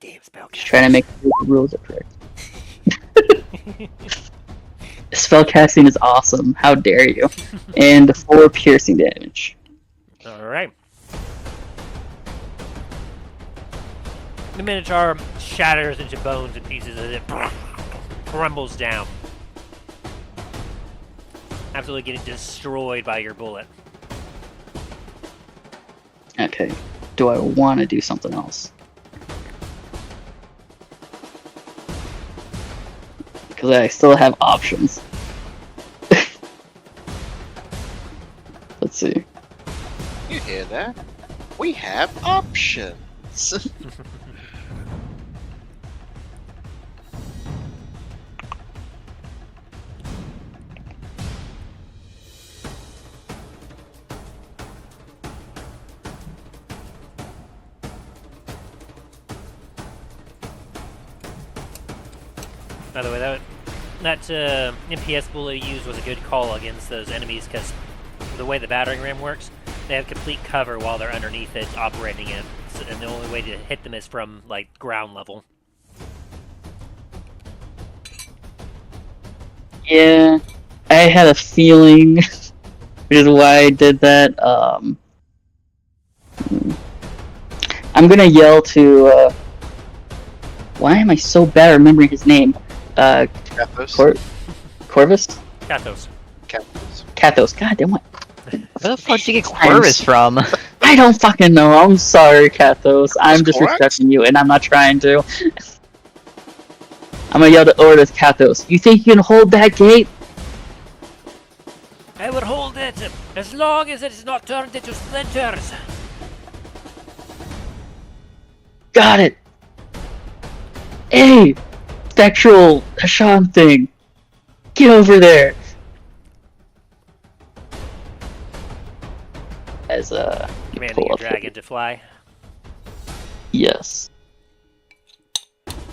Damn spell. Just trying to make sure the rules are correct. Spellcasting is awesome. How dare you? And 4 piercing damage. All right. The Minotaur shatters into bones and pieces as it crumbles down. Absolutely getting destroyed by your bullet. Okay. Do I want to do something else? Because I still have options. Let's see. You hear that? We have options. By the way, that MPS bullet you used was a good call against those enemies because the way the battering ram works, they have complete cover while they're underneath it, operating it, and the only way to hit them is from like ground level. Yeah, I had a feeling, which is why I did that. I'm gonna yell to. Why am I so bad at remembering his name? Kathos. Corvus? Talos. Kathos. Kathos. God damn, what? Where the fuck did you get Corvus from? I don't fucking know. I'm sorry, Kathos. I'm That's correct. disrespecting you, and I'm not trying to. I'm gonna yell to orders, Kathos. You think you can hold that gate? I will hold it as long as it is not turned into splinters. Got it. Hey, sexual Hashan thing. Get over there. As Commanding pull your up dragon here. to fly. Yes.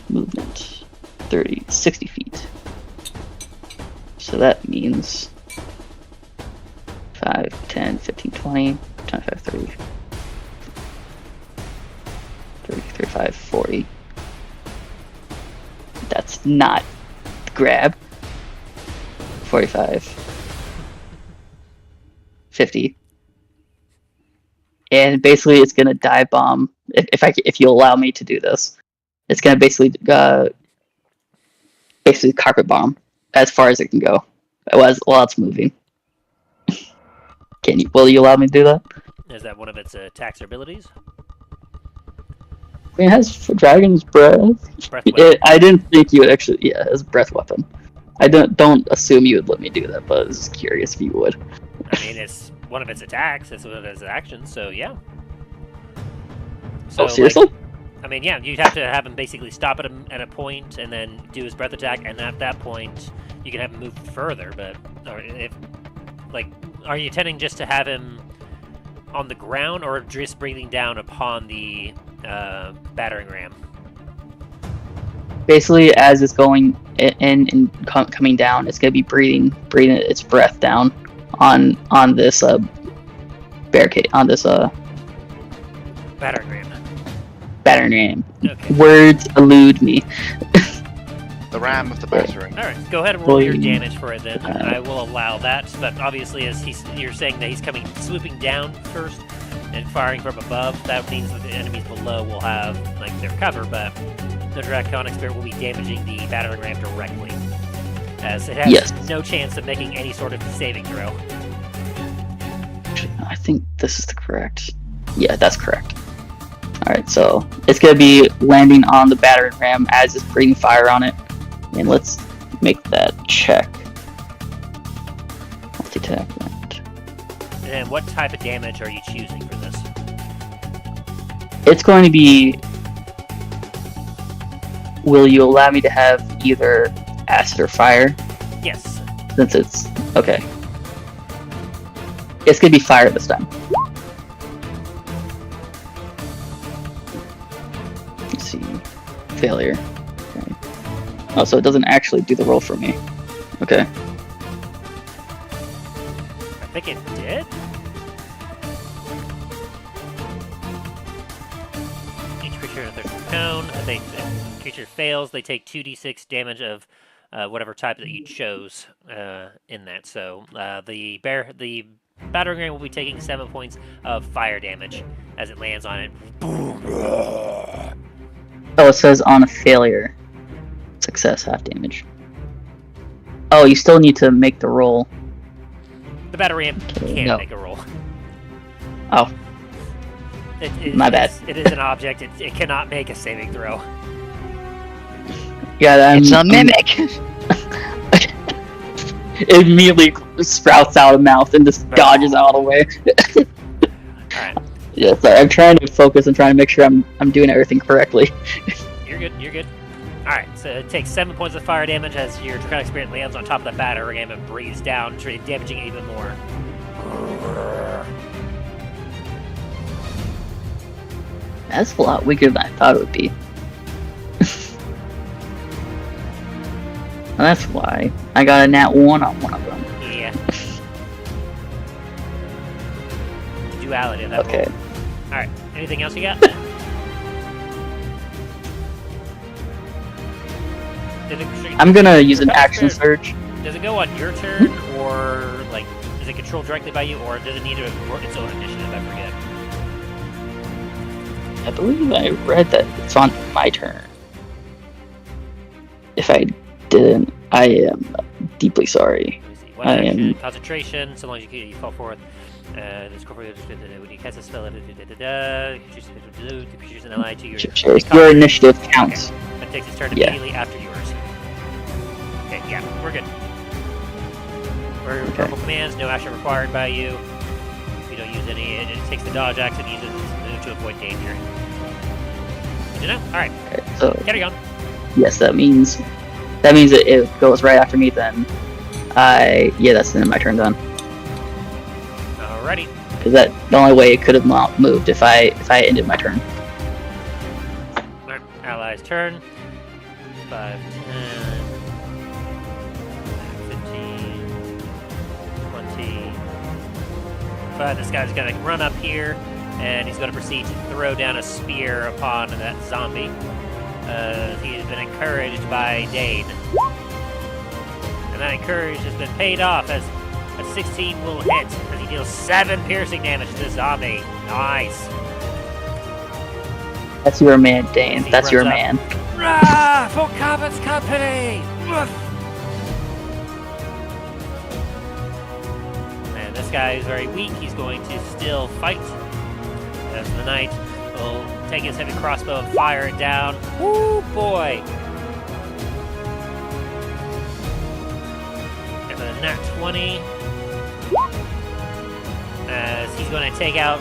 Movement 30, 60 feet. So that means 5, 10, 15, 20, 25, 30, 30, 35, 40. That's not grab. 45, 50. And basically, it's gonna dive bomb. If you allow me to do this, it's gonna basically carpet bomb as far as it can go, while it's moving. Will you allow me to do that? Is that one of its attacks or abilities? I mean, it has Dragon's Breath. Breath weapon. I didn't think you would actually. Yeah, it has breath weapon. I don't assume you would let me do that, but I was just curious if you would. I mean, it's one of its attacks. It's one of its actions. So yeah. So, Oh, seriously? I mean, yeah, you'd have to have him basically stop at a point and then do his breath attack, and at that point, you can have him move further. But are you intending just to have him on the ground, or just breathing down upon the battering ram? Basically, as it's going in and coming down, it's gonna be breathing its breath down on this barricade, on this Battering ram. battering ram. Okay. Words elude me. The ram of the battering. All right, go ahead and roll your Well, damage for it then. I will allow that, but obviously, as you're saying that he's coming, swooping down first and firing from above, that means that the enemies below will have like their cover, but the Draconic Spirit will be damaging the battering ram directly, as it has no chance of making any sort of saving throw. I think this is the correct. Yeah, that's correct. Alright, so it's going to be landing on the battering ram as it's breathing fire on it. And let's make that check. Multi-attack. And what type of damage are you choosing for this? It's going to be... Will you allow me to have either acid or fire? Yes. Since it's... Okay. It's going to be fire this time. Let's see. Failure. Okay. Oh, so it doesn't actually do the roll for me. Okay. I think it did. Each creature in a 30 cone. If the creature fails, they take 2d6 damage of whatever type that you chose in that. So the battering ram will be taking 7 points of fire damage as it lands on it. Boom. Oh, it says on a failure. Success, half damage. Oh, you still need to make the roll. The battery ram can't no. make a roll. Oh. My bad. It is an object. It cannot make a saving throw. Yeah, It's a mimic! It immediately sprouts out of mouth and just dodges out of the way. Alright. Yeah, sorry, I'm trying to focus and trying to make sure I'm doing everything correctly. You're good. Alright, so it takes 7 points of fire damage as your Draconic Spirit lands on top of the batter ram and breathes down, damaging it even more. That's a lot weaker than I thought it would be. And that's why I got a nat 1 on one of them. Yeah. Duality of that Okay. roll. Alright, anything else you got? I'm gonna use an action surge. Does it go on your turn, or like, is it controlled directly by you, or does it need to work its own initiative? I forget. I believe I read that it's on my turn. If I didn't, I am deeply sorry. Let me see. One I action, am- concentration, so long as you fall forth. When you cast a spell, choose an ally to your. Your initiative counts. It takes its turn Yeah. immediately after yours. Okay, yeah, we're good. For Okay. purple commands, no action required by you. If you don't use any, it takes the dodge action and uses its move to avoid danger. Good to know? Alright, Okay, so carry on. yes, that means it goes right after me. Then that's the end of my turn done. Alrighty. Because that the only way it could have moved if I ended my turn. Alright, allies' turn. 5, 10, 15, 20. But this guy's gonna run up here, and he's gonna proceed to throw down a spear upon that zombie. He has been encouraged by Dain. And that encourage has been paid off as a 16 will hit, as he deals 7 piercing damage to the zombie. Nice. That's your man, Dain. As he That's your runs man. Rah! For Cabot's company! Woof! And this guy is very weak. He's going to still fight. As the knight will take his heavy crossbow and fire it down. Woo, boy! And the nat 20. As he's going to take out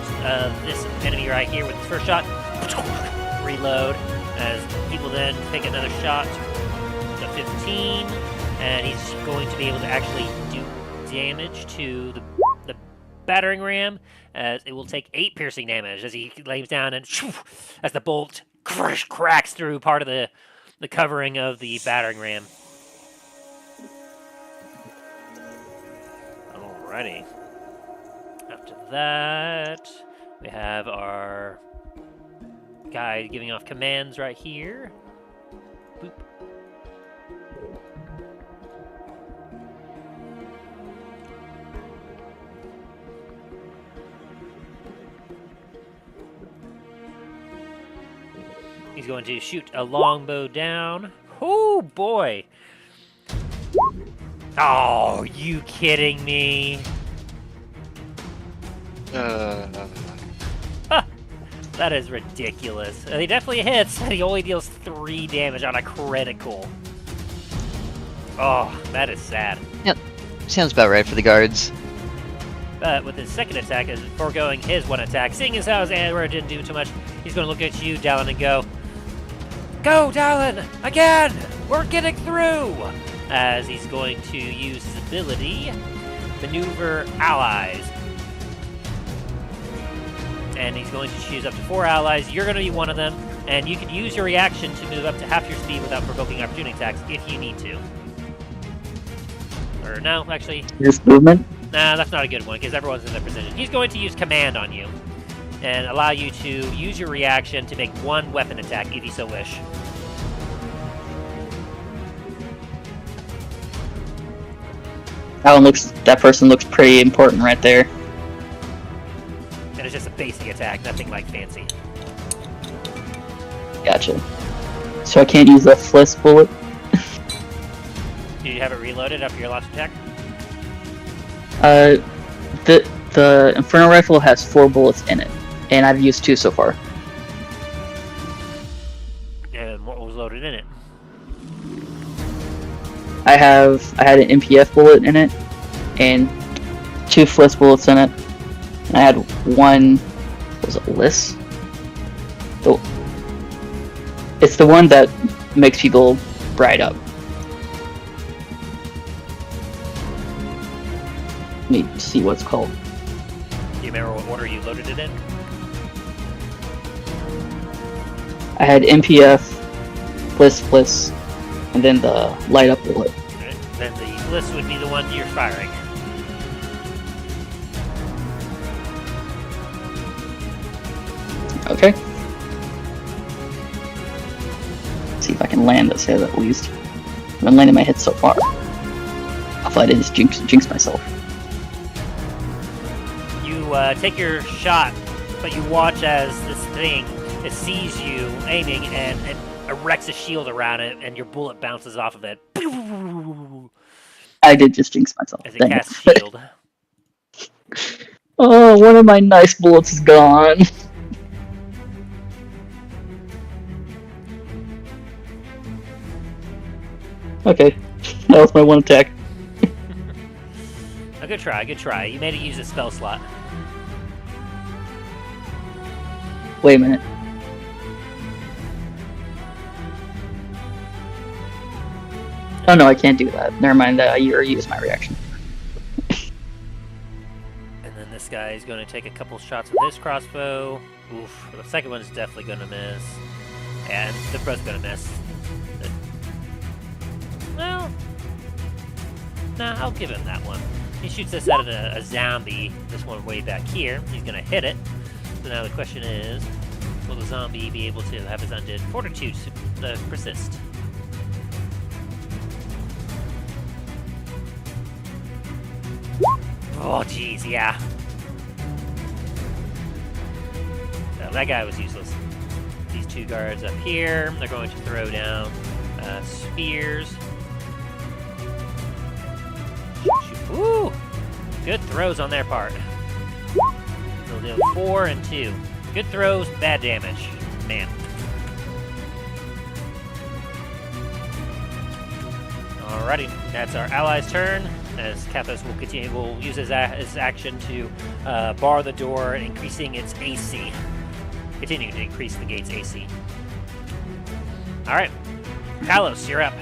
this enemy right here with his first shot. Reload. As he will then take another shot. The 15. And he's going to be able to actually do damage to the battering ram, as it will take 8 piercing damage as he lays down and as the bolt cracks through part of the covering of the battering ram. Alrighty. After that, we have our guy giving off commands right here. Boop. He's going to shoot a longbow down. Oh boy! Oh, you kidding me? That is ridiculous. He definitely hits, and he only deals 3 damage on a critical. Oh, that is sad. Yep. Sounds about right for the guards. But with his second attack, as foregoing his one attack, seeing as how his arrow didn't do too much, he's going to look at you, Dallen, and go, "Go, Dallen! Again! We're getting through!" As he's going to use his ability, Maneuver Allies. And he's going to choose up to 4 allies. You're going to be one of them, and you can use your reaction to move up to half your speed without provoking opportunity attacks if you need to. Or no, actually, This movement. nah, that's not a good one because everyone's in their position. He's going to use command on you and allow you to use your reaction to make 1 weapon attack if you so wish. That person looks pretty important right there. And it's just a basic attack, nothing like fancy. Gotcha. So I can't use the fliss bullet. Do you have it reloaded after your last attack? The Inferno Rifle has 4 bullets in it, and I've used 2 so far. And what was loaded in it? I had an MPF bullet in it, and 2 fliss bullets in it. And I had 1. Was it Liss? It's the one that makes people bright up. Let me see what it's called. Do you remember what order you loaded it in? I had MPF, Fliss, and then the light up bullet. Right. Then the list would be the one you're firing. Okay. See if I can land this hit at least. I've been landing my hits so far. Hopefully I didn't just jinx myself. You take your shot, but you watch as this thing, it sees you aiming and erects a shield around it, and your bullet bounces off of it. I did just jinx myself. As it casts shield. Oh, one of my nice bullets is gone. Okay, that was my one attack. A good try, good try. You made it use a spell slot. Wait a minute. Oh no, I can't do that. Never mind, I already used my reaction. And then this guy is going to take a couple shots with his crossbow. Oof, the second one's definitely going to miss. And they're both going to miss. Well, nah, I'll give him that one. He shoots this at a zombie, this one way back here. He's going to hit it. So now the question is, will the zombie be able to have his undead fortitude persist? Oh, jeez, yeah. So that guy was useless. These 2 guards up here, they're going to throw down spears. Ooh! Good throws on their part. They'll do 4 and 2. Good throws, bad damage. Man. Alrighty, that's our ally's turn. As Kathos will use his action to bar the door, increasing its AC. Continuing to increase the gate's AC. Alright. Talos, you're up.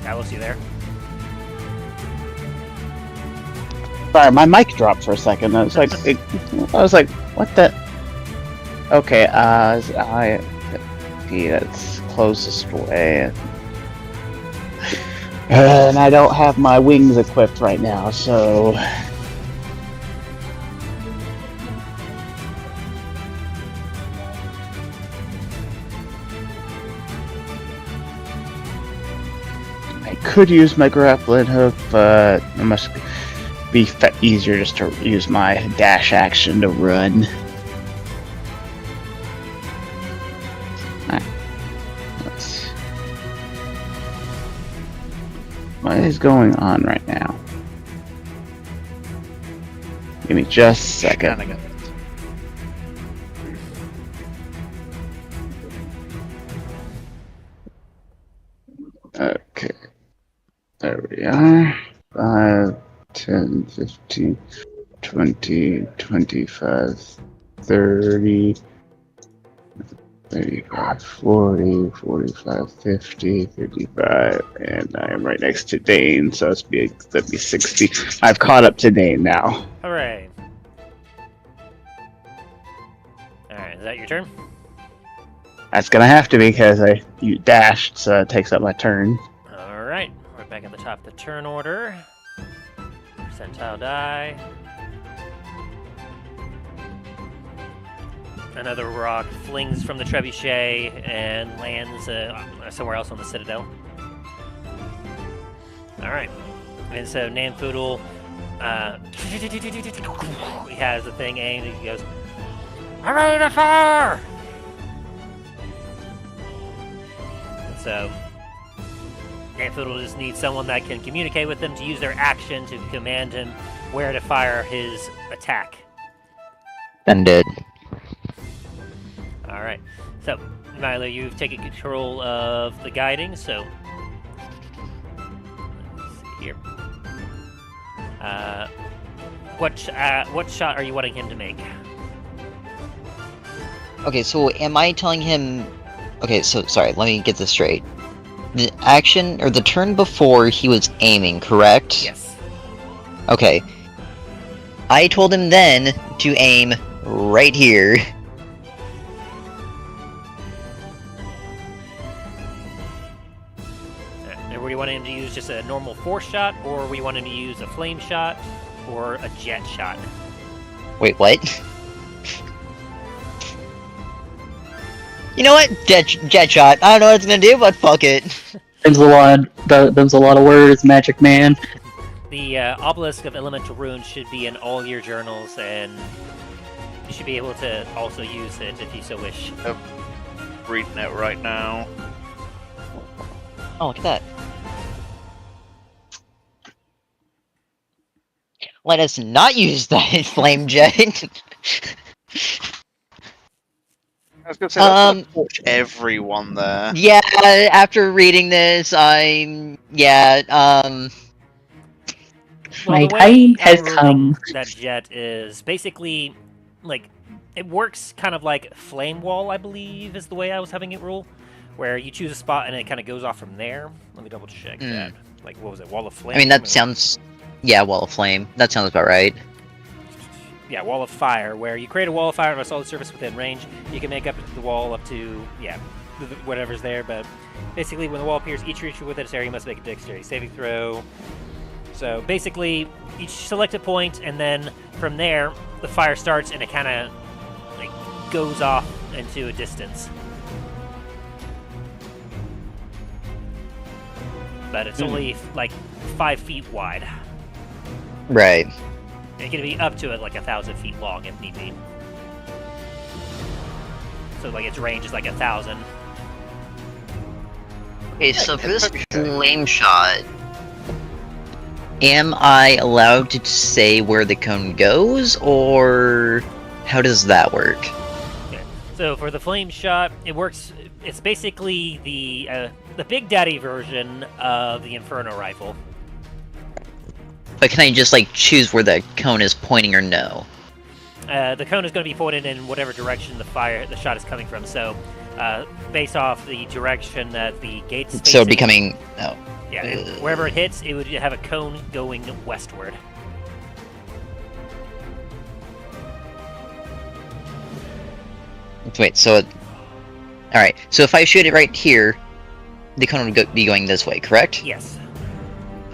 Talos, you there? Sorry, my mic dropped for a second. I was like, what the? Okay, that's closest way. And I don't have my wings equipped right now, so. I could use my grappling hook, but it must be easier just to use my dash action to run. What is going on right now? Give me just a second. Okay. There we are. 5, 10, 15, 20, 25, 30, 35, 40, 45, 50, 55, and I am right next to Dain, so that'd be 60. I've caught up to Dain now. Hooray. Alright, is that your turn? That's gonna have to be because you dashed, so it takes up my turn. Alright, we're back at the top of the turn order. Percentile die. Another rock flings from the trebuchet and lands somewhere else on the citadel. Alright. And so Nanfoodle he has the thing aimed, and he goes, "I'm ready to fire!" So, Amphill will just need someone that can communicate with them to use their action to command him where to fire his attack. Undead. Alright, so, Milo, you've taken control of the guiding, so... Let's see here. What shot are you wanting him to make? Okay, so am I telling him... Okay, so, sorry, let me get this straight. The action, or the turn before, he was aiming, correct? Yes. Okay. I told him then to aim right here. And were you wanting him to use just a normal force shot, or were you wanting him to use a flame shot, or a jet shot? Wait, what? You know what? Jet shot. I don't know what it's gonna do, but fuck it. There's a lot of words, Magic Man. The Obelisk of Elemental Runes should be in all your journals, and you should be able to also use it if you so wish. Reading it right now. Oh, look at that. Let us not use that flame jet. I was gonna say, that's gonna push everyone there. Yeah, after reading this, My the way time has I'm ruling come. That jet is basically, like, it works kind of like Flame Wall, I believe, is the way I was having it rule, where you choose a spot and it kind of goes off from there. Let me double check that. Like, what was it, Wall of Flame? I mean, that sounds... Yeah, Wall of Flame. That sounds about right. Yeah, Wall of Fire, where you create a wall of fire on a solid surface within range. You can make up the wall up to, whatever's there, but basically when the wall appears, each creature within its area must make a dexterity saving throw. So basically, each select a point, and then from there, the fire starts and it kind of like goes off into a distance. But it's only like 5 feet wide. Right. It can be up to like 1,000 feet long if need be. So like its range is like 1,000. Okay, so for this flame shot, am I allowed to say where the cone goes, or how does that work? Okay. So for the flame shot, it works. It's basically the Big Daddy version of the Inferno rifle. But can I just, like, choose where the cone is pointing or no? The cone is going to be pointed in whatever direction the shot is coming from. So, based off the direction that the gate's facing, So it'd be coming... Oh. Yeah, wherever it hits, it would have a cone going westward. Wait, so... Alright, so if I shoot it right here, the cone would be going this way, correct? Yes.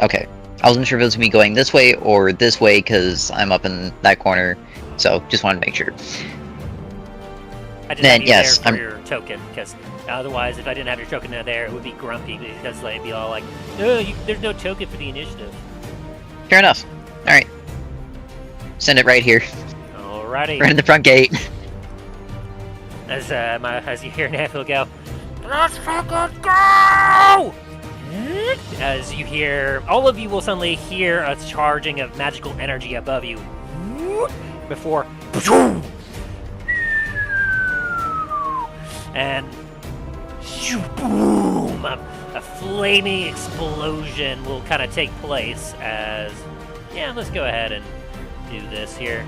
Okay. I wasn't sure if it was going to be going this way or this way, because I'm up in that corner, so just wanted to make sure. I just Then, have you yes, there for your token, because otherwise, if I didn't have your token there, it would be grumpy, because like, it'd be all like, no, there's no token for the initiative. Fair enough. Alright. Send it right here. Alrighty. Right in the front gate. As you hear Nafil go, let's fucking go! As you hear, all of you will suddenly hear a charging of magical energy above you. Before, and boom, a flaming explosion will kind of take place as, let's go ahead and do this here.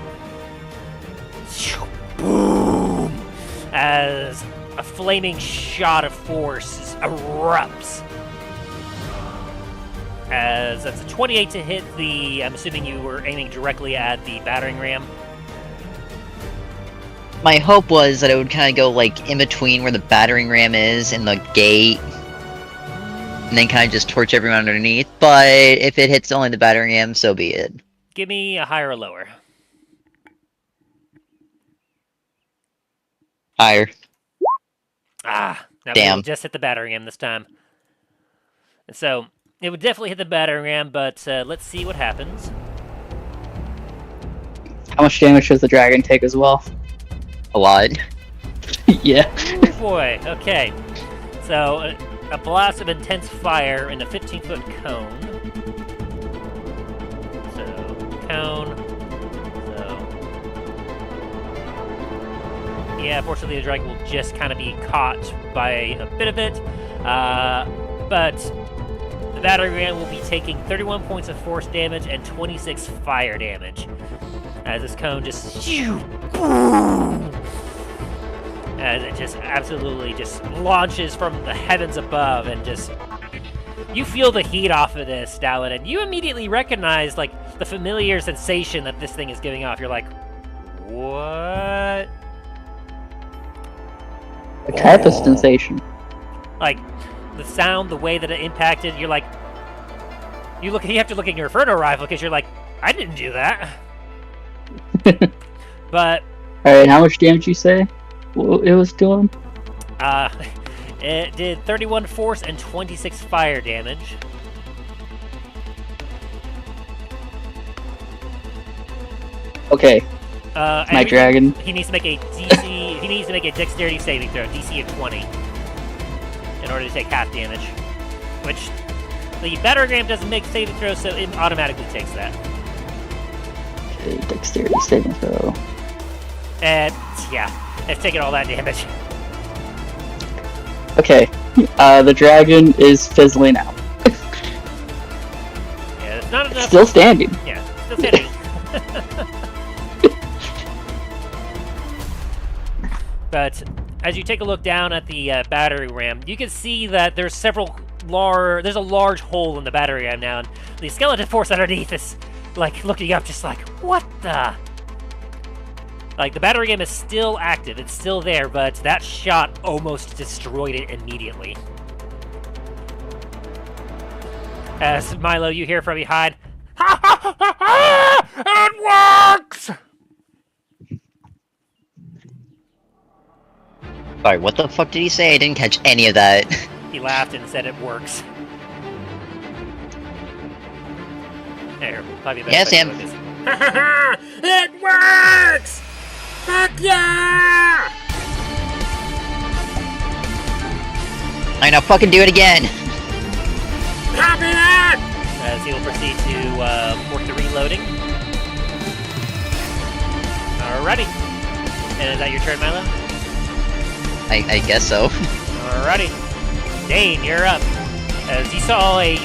Boom, as a flaming shot of force erupts. As that's a 28 to hit the, I'm assuming you were aiming directly at the battering ram. My hope was that it would kind of go, like, in between where the battering ram is and the gate, and then kind of just torch everyone underneath, but if it hits only the battering ram, so be it. Give me a higher or lower. Higher. That Damn. will just hit the battering ram this time. And so, it would definitely hit the battering ram, but let's see what happens. How much damage does the dragon take as well? A lot. Yeah. Oh boy, okay. So, a blast of intense fire in a 15-foot cone. So, cone. So... Yeah, fortunately the dragon will just kind of be caught by a bit of it. But the battery ram will be taking 31 points of force damage and 26 fire damage. As this cone just... As it just absolutely just launches from the heavens above and just... You feel the heat off of this, Dallen, and you immediately recognize, like, the familiar sensation that this thing is giving off. You're like, what? A type of sensation. Like, the sound, the way that it impacted, you're like... You have to look at your Inferno rifle, because you're like, I didn't do that. But... Alright, how much damage you say it was doing? It did 31 force and 26 fire damage. Okay. My dragon. He needs to make a DC. He needs to make a dexterity saving throw, DC of 20, in order to take half damage. Which the Batteragram doesn't make saving throws, so it automatically takes that. Okay, dexterity saving throw. And yeah, it's taking all that damage. Okay, the dragon is fizzling out. Yeah, it's not enough. Still standing. Yeah, still standing. But as you take a look down at the battery ram, you can see that there's there's a large hole in the battery ram now, and the skeleton force underneath is like looking up, just like, what the? Like, the battery ram is still active, it's still there, but that shot almost destroyed it immediately. As Milo, you hear from behind, ha ha ha ha! It works! Sorry, what the fuck did he say? I didn't catch any of that. He laughed and said it works. There, probably better. Yes, Sam. It works! Fuck yeah! I know, fucking do it again! Copy that! As he will proceed to work the reloading. Alrighty. And is that your turn, Milo? I guess so. Alrighty. Dain, you're up. As you saw a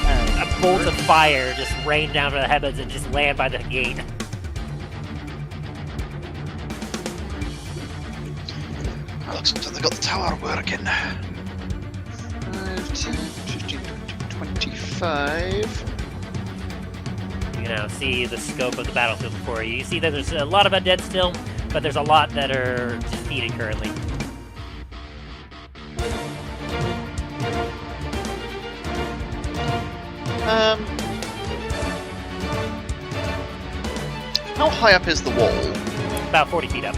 bolt of fire just rain down from the heavens and just land by the gate. Looks like they got the tower working. 5, 10, 15, 20, 25. You now see the scope of the battlefield before you. You see that there's a lot of undead still, but there's a lot that are defeated currently. How high up is the wall? About 40 feet up.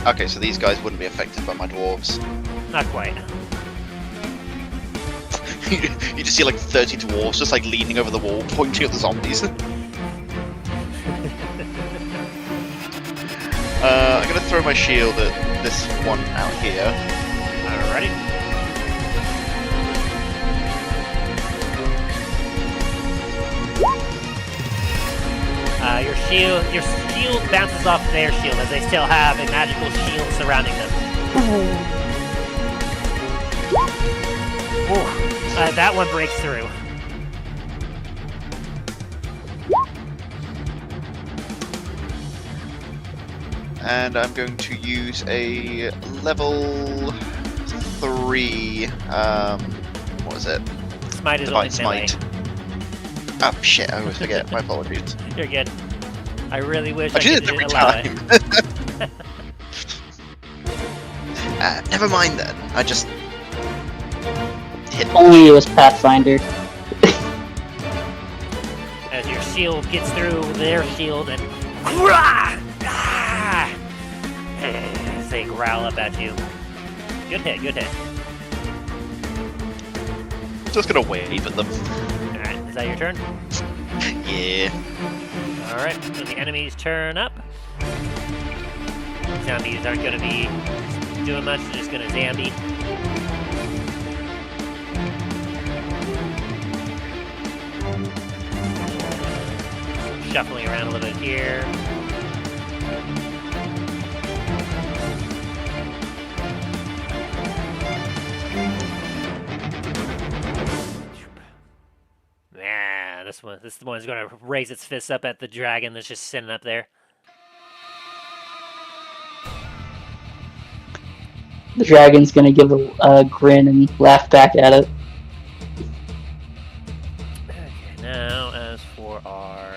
Okay, so these guys wouldn't be affected by my dwarves. Not quite. You just see like 30 dwarves just like leaning over the wall, pointing at the zombies. I'm gonna throw my shield at this one out here. Alrighty. Your shield bounces off their shield as they still have a magical shield surrounding them. Ooh, that one breaks through. And I'm going to use a level 3, what was it? Smite is Divine only melee. Smite. Oh shit, I always forget, my apologies. You're good. I really wish I I did could it every allow time. it. Never mind then, I just hit. Only it was Pathfinder. As your shield gets through their shield and as they growl up at you. Good hit, good hit. Just gonna wave at them. Alright, is that your turn? Yeah. Alright, so the enemies turn up. Zombies aren't going to be doing much, they're just going to zombie. Shuffling around a little bit here. Yeah, this one's gonna raise its fist up at the dragon that's just sitting up there. The dragon's gonna give a grin and laugh back at it. Okay, now as for our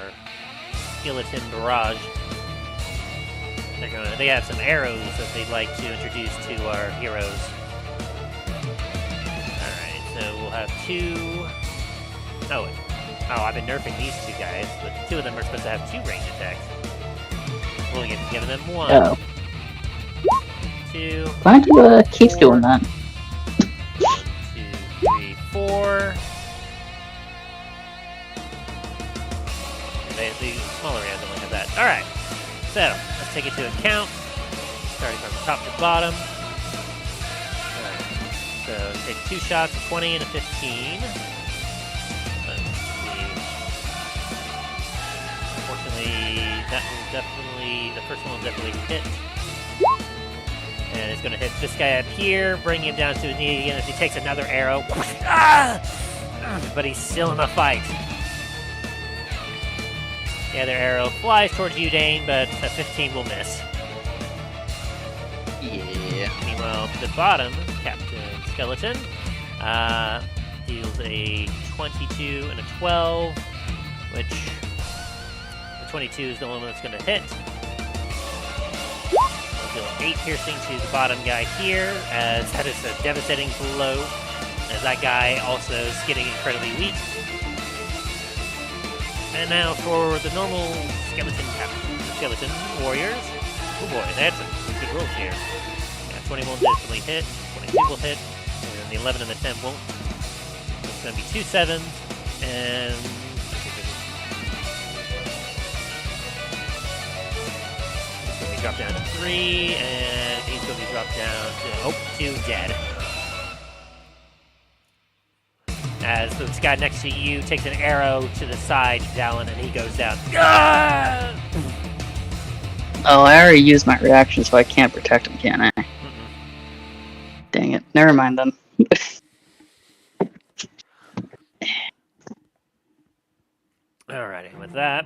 skeleton barrage, they have some arrows that they'd like to introduce to our heroes. Alright, so we'll have two. Oh, I've been nerfing these two guys, but two of them are supposed to have 2 range attacks. We'll get giving them 1. Oh. 2. Why do you keep doing that? 1, 2, 3, 4. The smaller guys don't have that. Alright, so let's take it to account. Starting from top to bottom. Alright, so take 2 shots, a 20 and a 15. Let's see. Unfortunately, that will definitely, the first one will definitely hit. And it's going to hit this guy up here, bring him down to his knee again as he takes another arrow. But he's still in the fight. The other arrow flies towards you, Dain, but a 15 will miss. Yeah. Meanwhile, to the bottom, Captain Skeleton deals a 22 and a 12, which the 22 is the one that's going to hit. We'll deal 8 piercing to the bottom guy here, as that is a devastating blow, as that guy also is getting incredibly weak. And now for the normal skeleton warriors. Oh boy, they had some good rolls here. Yeah, 20 will definitely hit, 22 will hit, and then the 11 and the 10 won't. It's going to be 2 7s, and it's going to be dropped down to 3, and he's going to be dropped down to 2 dead. As this guy next to you takes an arrow to the side, Dallen, and he goes down. Ah! Oh, I already used my reaction, so I can't protect him, can I? Dang it. Never mind then. Alrighty, with that,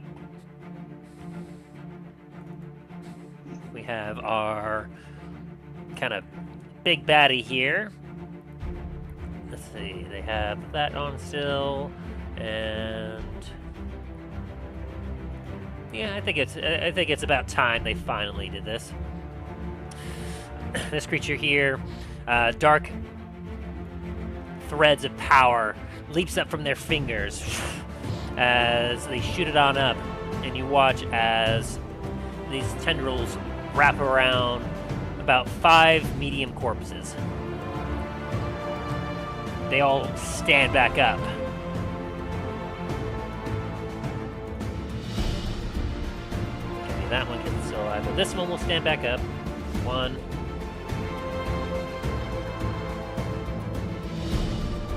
we have our kind of big baddie here. Let's see, they have that on still, and yeah, I think it's about time they finally did this. This creature here, dark threads of power leaps up from their fingers as they shoot it on up, and you watch as these tendrils wrap around about 5 medium corpses. They all stand back up. Okay, that one can still alive, but this one will stand back up. 1.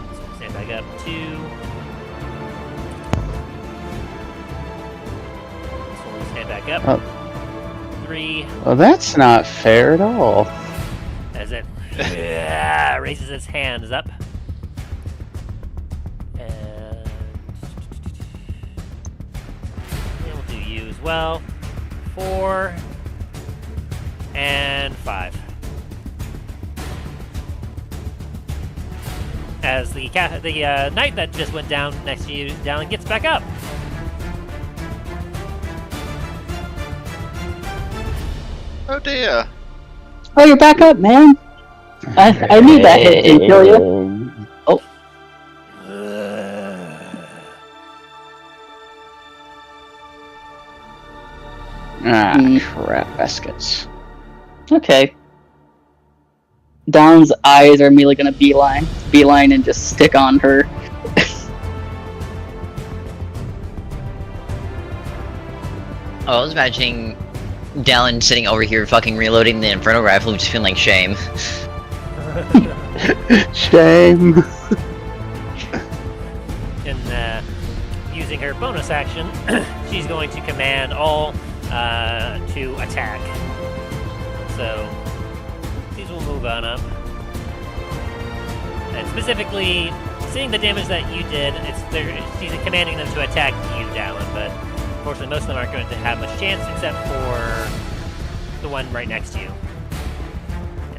This one will stand back up. 2. This one will stand back up. 3. Well, that's not fair at all. As it raises its hands up. And we'll do you as well. 4 and 5. As the knight that just went down next to you, Dallen, gets back up. Oh dear. Oh, you're back up, man. I knew that hit didn't kill you. Oh. Crap baskets. Okay. Dallen's eyes are immediately gonna beeline and just stick on her. Oh, I was imagining Dallen sitting over here fucking reloading the Inferno Rifle, just feeling like shame. Shame. And using her bonus action, she's going to command all to attack. So these will move on up. And specifically, seeing the damage that you did, she's commanding them to attack you, Dallen, but unfortunately most of them aren't going to have much chance except for the one right next to you.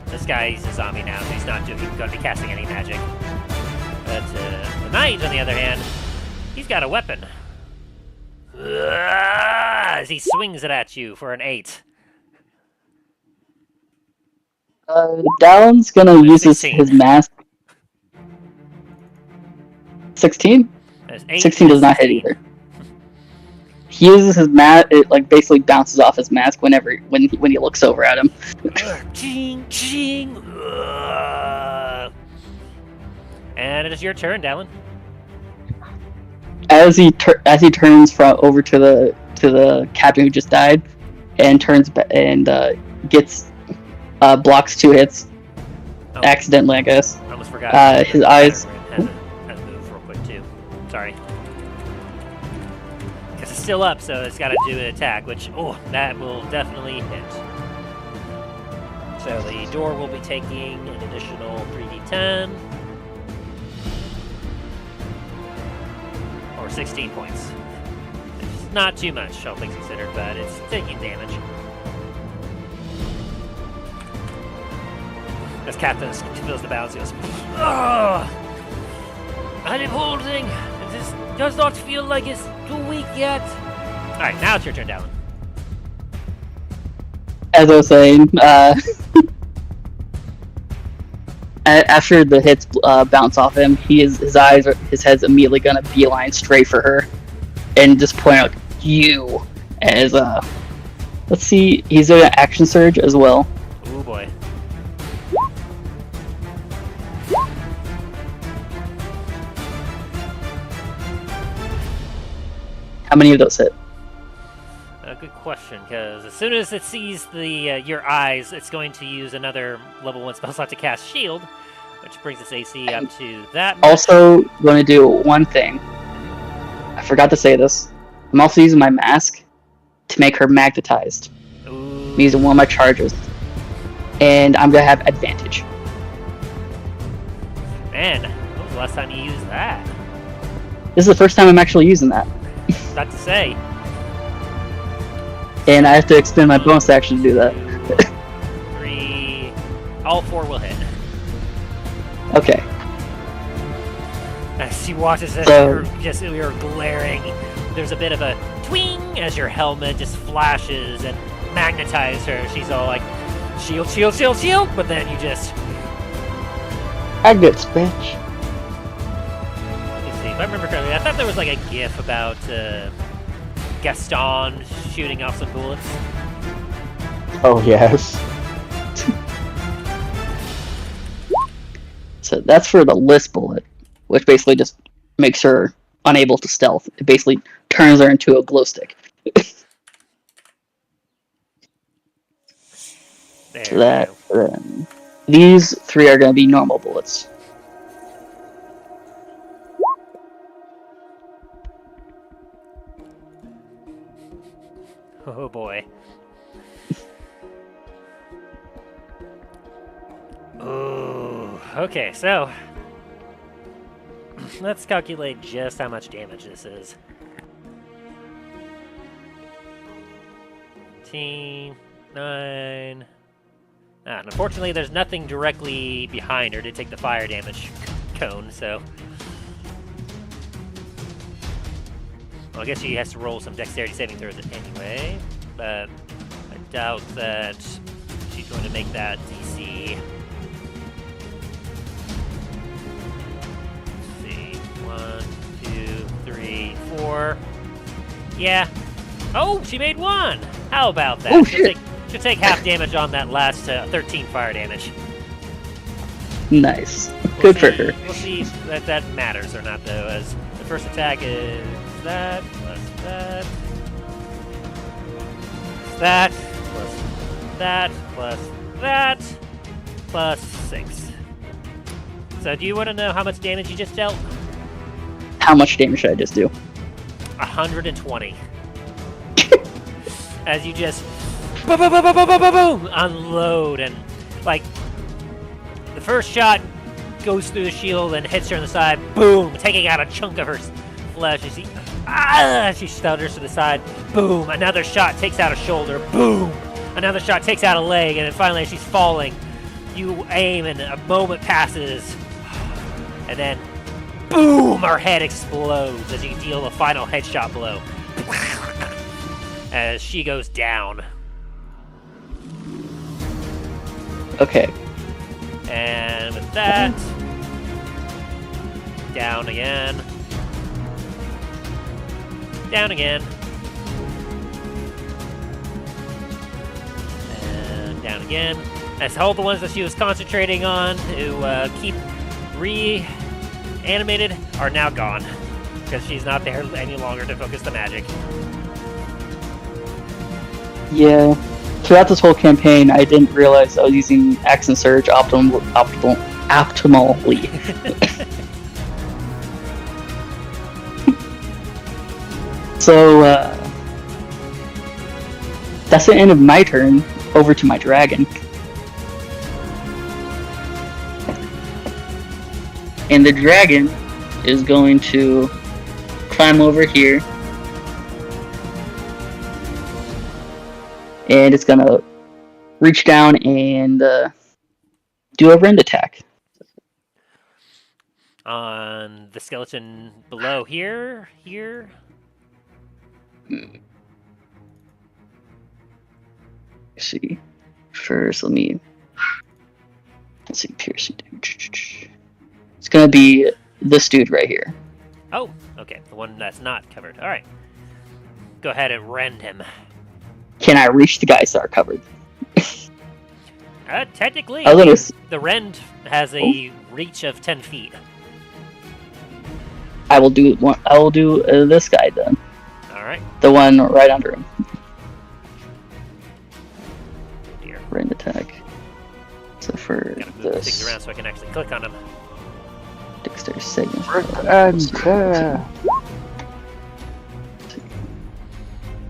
This guy's a zombie now, so he's not going to be casting any magic. But the knight, on the other hand, he's got a weapon. As he swings it at you for an 8. Dallen's gonna use 16. his mask. 16? 16 does not hit either. He uses his mask. It like basically bounces off his mask when he looks over at him. Ching, ching. And it is your turn, Dallen. As he turns over to the captain who just died, and turns and gets blocks 2 hits accidentally, I guess. I almost forgot. His eyes. Has moved real quick too. Sorry. Because it's still up, so it's got to do an attack, which that will definitely hit. So the door will be taking an additional 3d10. Or 16 points. It's not too much, all things considered, but it's taking damage. As Captain feels the bounce, he goes, "Oh, I'm holding. This does not feel like it's too weak yet." All right, now it's your turn, Dallen. As I was saying, after the hits bounce off him, his head's immediately gonna beeline straight for her, and just point out you as let's see, he's doing an action surge as well. Oh boy. How many of those hit? Good question, because as soon as it sees the your eyes, it's going to use another level 1 spell slot to cast Shield, which brings its AC up to that much. Also, going to do one thing. I forgot to say this. I'm also using my mask to make her magnetized. Ooh. I'm using one of my charges. And I'm going to have advantage. Man, when was the last time you used that? This is the first time I'm actually using that. Not to say. And I have to expend my bonus action to do that. 3. All 4 will hit. Okay. As she watches as So- you're glaring, there's a bit of a twing as your helmet just flashes and magnetizes her. She's all like, shield, shield, shield, shield, but then you just... I get bitch. Let's see, if I remember correctly, I thought there was like a gif about Gaston shooting off some bullets. Oh yes. So that's for the list bullet, which basically just makes her unable to stealth. It basically turns her into a glow stick. There So that, we go. these 3 are going to be normal bullets. Oh boy. Oh, okay, so let's calculate just how much damage this is. 9. And unfortunately, there's nothing directly behind her to take the fire damage cone, so... Well, I guess she has to roll some dexterity saving throws anyway, but I doubt that she's going to make that DC. Let's see. 1, 2, 3, 4. Yeah. Oh, she made 1! How about that? Oh, She'll take half damage on that last 13 fire damage. Nice. We'll Good for see- her. We'll see if that matters or not, though, as the first attack is that, plus that. that, plus that, plus that, plus 6. So do you want to know how much damage you just dealt? How much damage should I just do? 120. As you just boom, boom, boom, boom, boom, boom, boom, boom, unload, and like the first shot goes through the shield and hits her on the side, boom, taking out a chunk of her flesh. You see, she stutters to the side, boom, another shot takes out a shoulder, boom, another shot takes out a leg, and then finally as she's falling, you aim and a moment passes, and then boom, her head explodes as you deal a final headshot blow. As she goes down. Okay. And with that, down again. Down again. And down again. As all the ones that she was concentrating on to keep reanimated are now gone. Because she's not there any longer to focus the magic. Yeah. Throughout this whole campaign, I didn't realize I was using Accent Surge optimally. So, that's the end of my turn. Over to my dragon. And the dragon is going to climb over here. And it's gonna reach down and do a rend attack. On the skeleton below here. Let's see. First, let's see, piercing damage. It's gonna be this dude right here. Oh, okay, the one that's not covered. All right, go ahead and rend him. Can I reach the guys that are covered? Technically, the rend has a reach of 10 feet. I will do this guy then. All right. The one right under him. Dear. Rend attack. So for Gotta move this, things around so I can actually click on him. Dexterity saving.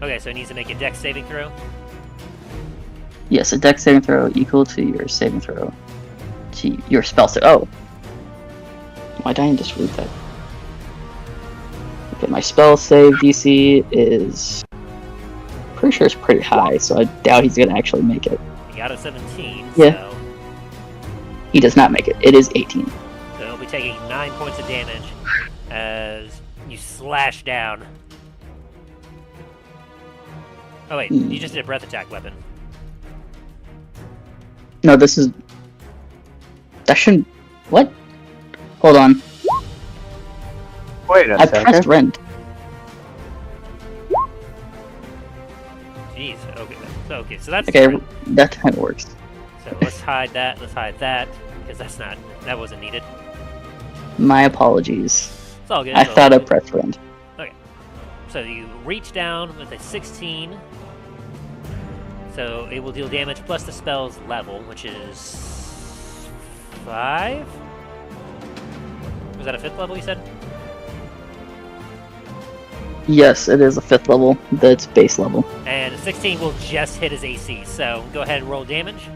Okay, so he needs to make a dex saving throw. Yes, a dex saving throw equal to your saving throw. To your spell save. Oh. Why did I just read that? Okay, my spell save DC is pretty sure it's pretty high, so I doubt he's gonna actually make it. He got a 17, Yeah. so He does not make it. It is 18. he'll be taking 9 points of damage as you slash down. Oh wait, you just did a breath attack weapon. No, this is... That shouldn't... What? Hold on. Wait a I second. pressed rend. Jeez, okay, so that's Okay, different. that kind of works. So let's hide that, because that wasn't needed. My apologies. It's all good. I it's all thought I good. pressed rend. So you reach down with a 16. So it will deal damage plus the spell's level, which is 5? Was that a 5th level you said? Yes, it is a 5th level. That's base level. And a 16 will just hit his AC, so go ahead and roll damage.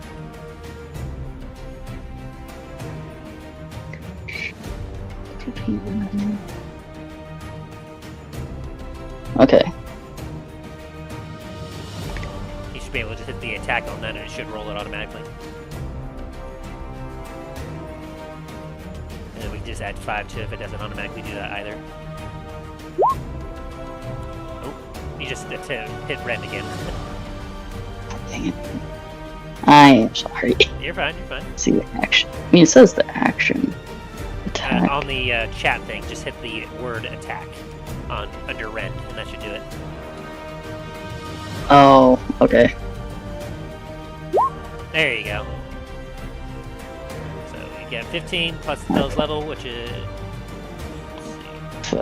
Okay. You should be able to just hit the attack on that and it should roll it automatically. And then we just add 5 to it if it doesn't automatically do that either. Oh, you just hit rend again. Dang it. I am sorry. You're fine. See the action. I mean, it says the action. Attack. On the chat thing, just hit the word attack under rend, and that should do it. Oh, okay. There you go. So you get 15 plus the spell's level, which is... let's see.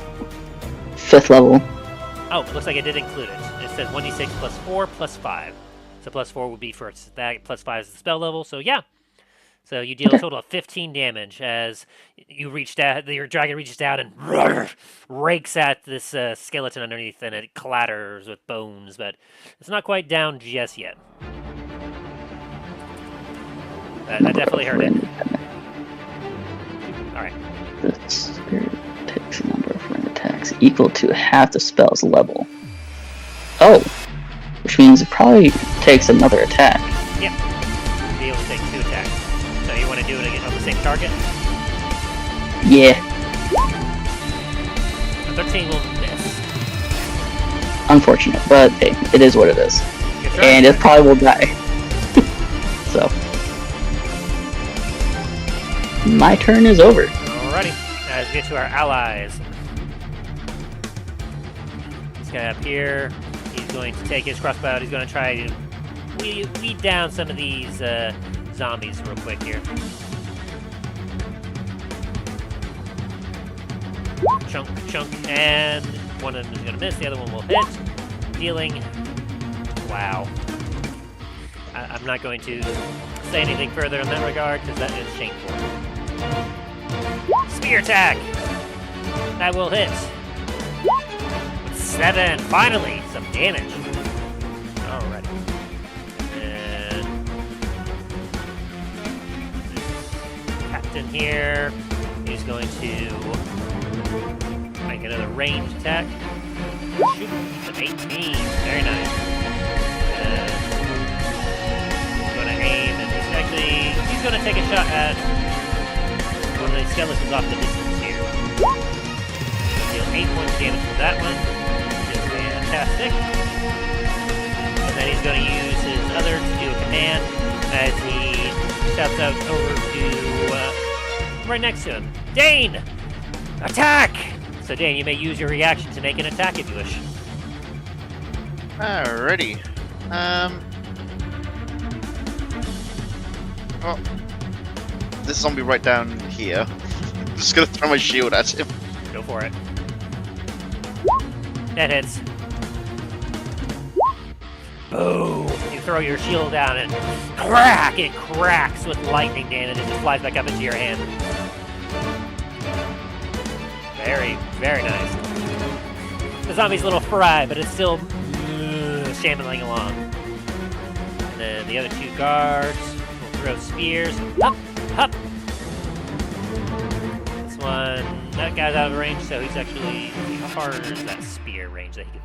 5th level. Oh, it looks like it did include it. It's says 1d6 plus 4 plus 5. So plus 4 would be for that, plus 5 is the spell level. So yeah. So you deal a total of 15 damage as you reach out. Your dragon reaches down and rakes at this skeleton underneath, and it clatters with bones. But it's not quite down just yet. That definitely hurt it. All right. The spirit takes a number of rend attacks equal to half the spell's level. Oh, which means it probably takes another attack. Yep. You'll be able to take 2 attacks. So you want to do it again on the same target? Yeah. A 13 will miss. Unfortunate, but hey, it is what it is. Good try. And it probably will die. So. My turn is over. Alrighty. Now let's get to our allies. This guy up here, he's going to take his crossbow out. He's going to try to weed down some of these zombies real quick here. Chunk, chunk, and one of them is going to miss. The other one will hit. Dealing. Wow. I'm not going to say anything further in that regard because that is shameful. Spear attack! That will hit. 7. Finally, some damage. Alrighty. And this captain here is going to make another ranged attack. Shoot, it's an 18. Very nice. And he's going to aim, and he's going to take a shot at one of the skeletons off the distance here. Deal 8 points of damage for that one. Which is fantastic. And then he's going to use his other to do a command as he shouts out over to right next to him. Dain! Attack! So Dain, you may use your reaction to make an attack if you wish. Alrighty. Well, this zombie right down here. I'm just gonna throw my shield at him. Go for it. That hits. Boom! You throw your shield down and crack! It cracks with lightning damage and it flies back up into your hand. Very, very nice. The zombie's a little fried, but it's still shambling along. And then the other 2 guards will throw spears. Up! Up! This one, that guy's out of range, so he's actually, how far is that spear range that he can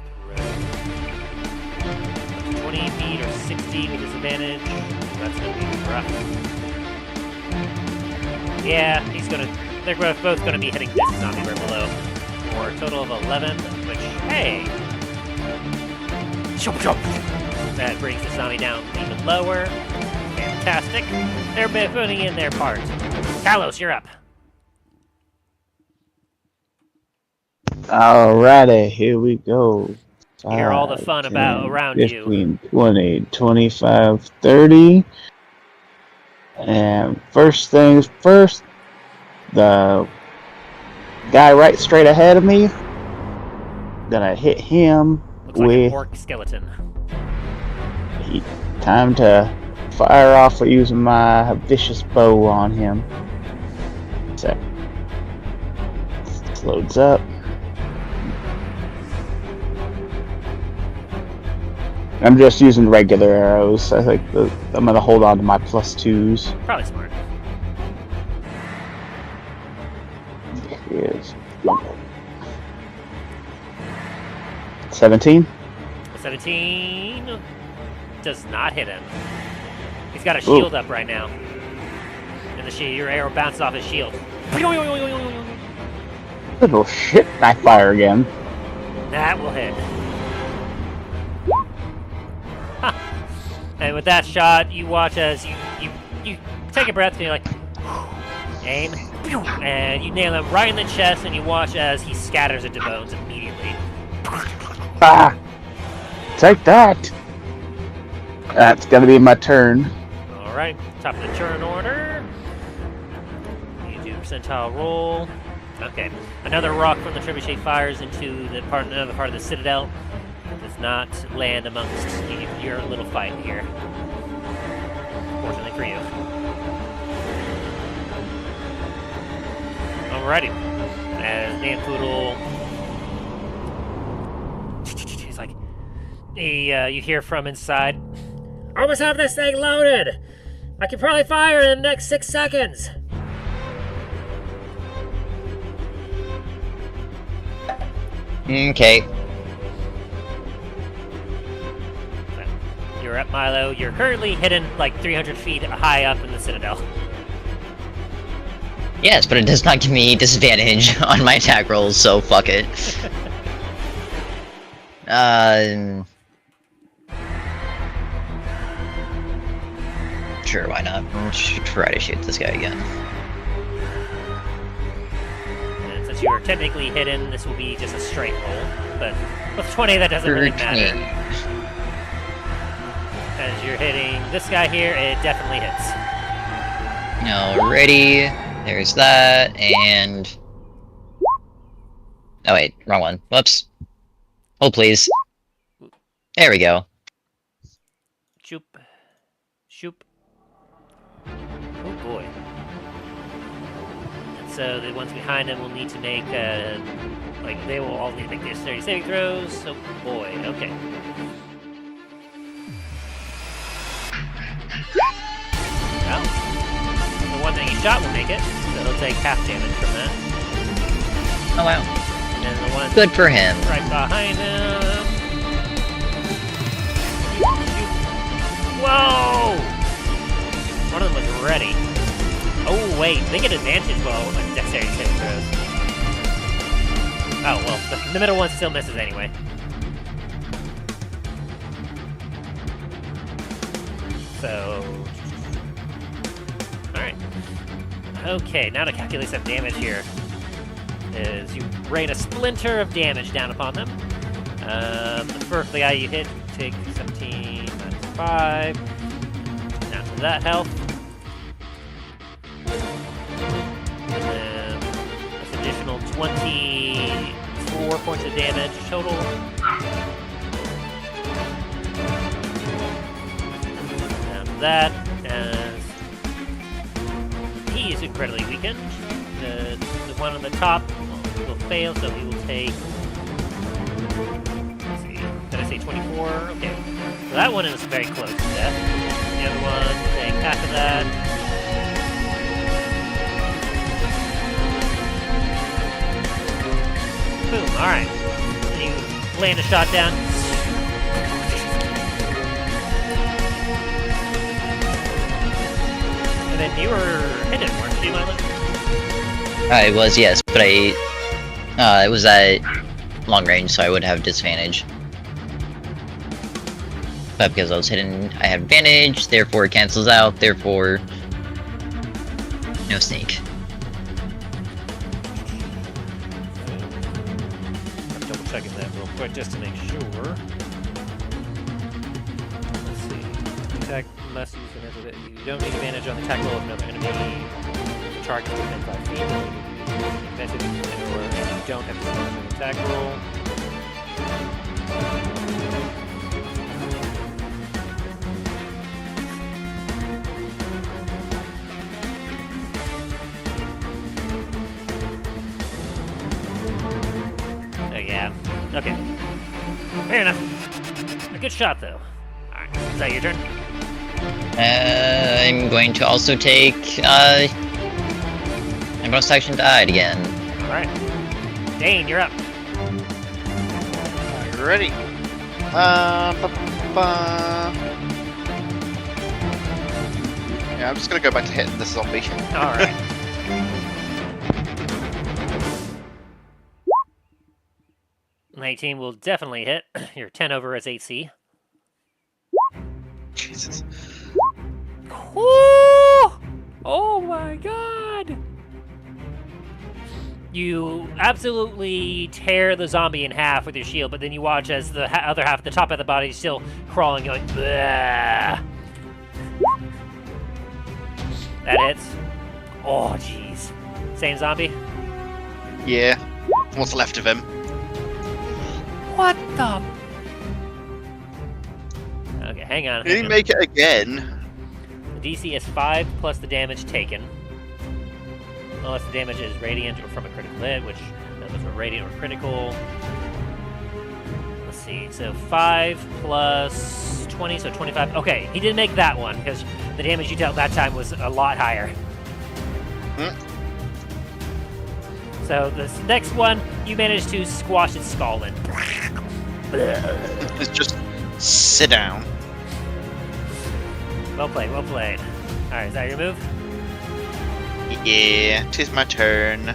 throw? 20 feet or 60 with disadvantage. That's gonna be rough. Yeah, they're both gonna be hitting this zombie right below. For a total of 11, which, hey! Chop chop! That brings the zombie down even lower. Fantastic. They're putting in their part. Talos, you're up. Alrighty, here we go. You hear all the fun 5, about 10, around 15, 20, 25, 30. And first things first, the guy right straight ahead of me, gonna hit him Looks like with an orc skeleton. time to fire off with using my vicious bow on him. So, this loads up. I'm just using regular arrows. I think I'm gonna hold on to my +2s. Probably smart. Yes. 17. 17 does not hit him. He's got a shield up right now. And your arrow bounces off his shield. Little shit, I fire again. That will hit. Huh. And with that shot, you watch as you take a breath and you're like, aim, and you nail him right in the chest, and you watch as he scatters into bones immediately. Ah! Take that! That's gonna be my turn. Alright, top of the turn order. You do percentile roll. Okay, another rock from the trebuchet fires into another part of the citadel. This not land amongst your little fight here. Fortunately for you. Alrighty. As Dan Poodle... He's like... you hear from inside. Almost have this thing loaded! I can probably fire in the next 6 seconds! Okay. You're up, Milo. You're currently hidden like 300 feet high up in the citadel. Yes, but it does not give me disadvantage on my attack rolls, so fuck it. Sure, why not? Let's try to shoot this guy again. And since you're technically hidden, this will be just a straight roll. But with 20, that doesn't really matter. As you're hitting this guy here, it definitely hits. Alrighty, there's that, and... Oh wait, wrong one. Whoops. Hold please. There we go. Shoop. Shoop. Oh boy. And so the ones behind him will need to make, like, they will all need to make their 30 saving throws. Oh boy, okay. Well, the one that he shot will make it, so he'll take half damage from that. Oh wow. And the one Good for him. right behind him. Whoa! One of them was ready. Oh wait, they get advantage with like dexterity saving throws. Oh well, the middle one still misses anyway. So, all right. Okay, now to calculate some damage here. Is you rain a splinter of damage down upon them. The first guy you hit, take 17 minus 5. Down to that health. And then that's additional 24 points of damage total. Down to that, as he is incredibly weakened. The one on the top will fail, so he will take... Let's see, did I say 24? Okay. So that one is very close to death. The other one will take half of that. Boom, alright. And you land a shot down. And then you were hidden, weren't you, Milo? It was, yes, but it was at long range, so I would have disadvantage. But because I was hidden, I have advantage, therefore it cancels out, therefore... no sneak. I'm double checking that real quick just to make sure. Let's see. Attack must use an you don't need advantage on the attack roll of another enemy. Target within 5 feet. Advantage or you don't have to use an attack roll. Oh yeah. Okay. Fair enough. A good shot though. Alright, is that your turn? I'm going to also take, my bonus action to hide again. Alright. Dain, you're up. You ready? Yeah, I'm just gonna go back to hitting this zombie. Alright. $19 will definitely hit. You're 10 over as AC. Jesus. Ooh! Oh my god! You absolutely tear the zombie in half with your shield, but then you watch as the other half, the top of the body, is still crawling, going, bleh. That hits. Oh, jeez. Same zombie? Yeah. What's left of him? What the? Okay, hang on. Did he make it again? The DC is 5 plus the damage taken. Unless the damage is radiant or from a critical hit, which that was a radiant or critical. Let's see. So 5 plus 20, so 25. Okay, he didn't make that one because the damage you dealt that time was a lot higher. So this next one, you managed to squash its skull in. Let's just sit down. Well played, well played. Alright, is that your move? Yeah, 'tis my turn. I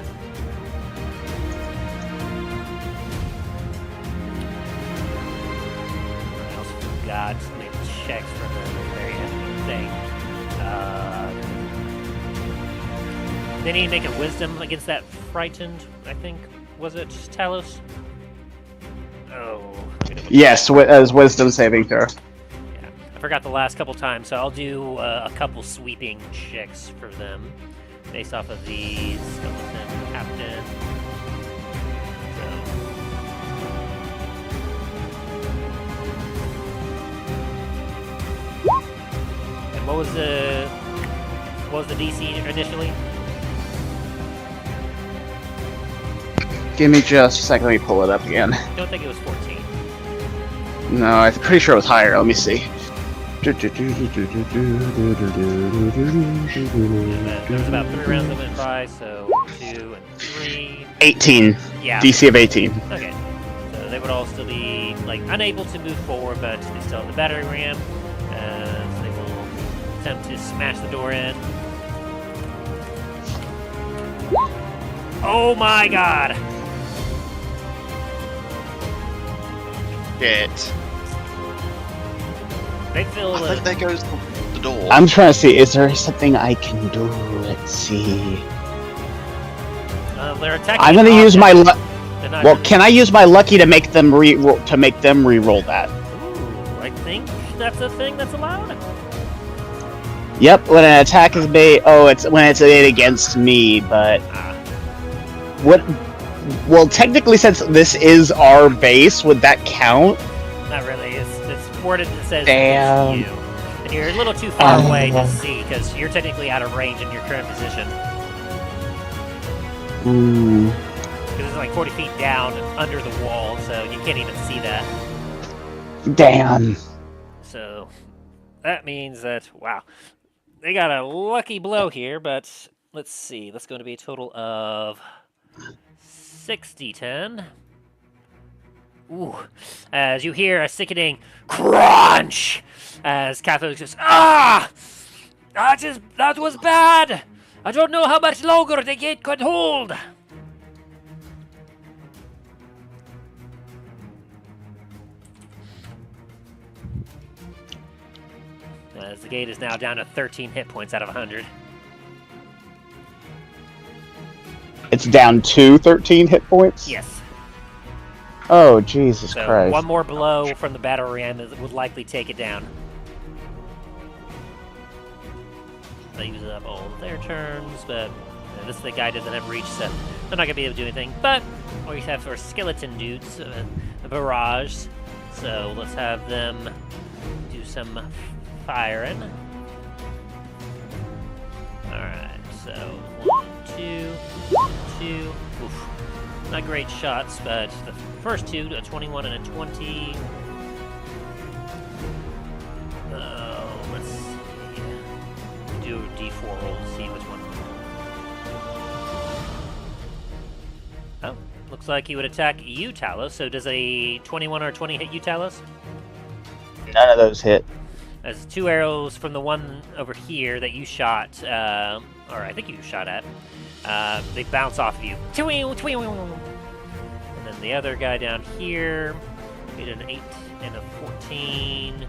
also forgot to make checks for the very end of the thing. Then he make a wisdom against that frightened, I think. Was it Talos? Oh. Yes, as wisdom saving throw. Yeah, I forgot the last couple times, so I'll do a couple sweeping checks for them based off of the skeleton captain. So. And what was the DC initially? Give me just a second, let me pull it up again. I don't think it was 14. No, I'm pretty sure it was higher. Let me see. There was about 3 rounds that went by, so 2 and 3. 18. Yeah. DC of 18. Okay. So they would all still be like unable to move forward, but they still have the battering ram. So they will attempt to smash the door in. Oh my god! Shit. They feel I think there goes the door. I'm trying to see, is there something I can do? Let's see. they're attacking. I'm gonna use my Well, can I use my lucky to make them re-roll that? Ooh, I think that's a thing that's allowed. Yep, when an attack is made. Oh, it's when it's made against me, but what? Well, technically, since this is our base, would that count? Not really. It's worded that says Damn. it's you. And you're a little too far away to see because you're technically out of range in your current position. Because it's like 40 feet down under the wall, so you can't even see that. Damn. So that means that, wow, they got a lucky blow here, but let's see. That's going to be a total of 60-10. Ooh. As you hear a sickening crunch as Catholic says, that was bad! I don't know how much longer the gate could hold! As the gate is now down to 13 hit points out of 100. It's down to 13 hit points? Yes. Oh, Jesus So Christ. one more blow from the battle ram would likely take it down. They use up all of their turns, but this guy doesn't have reach, so they're not going to be able to do anything. But we have our skeleton dudes, a barrage. So let's have them do some firing. Alright, so 1, 2, 2. Oof. Not great shots, but the first two, a 21 and a 20. Let's see. Do a d4 roll to see which one. Oh, looks like he would attack you, Talos. So does a 21 or 20 hit you, Talos? None of those hit. As 2 arrows from the one over here that you shot, or I think you shot at, they bounce off of you. And then the other guy down here, get an 8 and a 14.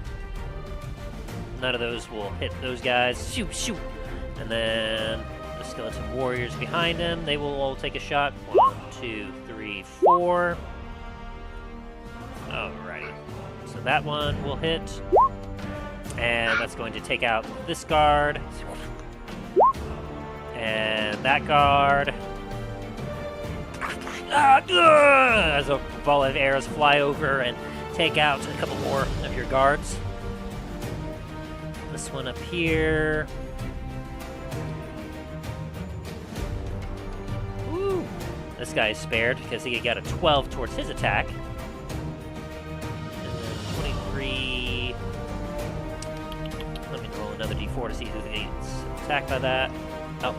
None of those will hit those guys. Shoot, shoot. And then the skeleton warriors behind him, they will all take a shot. 1, 2, 3, 4. Alrighty. So that one will hit. And that's going to take out this guard. And that guard. As a ball of arrows fly over and take out a couple more of your guards. this one up here. Ooh. This guy is spared because he got a 12 towards his attack. And then 23. Let me roll another d4 to see who gets attacked by that. Oh.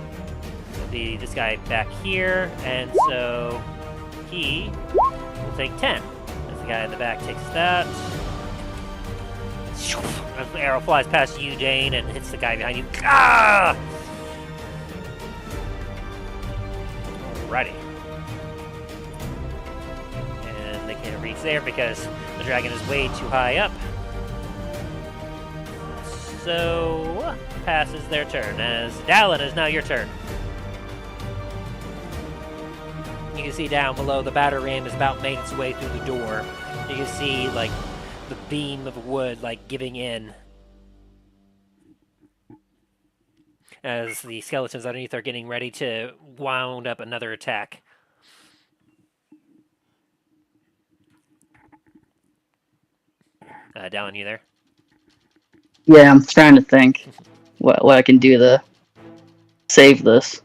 It'll be this guy back here, and so he will take 10. As the guy in the back takes that. The arrow flies past you, Dain, and hits the guy behind you. Ah! Alrighty. And they can't reach there because the dragon is way too high up. So, passes their turn, as Dallen is now your turn. You can see down below, the batter ram has about made its way through the door. You can see, like, the beam of wood, like, giving in. As the skeletons underneath are getting ready to wound up another attack. Dallen, you there? Yeah, I'm trying to think what I can do to save this.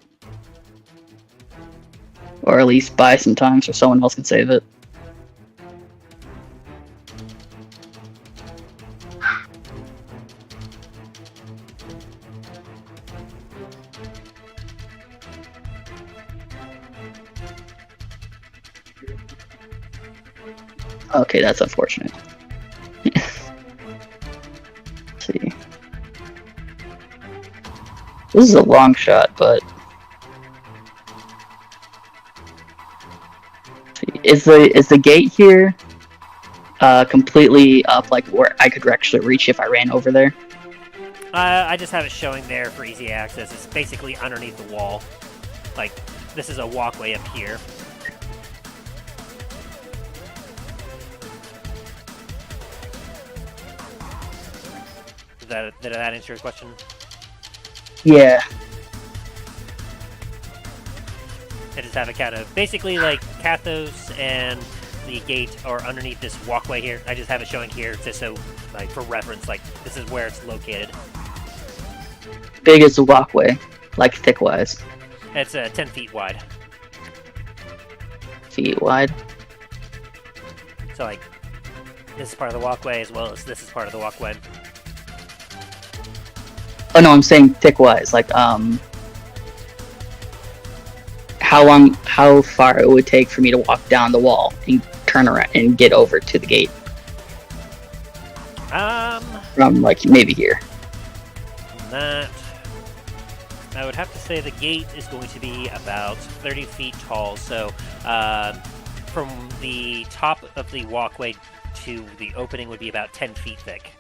Or at least buy some time so someone else can save it. Okay, that's unfortunate. Let's see. This is a long shot, but is the gate here completely up, like where I could actually reach if I ran over there? I just have it showing there for easy access. It's basically underneath the wall. Like, this is a walkway up here. Did that answer your question? Yeah. I just have it kind of basically like Kathos and the gate are underneath this walkway here. I just have it showing here just so, like, for reference, like this is where it's located. Big as the walkway, like thick-wise. It's 10 feet wide. Feet wide. So, like, this is part of the walkway as well as this is part of the walkway. Oh no, I'm saying thick-wise, like how far it would take for me to walk down the wall and turn around and get over to the gate. From, like, maybe here. That, I would have to say the gate is going to be about 30 feet tall, so from the top of the walkway to the opening would be about 10 feet thick.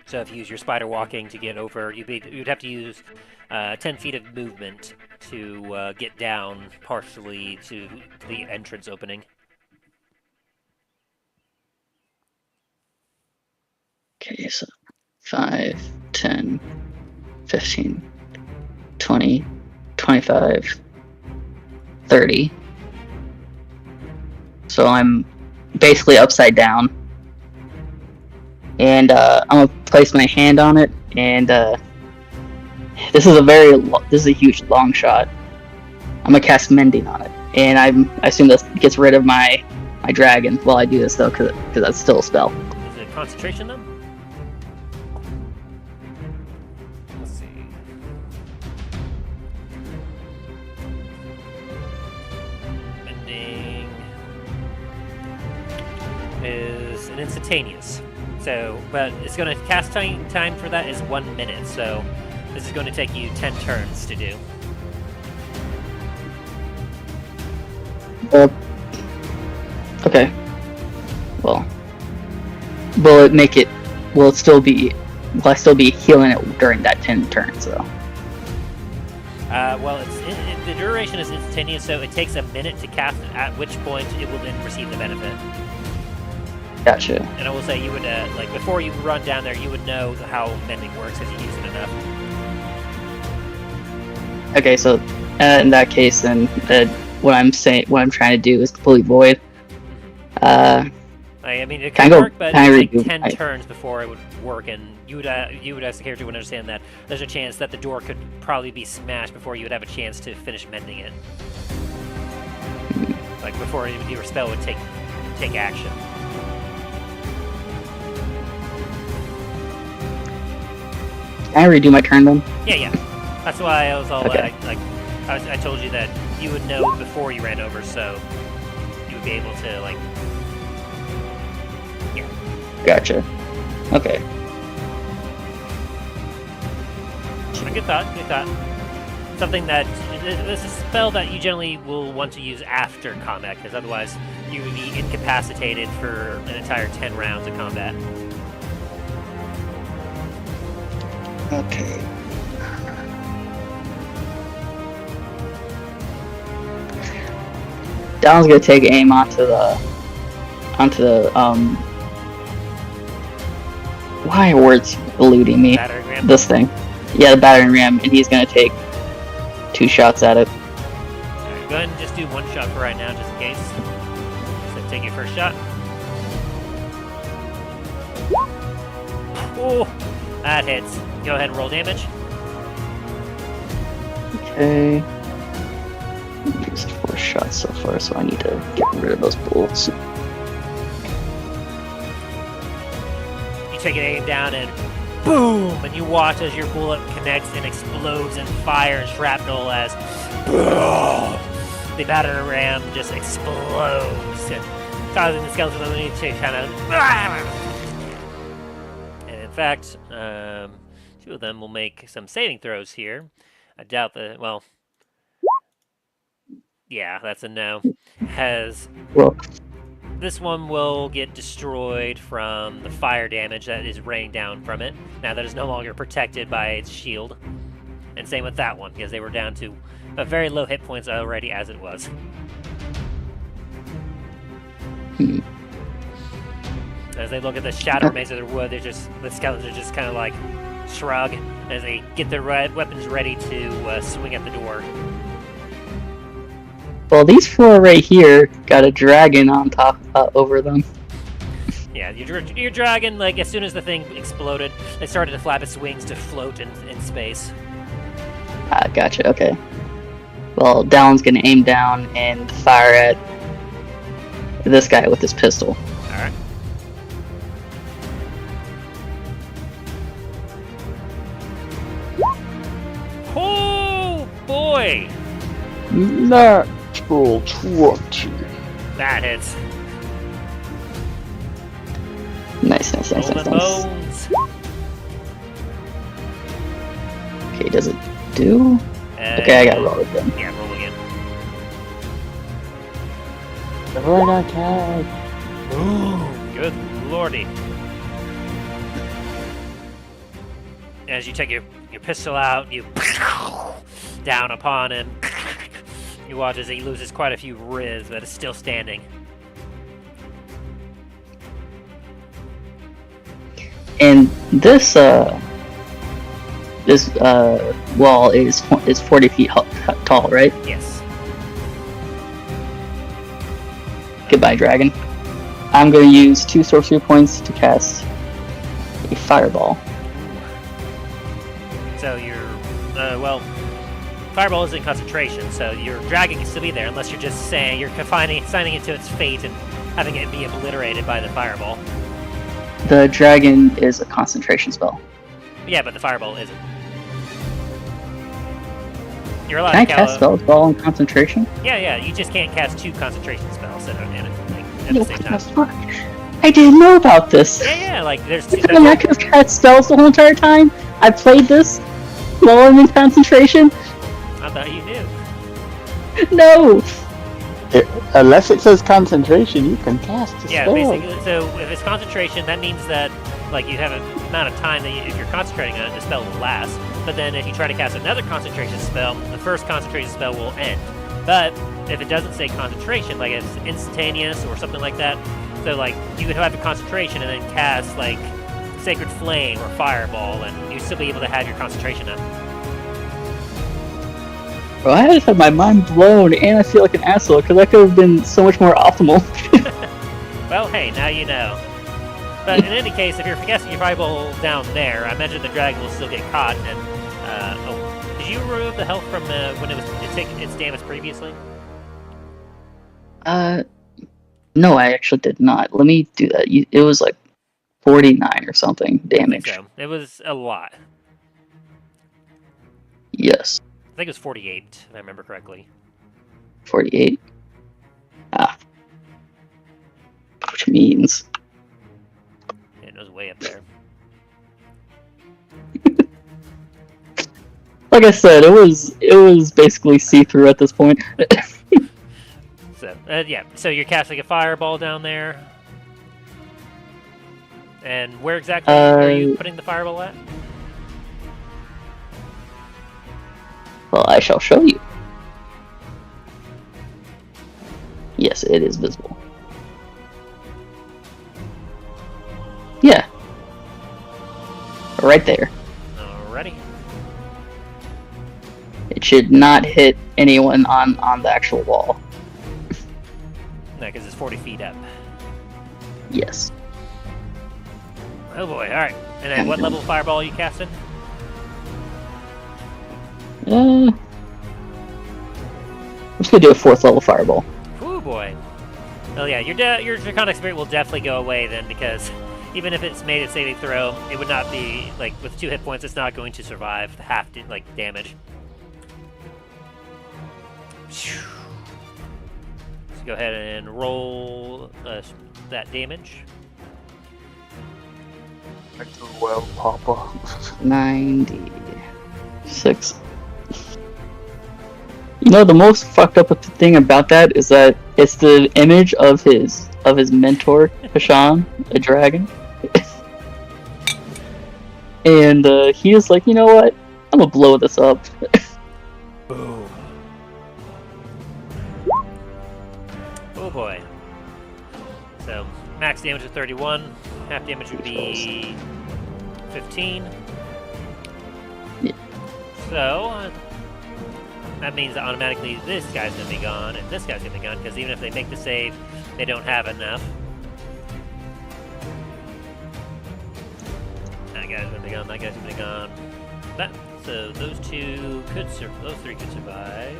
So if you use your spider walking to get over, you'd have to use 10 feet of movement to get down partially to the entrance opening. Okay, so 5, 10, 15, 20, 25, 30. So I'm basically upside down. And I'm gonna place my hand on it, and this is a huge long shot. I'm gonna cast Mending on it, and I assume this gets rid of my dragon while I do this though, because that's still a spell. Is it concentration then? Let's see. Mending is an instantaneous. So, but it's going to cast time for that is 1 minute, so this is going to take you 10 turns to do. Okay. Well, will I still be healing it during that 10 turns though? Well, the duration is instantaneous, so it takes a minute to cast it, at which point it will then receive the benefit. Gotcha. And I will say you would, like, before you run down there, you would know how mending works because you use it enough. Okay, so in that case, then what I'm trying to do is completely void. I mean, it Can I could go- work, but can I it would redo- take 10 I- turns before it would work, and you would, as the character, would understand that there's a chance that the door could probably be smashed before you would have a chance to finish mending it. Like, before your spell would take action. Can I redo my turn then? Yeah. That's why I was all Okay. I told you that you would know before you ran over, so you would be able to, like... Yeah. Gotcha. Okay. Good thought. Something that... This is a spell that you generally will want to use after combat, because otherwise you would be incapacitated for an entire 10 rounds of combat. Okay. Dallen's gonna take aim onto the why are words eluding me? Battering ram. This thing. Yeah, the battering ram, and he's gonna take 2 shots at it. Alright, go ahead and just do 1 shot for right now, just in case. So take your first shot. Oh, that hits. Go ahead and roll damage. Okay. I've used 4 shots so far, so I need to get rid of those bullets. You take an aim down and boom! And you watch as your bullet connects and explodes in fire and shrapnel as the battering ram just explodes, and causing the skeleton underneath to kind of... And in fact, 2 of them will make some saving throws here. I doubt that... Well... Yeah, that's a no. Well, This one will get destroyed from the fire damage that is raining down from it, now that it's no longer protected by its shield. And same with that one, because they were down to a very low hit points already as it was. As they look at the shadow remains of their wood, the skeletons are just kind of like shrug as they get their weapons ready to swing at the door. well, these 4 right here got a dragon on top over them. Yeah, your dragon, like, as soon as the thing exploded, it started to flap its wings to float in space. Ah, gotcha. Okay. Well, Dallen's gonna aim down and fire at this guy with his pistol. Alright. Oh, boy! Natural 20. That hits. Nice. Golden bones. Okay, does it do? Okay, I gotta roll it then. Yeah, roll again. Right attack. Ooh, good lordy. As you take your pistol out, you down upon him. You watch as he loses quite a few ribs, but is still standing. And this wall is 40 feet tall, right? Yes. Goodbye, dragon. I'm going to use 2 sorcery points to cast a fireball. So fireball is in concentration, so your dragon can still be there unless you're just saying you're signing it to its fate and having it be obliterated by the fireball. The dragon is a concentration spell. Yeah, but the fireball isn't. You're allowed Can I to cast spells while in concentration? Yeah, you just can't cast 2 concentration spells at the same time. Fuck? I didn't know about this. Yeah, like there's I mean, I could have cast spells the whole entire time. I played this while I'm in concentration. I thought you knew. No. Unless it says concentration, you can cast a Yeah, spell. basically. So if it's concentration, that means that like you have an amount of time that if you're concentrating on it, the spell will last. But then if you try to cast another concentration spell, the first concentration spell will end. But if it doesn't say concentration, like it's instantaneous or something like that, so like you could have a concentration and then cast like Sacred Flame or Fireball, and you'd still be able to have your concentration up. Bro, I just had my mind blown, and I feel like an asshole because that could have been so much more optimal. Well, hey, now you know. But in any case, if you're guessing your fireball down there, I imagine the dragon will still get caught. And oh, did you remove the health from when it took its damage previously? No, I actually did not. Let me do that. It was like 49 or something damage. I think so. It was a lot. Yes. I think it was 48, if I remember correctly. 48. Ah. Which means. Yeah, it was way up there. Like I said, it was basically see-through at this point. So, yeah, so you're casting a fireball down there. And where exactly are you putting the fireball at? Well, I shall show you. Yes, it is visible. Yeah. Right there. Alrighty. It should not hit anyone on the actual wall. No, because it's 40 feet up. Yes. Oh boy, alright. And then what level of fireball are you casting? I'm just gonna do a 4th level fireball. Ooh boy. Well, yeah, your Draconic Spirit will definitely go away then, because even if it's made a saving throw, it would not be, like, with 2 hit points, it's not going to survive the half, damage. So go ahead and roll that damage. I do well, Papa. 96. You know, the most fucked up thing about that is that it's the image of his mentor, Hashan, a dragon. And he is like, you know what? I'm gonna blow this up. Boom. Oh boy. So, max damage is 31. Half damage would be 15. Yeah. So, that means that automatically this guy's gonna be gone, and this guy's gonna be gone, because even if they make the save, they don't have enough. That guy's gonna be gone, that guy's gonna be gone. So those 3 could survive.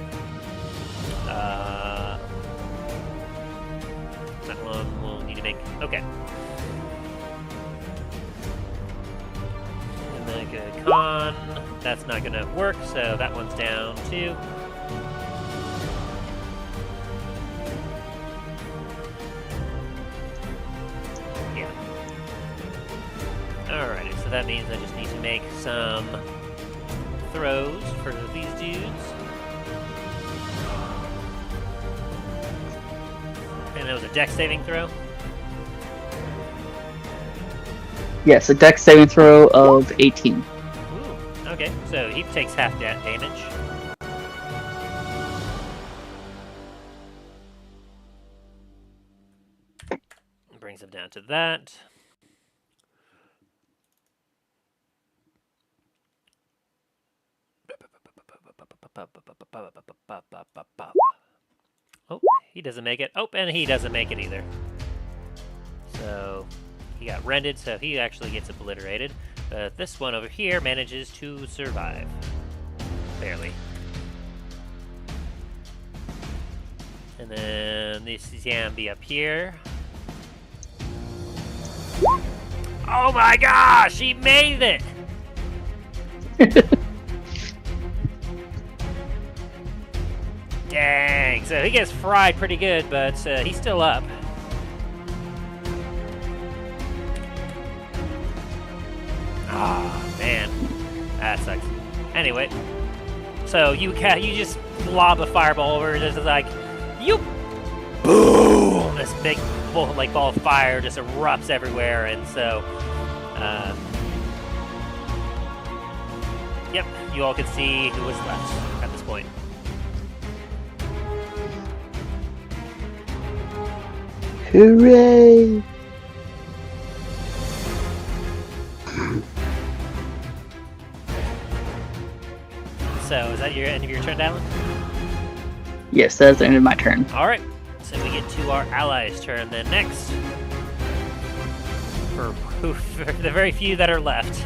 That one will need to make... Okay. And then a con. That's not gonna work, so that one's down too. Yeah. Alrighty, so that means I just need to make some throws for these dudes. And it was a dex saving throw. Yes, a dex saving throw of 18. Ooh, okay, so he takes half that damage. Brings him down to that. Oh, he doesn't make it. Oh, and he doesn't make it either. So he got rended, so he actually gets obliterated. But this one over here manages to survive. Barely. And then this zombie up here. Oh my gosh, he made it! Dang, so he gets fried pretty good, but he's still up. Oh, man. That sucks. Anyway, so you just lob a fireball over, just like, you boom! This big ball of fire just erupts everywhere, and so, yep, you all can see who was left at this point. Hooray! So, is that your end of your turn, Dallen? Yes, that's the end of my turn. Alright, so we get to our allies' turn then next. For the very few that are left.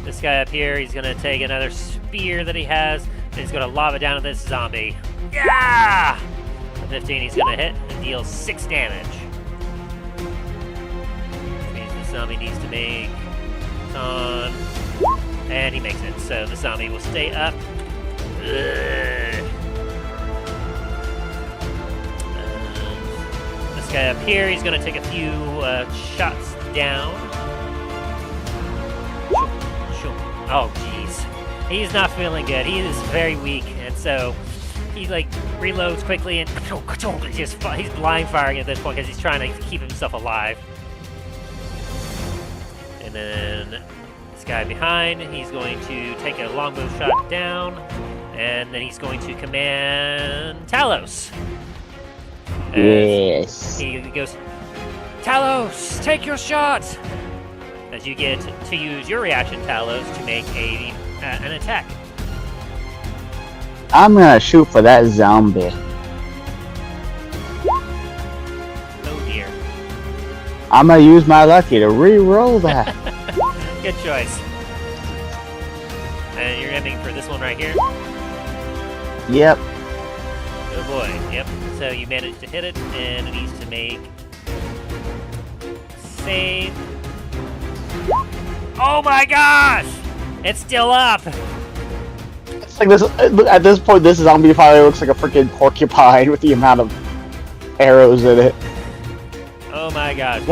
This guy up here, he's gonna take another spear that he has, and he's gonna lob it down at this zombie. Yeah! The 15 he's gonna hit and deal 6 damage. Which means the zombie needs to make on, and he makes it. So the zombie will stay up. This guy up here, he's gonna take a few shots down. Oh, jeez. He's not feeling good. He is very weak, and so he like reloads quickly and he's blind firing at this point because he's trying to keep himself alive. And then this guy behind, he's going to take a longbow shot down, and then he's going to command Talos. Yes. He goes, Talos, take your shot! As you get to use your reaction, Talos, to make an attack. I'm gonna shoot for that zombie. Oh dear. I'm gonna use my lucky to re-roll that. Good choice. And you're aiming for this one right here? Yep. Oh boy, yep. So you managed to hit it, and it needs to make save. Oh my gosh! It's still up! It's like this. At this point, this zombie probably looks like a freaking porcupine with the amount of arrows in it. Oh my god.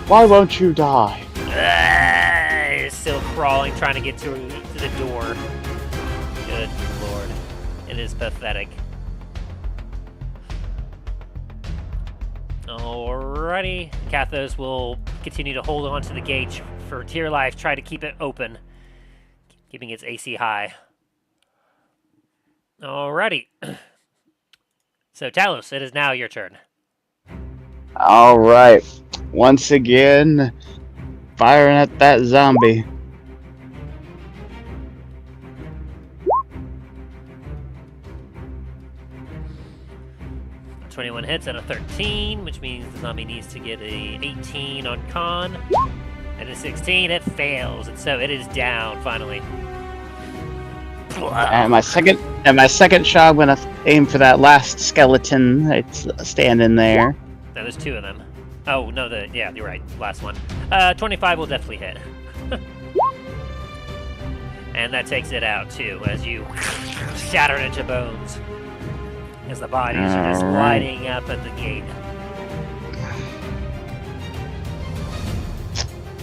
Why won't you die? It's still crawling, trying to get to the door. Good lord. It is pathetic. Alrighty. Kathos will continue to hold on to the gate for dear life, try to keep it open, keeping its AC high. Alrighty. So, Talos, it is now your turn. Alright. Once again, firing at that zombie. A 21 hits and a 13, which means the zombie needs to get a 18 on con. And a 16, it fails, and so it is down finally. And my second shot, I'm gonna aim for that last skeleton that's standing there. No, there's 2 of them. Oh no, yeah, you're right. Last one. 25 will definitely hit. And that takes it out too, as you shatter it into bones. As the bodies are just lighting up at the gate.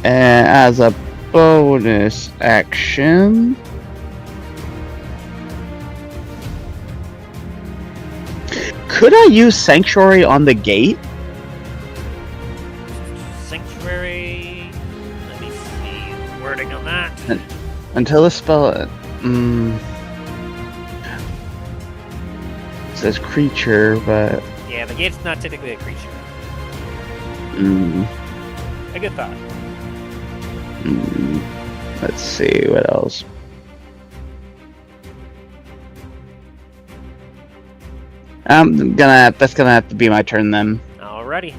And as a bonus action, could I use Sanctuary on the gate? Sanctuary. Let me see wording on that. Until the spell. It says creature, but. Yeah, the gate's not typically a creature. A good thought. Let's see what else. That's gonna have to be my turn then. Alrighty.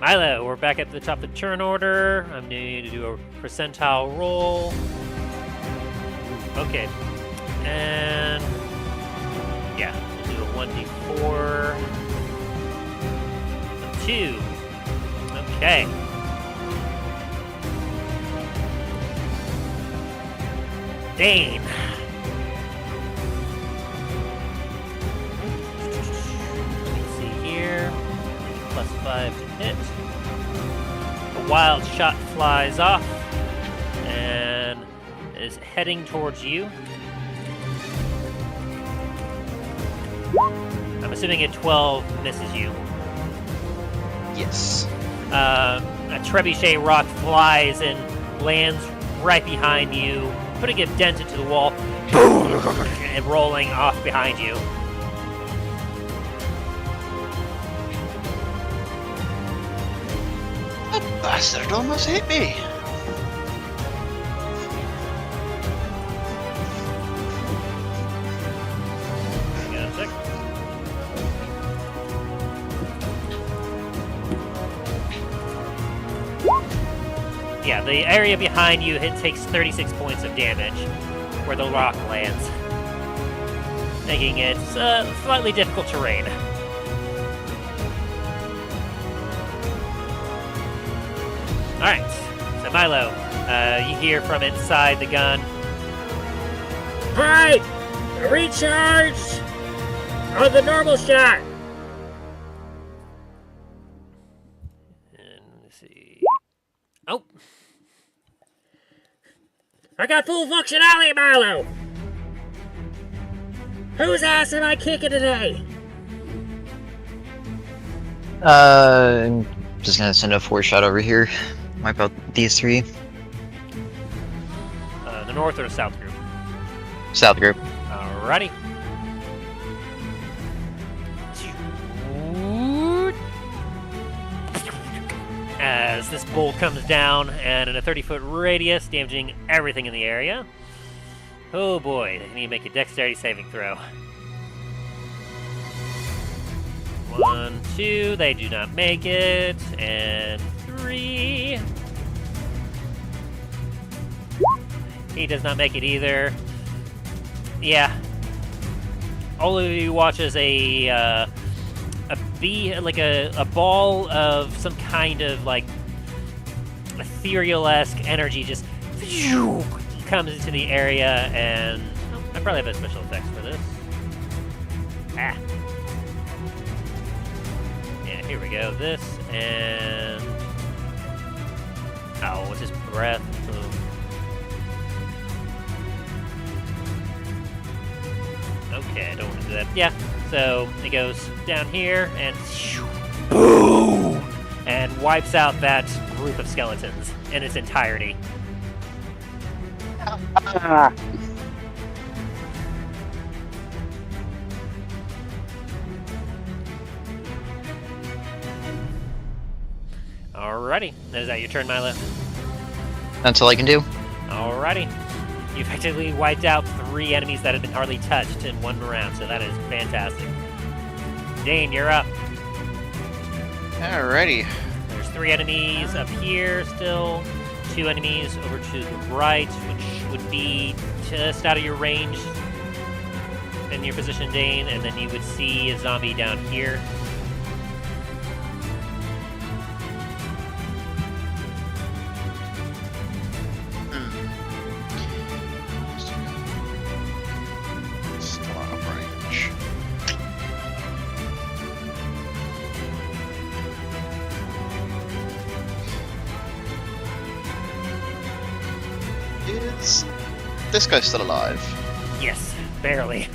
Milo, we're back at the top of the turn order. I'm going to do a percentile roll. Okay. And yeah, we'll do a 1d4. 2. Okay. Dain. Let me see here. +5 to hit. A wild shot flies off and is heading towards you. I'm assuming a 12 misses you. Yes. A trebuchet rock flies and lands right behind you, putting a dent into the wall, and rolling off behind you. That bastard almost hit me. There we go. Yeah, the area behind you takes 36 points of damage where the rock lands, making it slightly difficult terrain. Alright, so Milo, you hear from inside the gun. Hi! Recharge! On the normal shot! And let's see. Oh! I got full functionality, Milo! Whose ass am I kicking today? I'm just gonna send a 4-shot over here. Wipe out these 3. The north or the south group? South group. Alrighty. As this bolt comes down and in a 30-foot radius, damaging everything in the area. Oh boy, they need to make a dexterity saving throw. 1, 2, they do not make it, and 3. He does not make it either. Yeah. All of you watch as a ball of some kind of like ethereal-esque energy just comes into the area, and I probably have a special effects for this. Ah. Yeah, here we go. This and what's his breath? Okay, I don't want to do that. Yeah, so it goes down here and boom, and wipes out that group of skeletons in its entirety. Alrighty, is that your turn, Milo? That's all I can do. Alrighty. You effectively wiped out 3 enemies that had been hardly touched in 1 round, so that is fantastic. Dain, you're up. Alrighty. There's 3 enemies up here still, 2 enemies over to the right, which would be just out of your range in your position, Dain, and then you would see a zombie down here. Still out of range. Is this guy still alive? Yes, barely.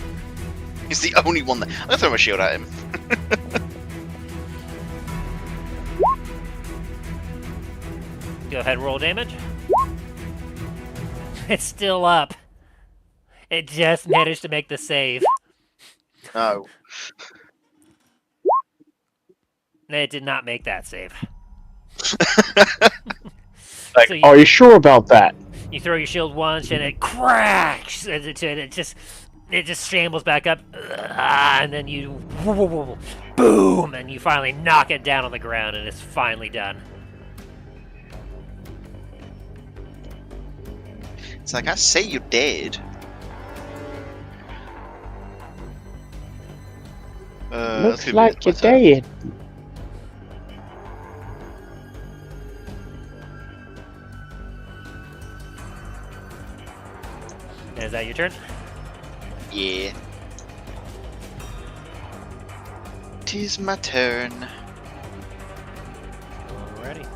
He's the only one that... I'm gonna throw my shield at him. Go ahead, roll damage. It's still up. It just managed to make the save. No. It did not make that save. Like, So are you sure about that? You throw your shield once and it cracks, and it just shambles back up, and then you boom, and you finally knock it down on the ground, and it's finally done. It's like, I say you did. Looks like you're dead. Is that your turn? Yeah. Tis my turn. Alrighty.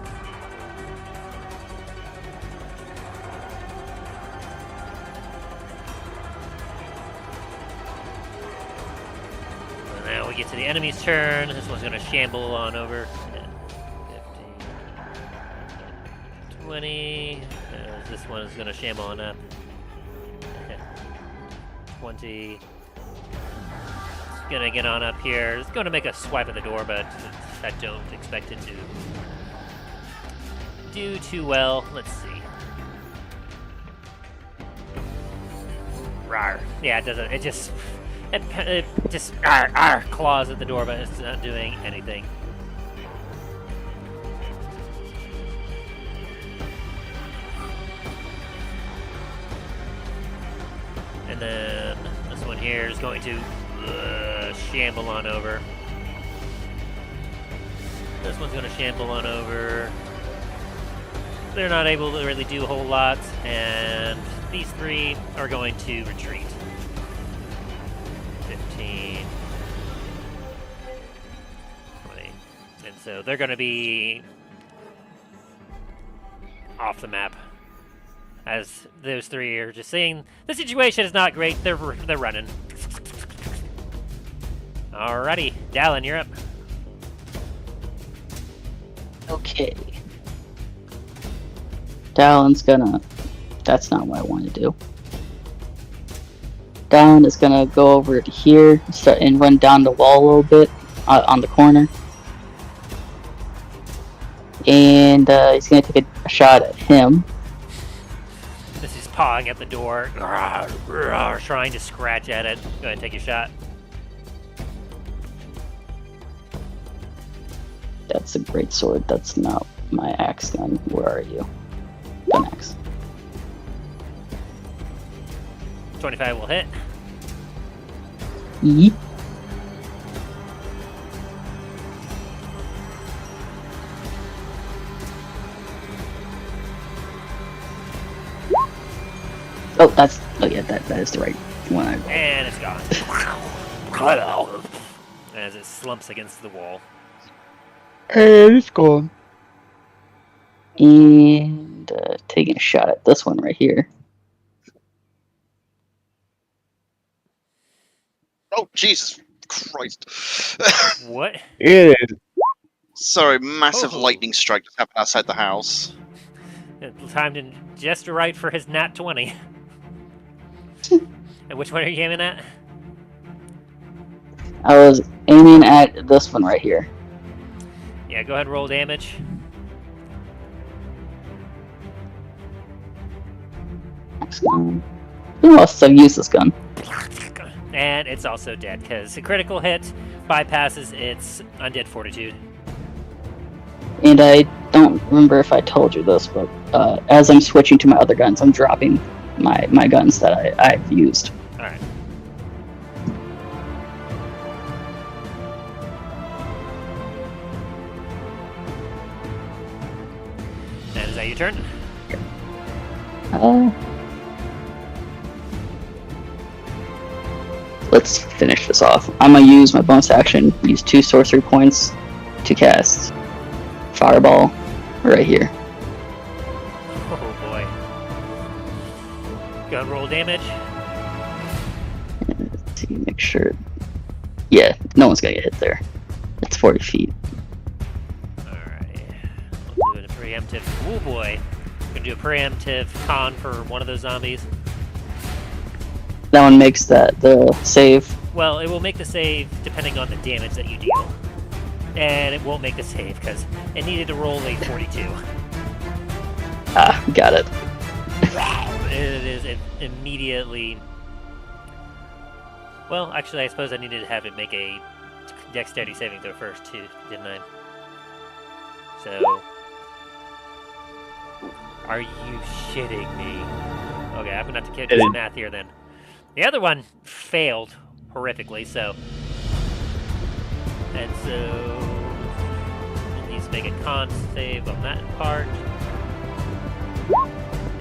And now we get to the enemy's turn. This one's going to shamble on over. 10, 15, 20. This one is going to shamble on up. 20. It's gonna get on up here. It's gonna make a swipe at the door, but I don't expect it to do too well. Let's see. Rawr. Yeah, it doesn't. It just claws at the door, but it's not doing anything. And then this one here is going to shamble on over. This one's going to shamble on over. They're not able to really do a whole lot, and these three are going to retreat. 15, 20. And so they're going to be off the map. As those three are just saying, the situation is not great, they're running. Alrighty, Dallen, you're up. Okay. Dallen's gonna... That's not what I want to do. Dallen is gonna go over to here and run down the wall a little bit on the corner. And he's gonna take a shot at him. This is pawing at the door, trying to scratch at it. Go ahead and take your shot. That's a great sword. That's not my axe gun. Where are you? Gun axe. 25 will hit. Yeet. Oh, that is the right one. And it's gone. As it slumps against the wall. And it's gone. And taking a shot at this one right here. Oh, Jesus Christ. What? It is. Sorry, massive Oh. lightning strike just happened outside the house. It timed in just right for his nat 20. And which one are you aiming at? I was aiming at this one right here. Yeah, go ahead and roll damage. Who else have used this gun? And it's also dead, because a critical hit bypasses its undead fortitude. And I don't remember if I told you this, but as I'm switching to my other guns, I'm dropping my guns that I've used. Alright. And is that your turn? Let's finish this off. I'm gonna use my bonus action, use 2 sorcery points to cast Fireball right here. Oh boy. Go ahead and roll damage. Let's see, make sure. Yeah, no one's gonna get hit there. It's 40 feet. Alright. We'll do a preemptive. Oh boy. We're gonna do a preemptive con for one of those zombies. That one makes the save. Well, it will make the save depending on the damage that you deal. And it won't make the save because it needed to roll a 42. Ah, got it. It is immediately... Well, actually, I suppose I needed to have it make a dexterity saving throw first, too, didn't I? So... Are you shitting me? Okay, I'm gonna have to do some math here then. The other one failed horrifically, so... And so... It needs to make a con save on that part.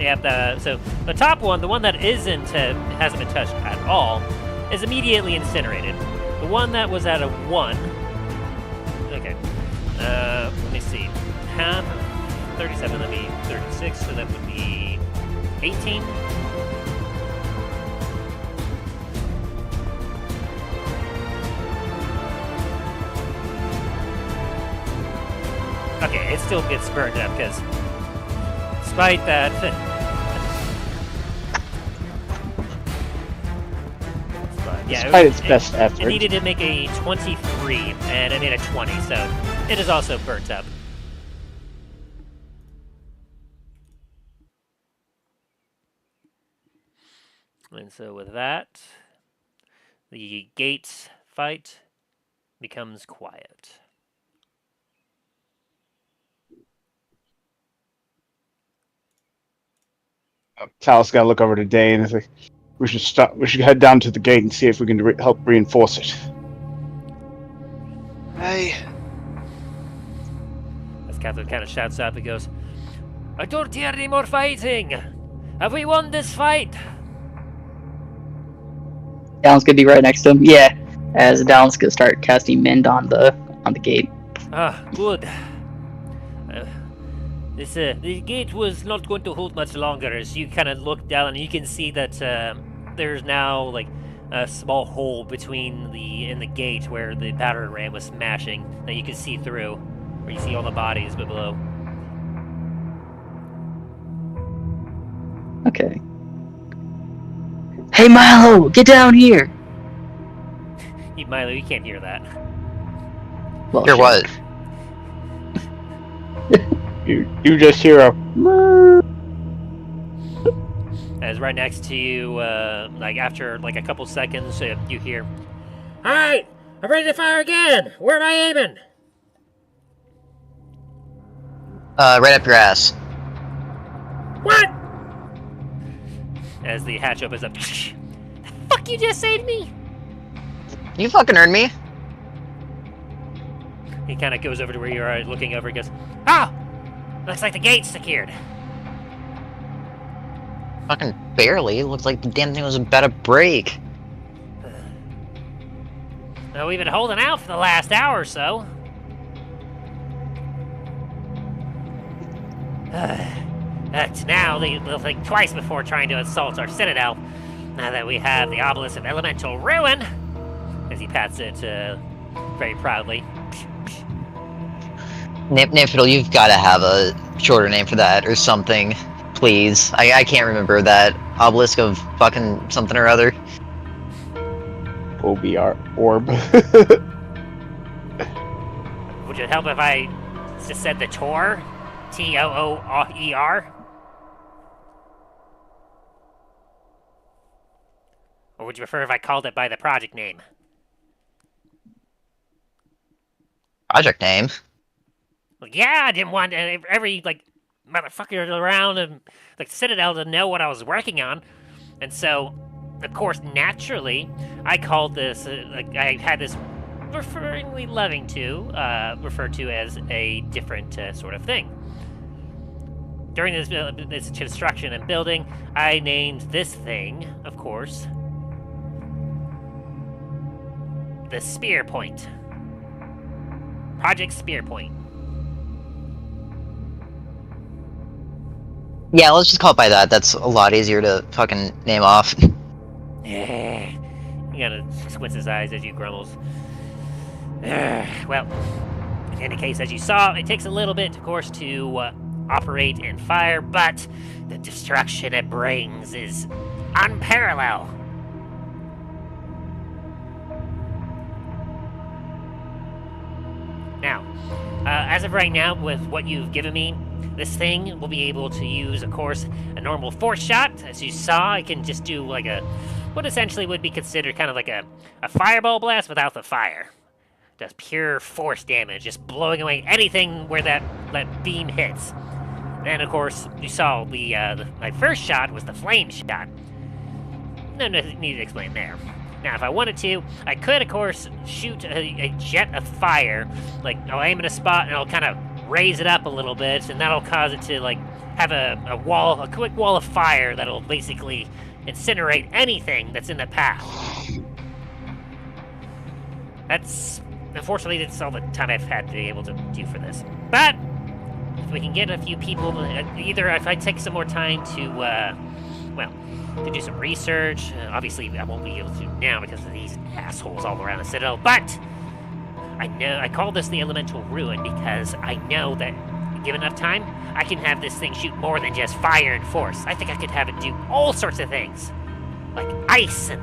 Yeah, so the top one, the one that hasn't been touched at all, is immediately incinerated. The one that was at a 1... Okay. Let me see. Half of 37, that'd be 36, so that would be 18. Okay, it still gets burned up, because despite that... Yeah, Despite its best effort. It needed to make a 23, and it made a 20, so it is also burnt up. And so with that, the gates fight becomes quiet. Talos gotta look over to Dain and say, We should stop. We should head down to the gate and see if we can help reinforce it. Hey, As Catherine kind of shouts up, he goes, "I don't hear any more fighting! Have we won this fight?" Dallen's gonna be right next to him. Yeah, as Dallen's gonna start casting mend on the gate. Ah, good. The gate was not going to hold much longer. As you kind of look down, and you can see that there's now like a small hole between in the gate where the battering ram was smashing that you can see through, where you see all the bodies below. Okay. Hey Milo, get down here! Milo, you can't hear that. Well, Hear shit. what? You just hear a. As right next to you, like after like a couple seconds, you hear, "All right, I'm ready to fire again. Where am I aiming?" Right up your ass. What? As the hatch opens up. The fuck you just say to me? You fucking earned me. He kind of goes over to where you are, looking over. He goes, "Oh, looks like the gate's secured." Fucking barely. Looks like the damn thing was about to break. Well, we've been holding out for the last hour or so. But now they'll think twice before trying to assault our citadel. Now that we have the obelisk of elemental ruin, as he pats it very proudly. Nifidal, you've got to have a shorter name for that or something, please. I can't remember that obelisk of fucking something or other. OBR orb. Would it help if I just said the Tor? Tooer? Or would you prefer if I called it by the project name? Project name? Well, yeah, I didn't want every, like, motherfucker around and, like, Citadel to know what I was working on. And so, of course, naturally, I called this, like, I had this referringly loving to, referred to as a different sort of thing. During this construction and building, I named this thing, of course, the Spear Point. Project Spear Point. Yeah, let's just call it by that. That's a lot easier to fucking name off. He kind of squints his eyes as you grumbles. Well, in any case, as you saw, it takes a little bit, of course, to operate and fire, but the destruction it brings is unparalleled. Now, as of right now, with what you've given me, this thing will be able to use, of course, a normal force shot. As you saw, it can just do like what essentially would be considered kind of like a fireball blast without the fire. Does pure force damage, just blowing away anything where that beam hits. Then, of course, you saw my first shot was the flame shot. No need to explain there. Now, if I wanted to, I could, of course, shoot a jet of fire. Like, I'll aim at a spot and I'll kind of raise it up a little bit, and that'll cause it to, like, have a quick wall of fire that'll basically incinerate anything that's in the path. Unfortunately, that's all the time I've had to be able to do for this. But, if we can get a few people, either if I take some more time to do some research. Obviously, I won't be able to now because of these assholes all around the Citadel, but I call this the Elemental Ruin because I know that, given enough time, I can have this thing shoot more than just fire and force. I think I could have it do all sorts of things, like ice and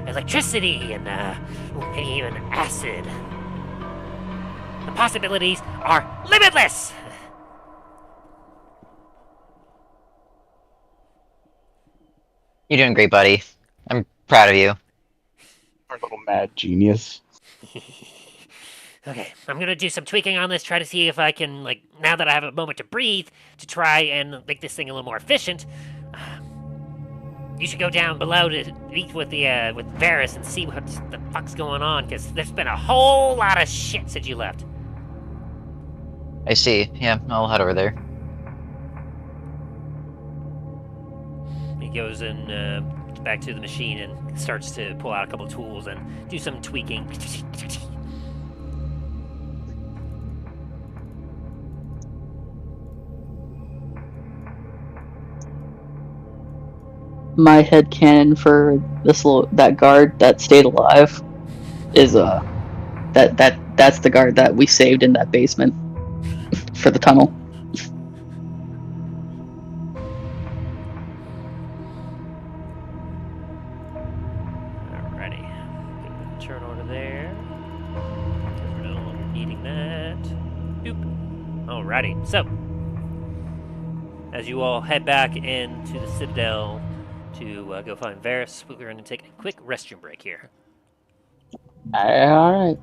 electricity and maybe even acid. The possibilities are limitless! You're doing great, buddy. I'm proud of you. Our little mad genius. Okay, I'm gonna do some tweaking on this, try to see if I can, like, now that I have a moment to breathe, to try and make this thing a little more efficient. You should go down below to meet with the with Varys and see what the fuck's going on, because there's been a whole lot of shit since you left. I see. Yeah, I'll head over there. He goes and back to the machine and starts to pull out a couple tools and do some tweaking. My headcanon for that guard that stayed alive is that's the guard that we saved in that basement for the tunnel. Alrighty. Give the turn order there. Because we're no longer needing that. Boop. Alrighty. So, as you all head back into the citadel to go find Varys, we're going to take a quick restroom break here. Alright.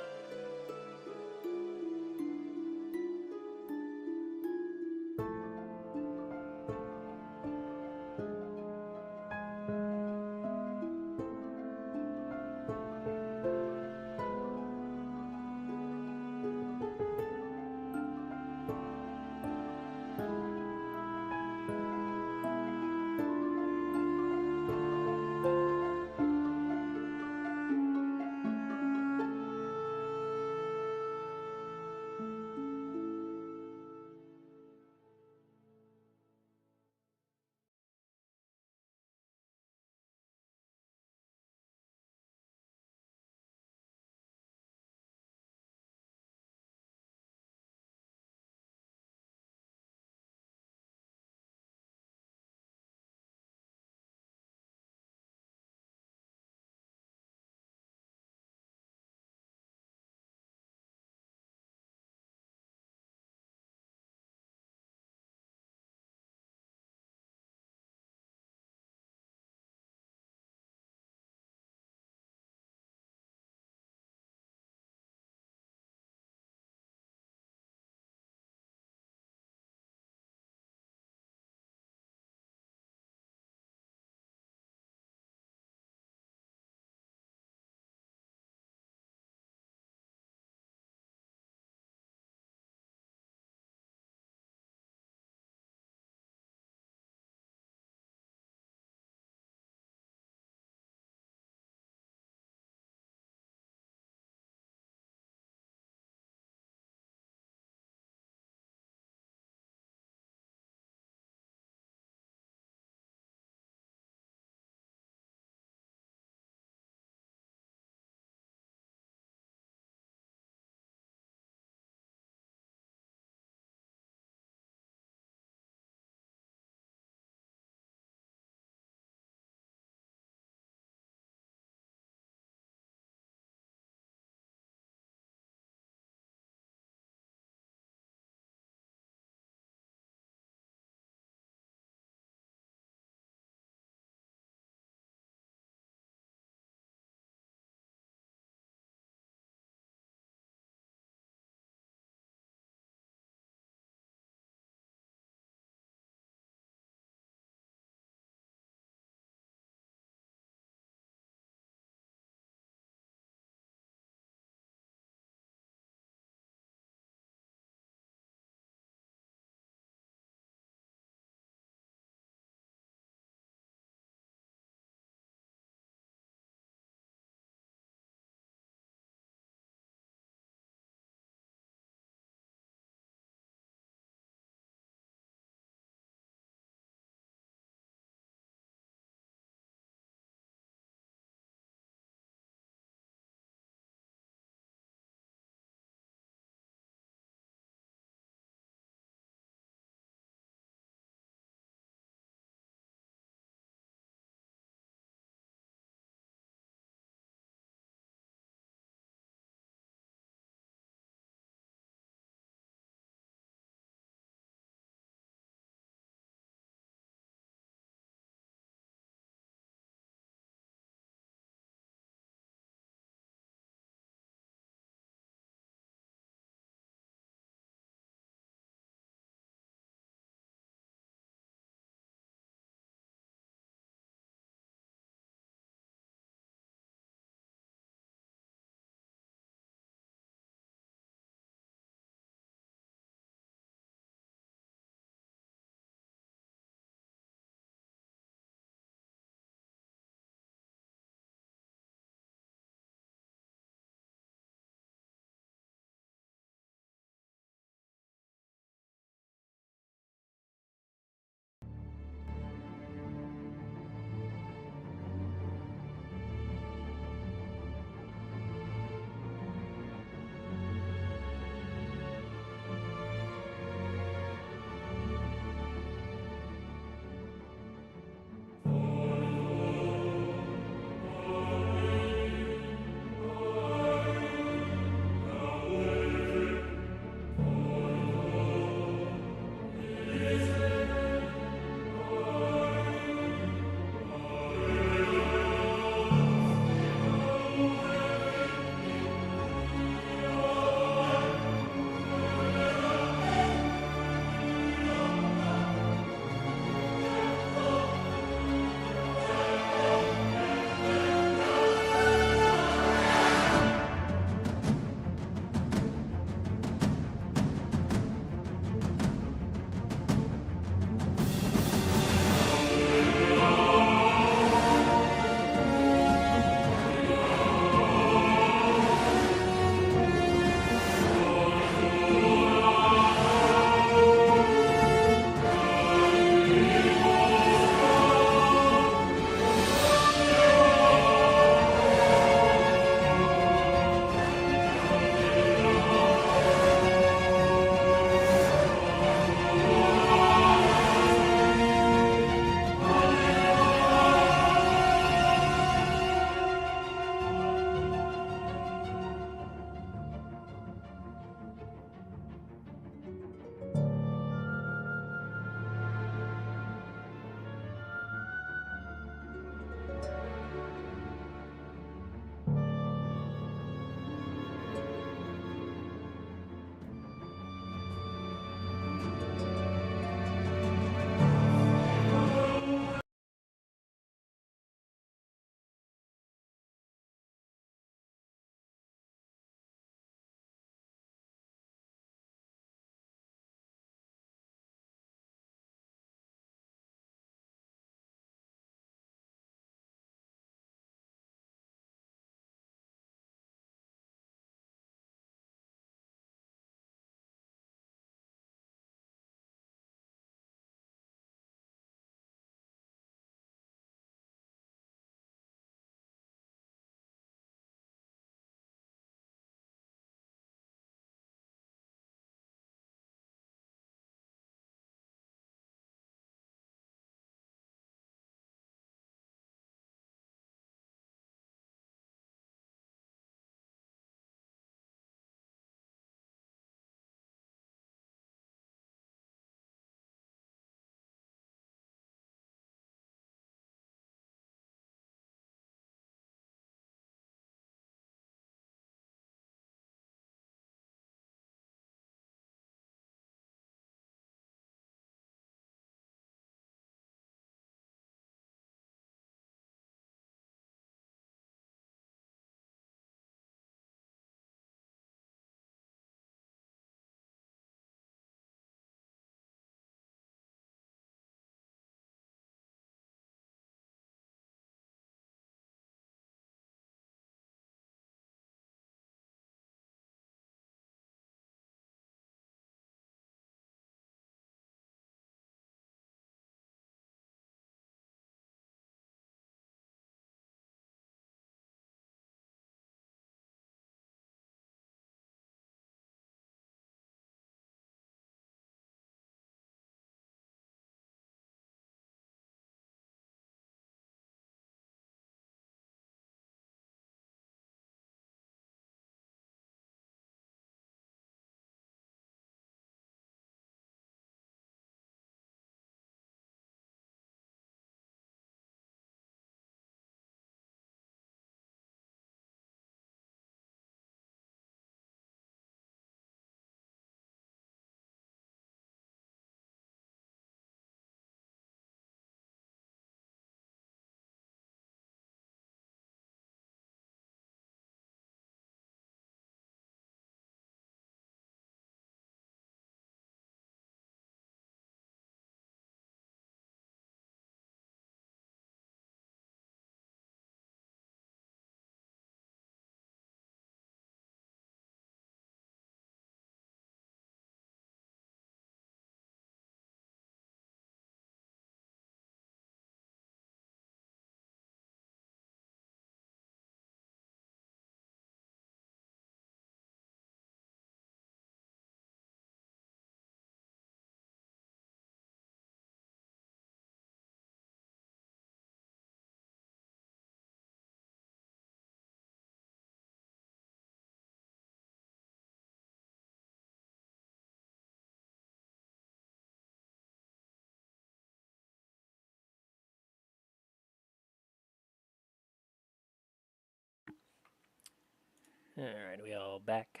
Alright, we all back.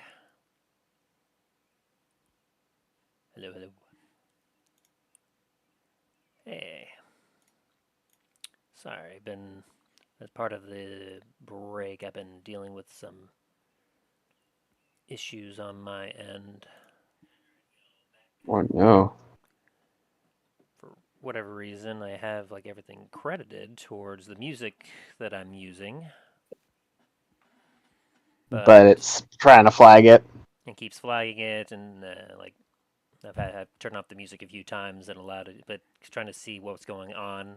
Hello, hello. Hey. Sorry, as part of the break, I've been dealing with some issues on my end. Oh no. For whatever reason, I have like everything credited towards the music that I'm using. But it's trying to flag it. It keeps flagging it, and I've turned off the music a few times and allowed it, but trying to see what's going on.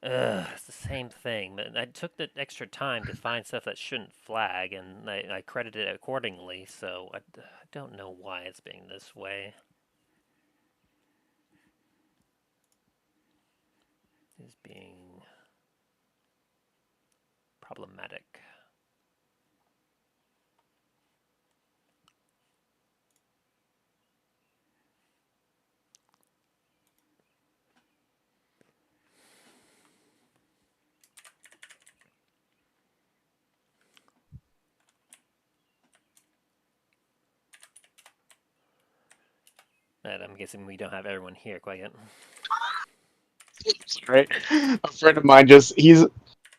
It's the same thing. But I took the extra time to find stuff that shouldn't flag, and I credited it accordingly. So I don't know why it's being this way. It's being problematic. And I'm guessing we don't have everyone here quite yet. Right. A friend of mine he's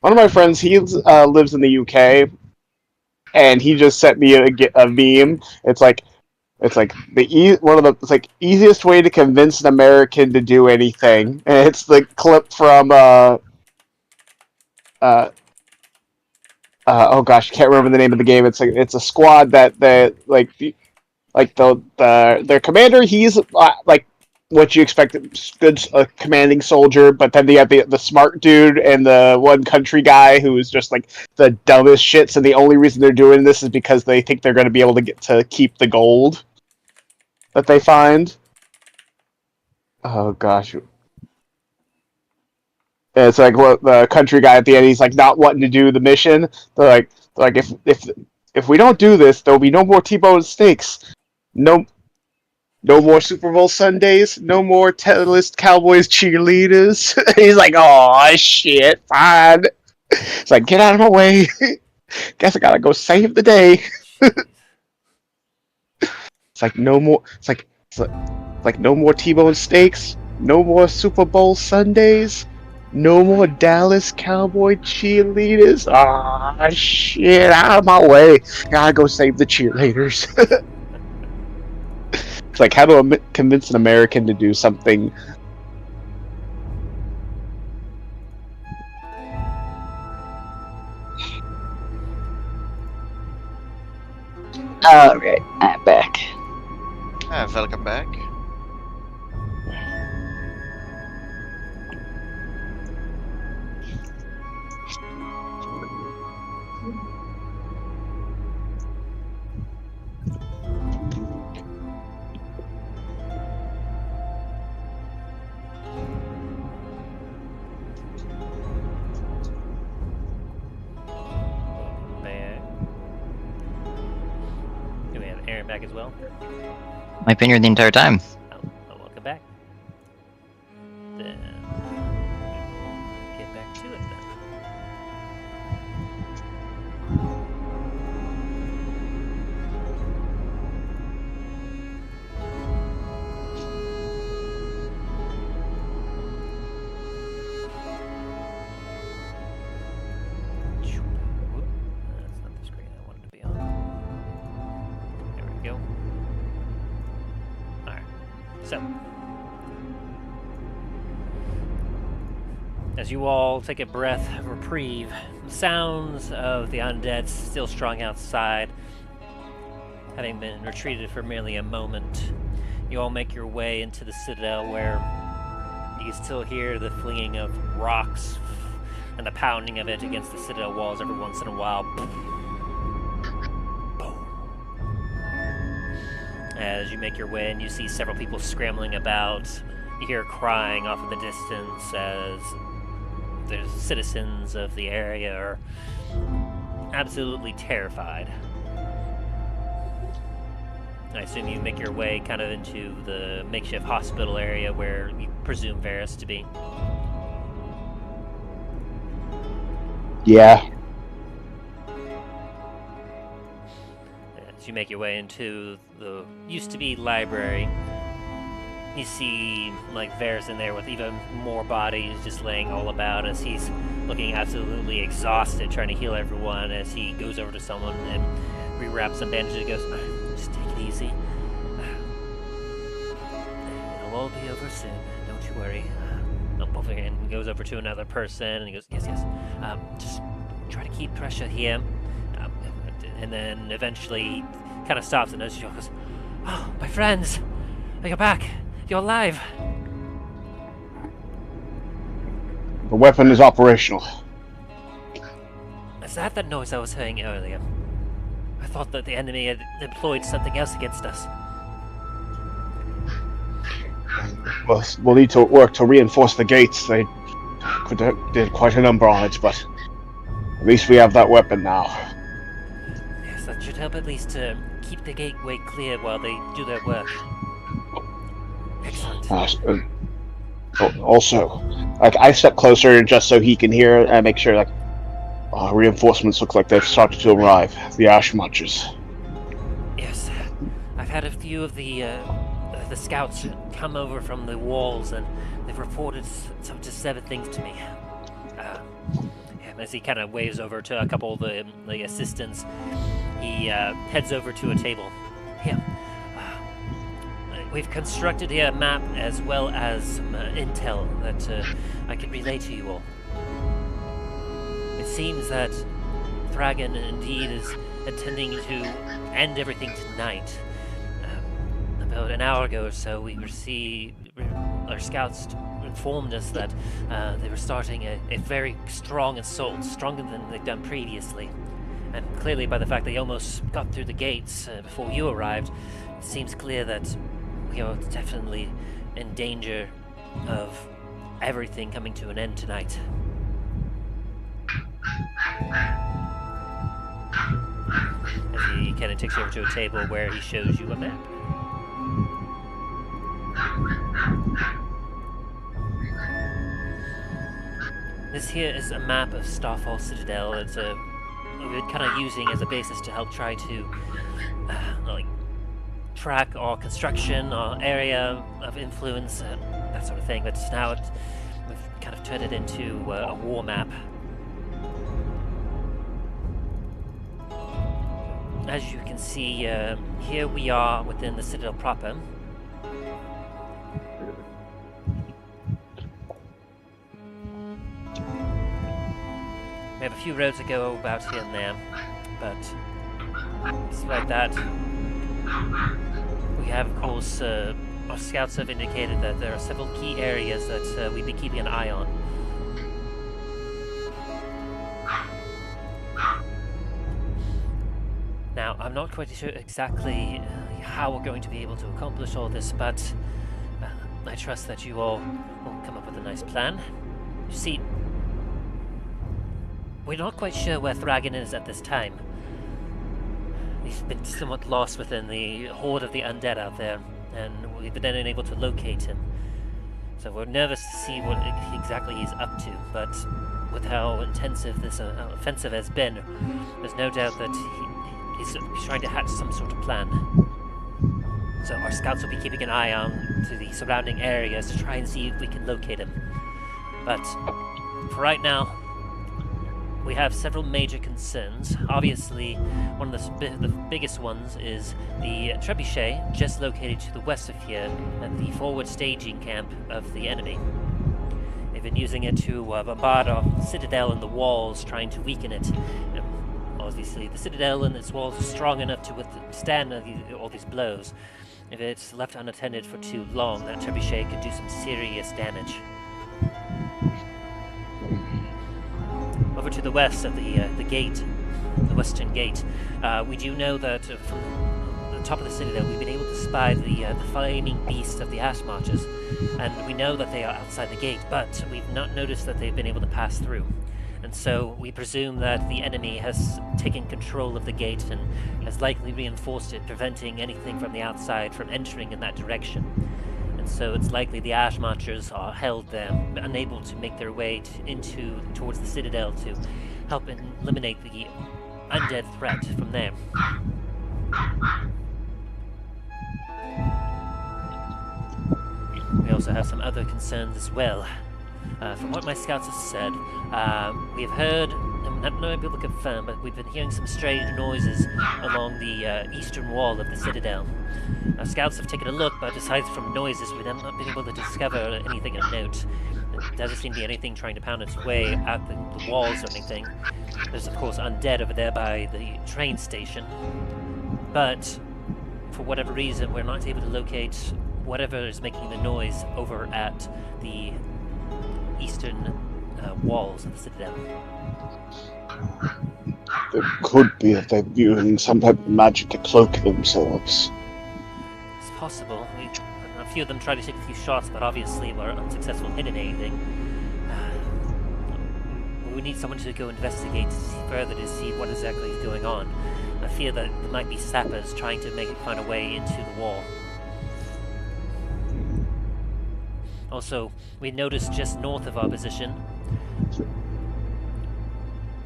one of my friends. He lives in the UK, and he just sent me a meme. It's like it's like easiest way to convince an American to do anything. And it's the clip from oh gosh, I can't remember the name of the game. It's a squad that their commander. He's like what you expect, good commanding soldier. But then they have the smart dude and the one country guy who is just like the dumbest shits. And the only reason they're doing this is because they think they're going to be able to get to keep the gold that they find. Oh gosh. And it's like the country guy at the end. He's like not wanting to do the mission. They're like if we don't do this, there'll be no more T-bone steaks. No more Super Bowl Sundays. No more Talos Cowboys cheerleaders. He's like, oh shit, fine. It's like, get out of my way. Guess I gotta go save the day. It's like no more. It's like no more T-bone steaks. No more Super Bowl Sundays. No more Dallas Cowboy cheerleaders. Ah, shit, out of my way. Gotta go save the cheerleaders. It's like, how do I convince an American to do something? Alright, I'm back. Welcome back. Do we have Aaron back as well? I've been here the entire time. Oh, welcome back. Then get back to it then. That's not the screen I wanted to be on. There we go. Alright. So, as you all take a breath of reprieve, the sounds of the undead still strung outside, having been retreated for merely a moment, you all make your way into the citadel where you can still hear the flinging of rocks and the pounding of it against the citadel walls every once in a while. As you make your way and you see several people scrambling about, you hear crying off in the distance as the citizens of the area are absolutely terrified. I assume you make your way kind of into the makeshift hospital area where you presume Varys to be. Yeah. you make your way into the used-to-be library, you see, like, Varys in there with even more bodies just laying all about as he's looking absolutely exhausted, trying to heal everyone as he goes over to someone and rewraps some bandages and goes, just take it easy. It'll all be over soon, don't you worry. And he goes over to another person and he goes, yes, just try to keep pressure here. And then eventually he kind of stops and notices you goes, oh, my friends, you're back. You're alive. The weapon is operational. Is that the noise I was hearing earlier? I thought that the enemy had employed something else against us. Well, we'll need to work to reinforce the gates. They did quite a number on it, but at least we have that weapon now. Yes, that should help at least to keep the gateway clear while they do their work. Excellent. Also, like, I step closer just so he can hear and make sure, like, reinforcements look like they've started to arrive. The Ash Marchers. Yes, I've had a few of the scouts come over from the walls, and they've reported some disturbing things to me. As he kind of waves over to a couple of the assistants, he heads over to a table. Here. We've constructed here a map as well as some intel that I can relay to you all. It seems that Thragon indeed is intending to end everything tonight. About an hour ago or so, we received, our scouts informed us that they were starting a very strong assault, stronger than they've done previously. And clearly by the fact they almost got through the gates before you arrived, it seems clear that we are definitely in danger of everything coming to an end tonight. As he kind of takes you over to a table where he shows you a map. This here is a map of Starfall Citadel. It's we're kind of using as a basis to help try to like track our construction, our area of influence, that sort of thing. But now we've kind of turned it into a war map. As you can see, here we are within the Citadel proper. We have a few roads to go about here and there, but despite that, we have, of course, our scouts have indicated that there are several key areas that we'd be keeping an eye on. Now, I'm not quite sure exactly how we're going to be able to accomplish all this, but I trust that you all will come up with a nice plan. You see, we're not quite sure where Thragon is at this time. He's been somewhat lost within the horde of the undead out there, and we've been unable to locate him. So we're nervous to see what exactly he's up to, but with how intensive this offensive has been, there's no doubt that he's trying to hatch some sort of plan. So our scouts will be keeping an eye on to the surrounding areas to try and see if we can locate him. But for right now, we have several major concerns. Obviously, one of the biggest ones is the trebuchet just located to the west of here at the forward staging camp of the enemy. They've been using it to bombard our citadel and the walls, trying to weaken it. Obviously, the citadel and its walls are strong enough to withstand all these blows. If it's left unattended for too long, that trebuchet could do some serious damage. Over to the west of the gate, the western gate, we do know that from the top of the citadel we've been able to spy the flaming beasts of the Ash Marchers, and we know that they are outside the gate, but we've not noticed that they've been able to pass through. And so we presume that the enemy has taken control of the gate and has likely reinforced it, preventing anything from the outside from entering in that direction. And so it's likely the Ash Marchers are held there, unable to make their way towards the Citadel to help eliminate the undead threat from there. We also have some other concerns as well. From what my scouts have said, we have heard, I'm not able to confirm, but we've been hearing some strange noises along the eastern wall of the citadel. Our scouts have taken a look, but aside from noises, we have not been able to discover anything of note. There doesn't seem to be anything trying to pound its way out the walls or anything. There's of course undead over there by the train station, but for whatever reason we're not able to locate whatever is making the noise over at the eastern walls of the citadel. It could be that they're using some type of magic to cloak themselves. It's possible. A few of them tried to take a few shots, but obviously were unsuccessful in hitting anything. We need someone to go investigate further to see what exactly is going on. I fear that there might be sappers trying to find a way into the wall. Also, we noticed just north of our position,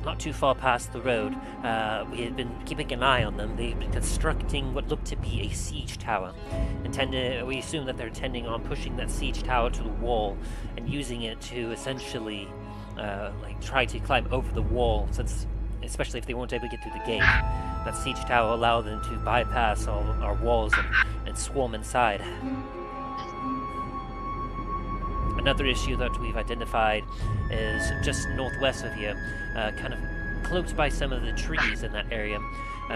not too far past the road, we had been keeping an eye on them. They've been constructing what looked to be a siege tower. We assume that they're intending on pushing that siege tower to the wall and using it to essentially try to climb over the wall, since especially if they weren't able to get through the gate. That siege tower will allow them to bypass all our walls and swarm inside. Another issue that we've identified is just northwest of here, kind of close by some of the trees in that area.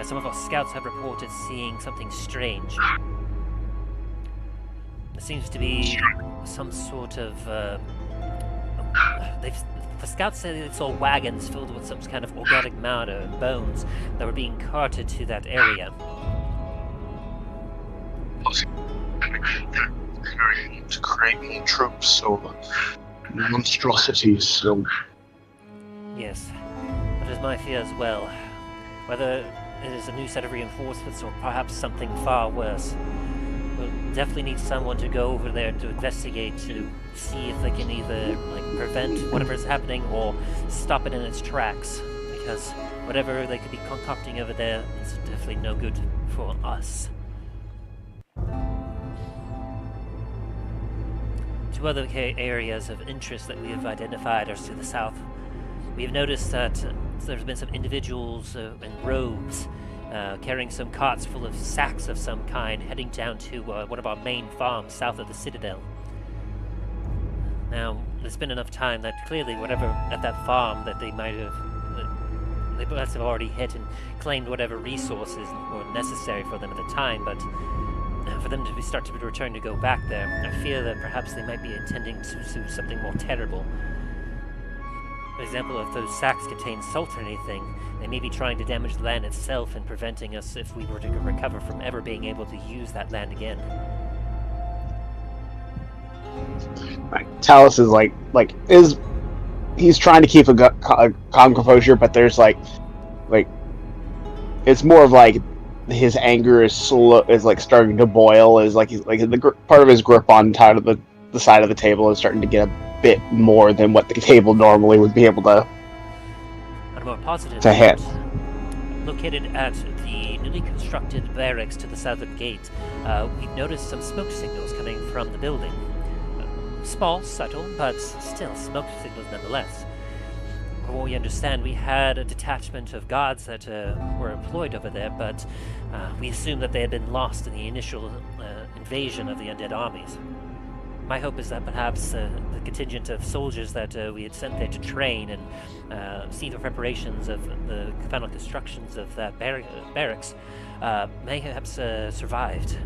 Some of our scouts have reported seeing something strange. There seems to be some sort of... the scouts say they saw wagons filled with some kind of organic matter and bones that were being carted to that area. Carrying Kraken troops or monstrosities, so... Yes, that is my fear as well. Whether it is a new set of reinforcements or perhaps something far worse. We'll definitely need someone to go over there to investigate, to see if they can either prevent whatever is happening or stop it in its tracks. Because whatever they could be concocting over there is definitely no good for us. Two other areas of interest that we have identified are to the south. We have noticed that there's been some individuals in robes carrying some carts full of sacks of some kind heading down to one of our main farms south of the citadel. Now, there's been enough time that clearly whatever at that farm that they might have already hit and claimed whatever resources were necessary for them at the time, but for them to start to return to go back there, I fear that perhaps they might be intending to do something more terrible. For example, if those sacks contain salt or anything, they may be trying to damage the land itself and preventing us, if we were to recover, from ever being able to use that land again. Talos is he's trying to keep a calm composure, but there's it's more of his anger is starting to boil. Is he's part of his grip on the side of the table is starting to get a bit more than what the table normally would be able to. On a more positive to hit. Located at the newly constructed barracks to the south of the gate, we've noticed some smoke signals coming from the building. Small, subtle, but still smoke signals nonetheless. From what we understand, we had a detachment of guards that were employed over there, but we assumed that they had been lost in the initial invasion of the undead armies. My hope is that perhaps the contingent of soldiers that we had sent there to train and see the preparations of the final constructions of that barracks may have survived.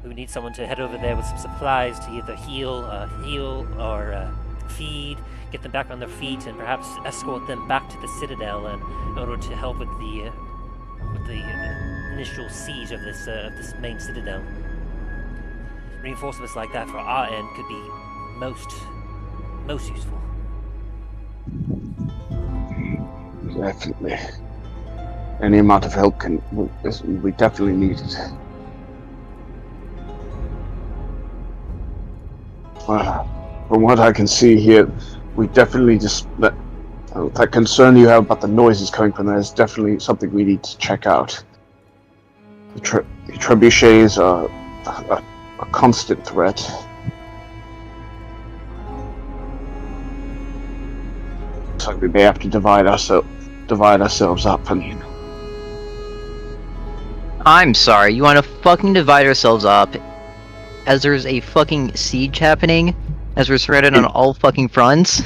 We would need someone to head over there with some supplies to either heal or feed, get them back on their feet, and perhaps escort them back to the citadel in order to help with the initial siege of this main citadel. Reinforcements like that for our end could be most useful. Definitely. Any amount of help we definitely need it. From what I can see here, we definitely that concern you have about the noises coming from there is definitely something we need to check out. The trebuchets are a constant threat. So we may have to divide ourselves up. And I'm sorry, you want to fucking divide ourselves up as there's a fucking siege happening? As we're surrounded on all fucking fronts?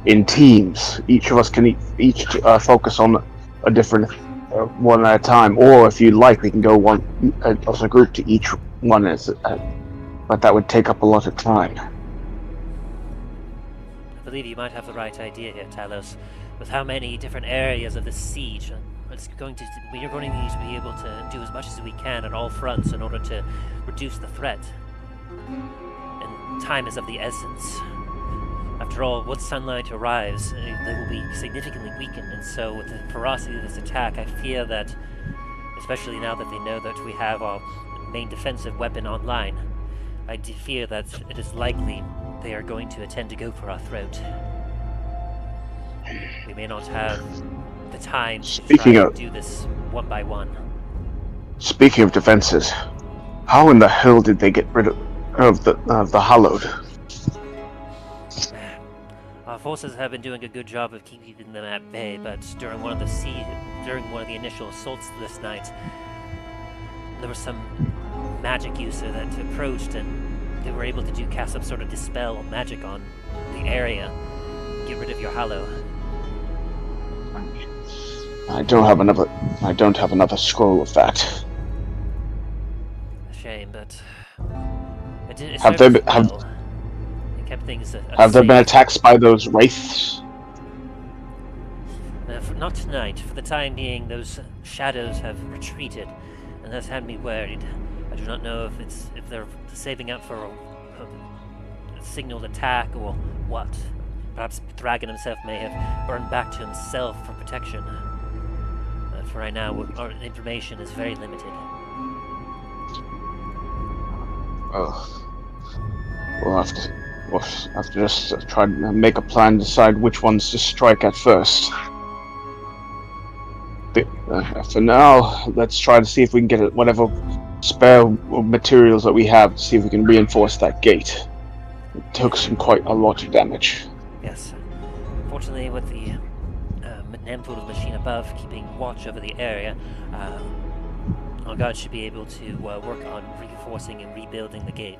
in teams, each of us can each focus on a different one at a time. Or if you'd like, we can go one as a group to each one, but that would take up a lot of time. I believe you might have the right idea here, Talos. With how many different areas of the siege, we are going to need to be able to do as much as we can on all fronts in order to reduce the threat. And time is of the essence. After all, once sunlight arrives, they will be significantly weakened, and so with the ferocity of this attack, I fear that, especially now that they know that we have our main defensive weapon online, I fear that it is likely they are going to intend to go for our throat. We may not have the time to try to do this one by one. Speaking of defenses, how in the hell did they get rid of the Hallowed? Our forces have been doing a good job of keeping them at bay, but during one of the initial assaults this night, there was some magic user that approached, and they were able to cast some sort of dispel magic on the area, get rid of your Hallow. I don't have another scroll of that. A shame, but it Have served they us well. It kept things have there safe. been attacks by those wraiths? Not tonight. For the time being, those shadows have retreated, and that's had me worried. I do not know if they're saving up for a signaled attack or what. Perhaps Dragon himself may have burned back to himself for protection. For right now, our information is very limited. Oh, we'll have to just try to make a plan, decide which ones to strike at first. For now, let's try to see if we can get whatever spare materials that we have to see if we can reinforce that gate. It took quite a lot of damage. Yes. Fortunately, with the handful of machine above keeping watch over the area, our guards should be able to work on reinforcing and rebuilding the gate.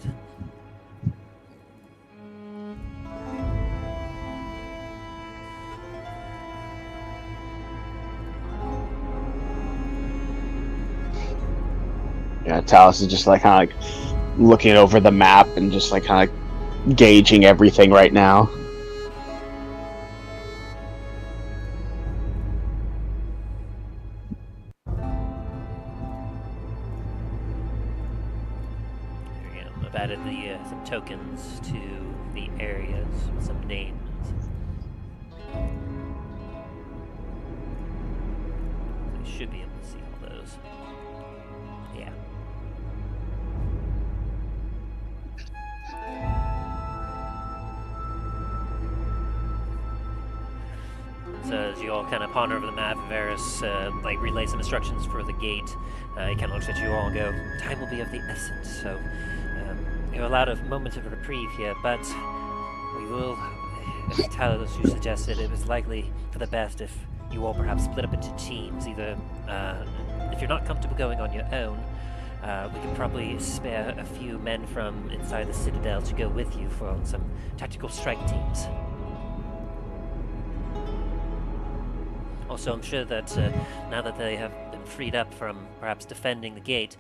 Yeah, Talos is just kind of looking over the map and just kind of gauging everything right now. I've added some tokens to the areas with some names. You should be able to see all those. Yeah. So as you all kind of ponder over the map, Varys relay some instructions for the gate. He kind of looks at you all and go, "Time will be of the essence." So you're allowed a moment of reprieve here, but we will, as Talos you suggested, it was likely for the best if you all perhaps split up into teams. Either, if you're not comfortable going on your own, we could probably spare a few men from inside the citadel to go with you for some tactical strike teams. Also, I'm sure that now that they have been freed up from perhaps defending the gate,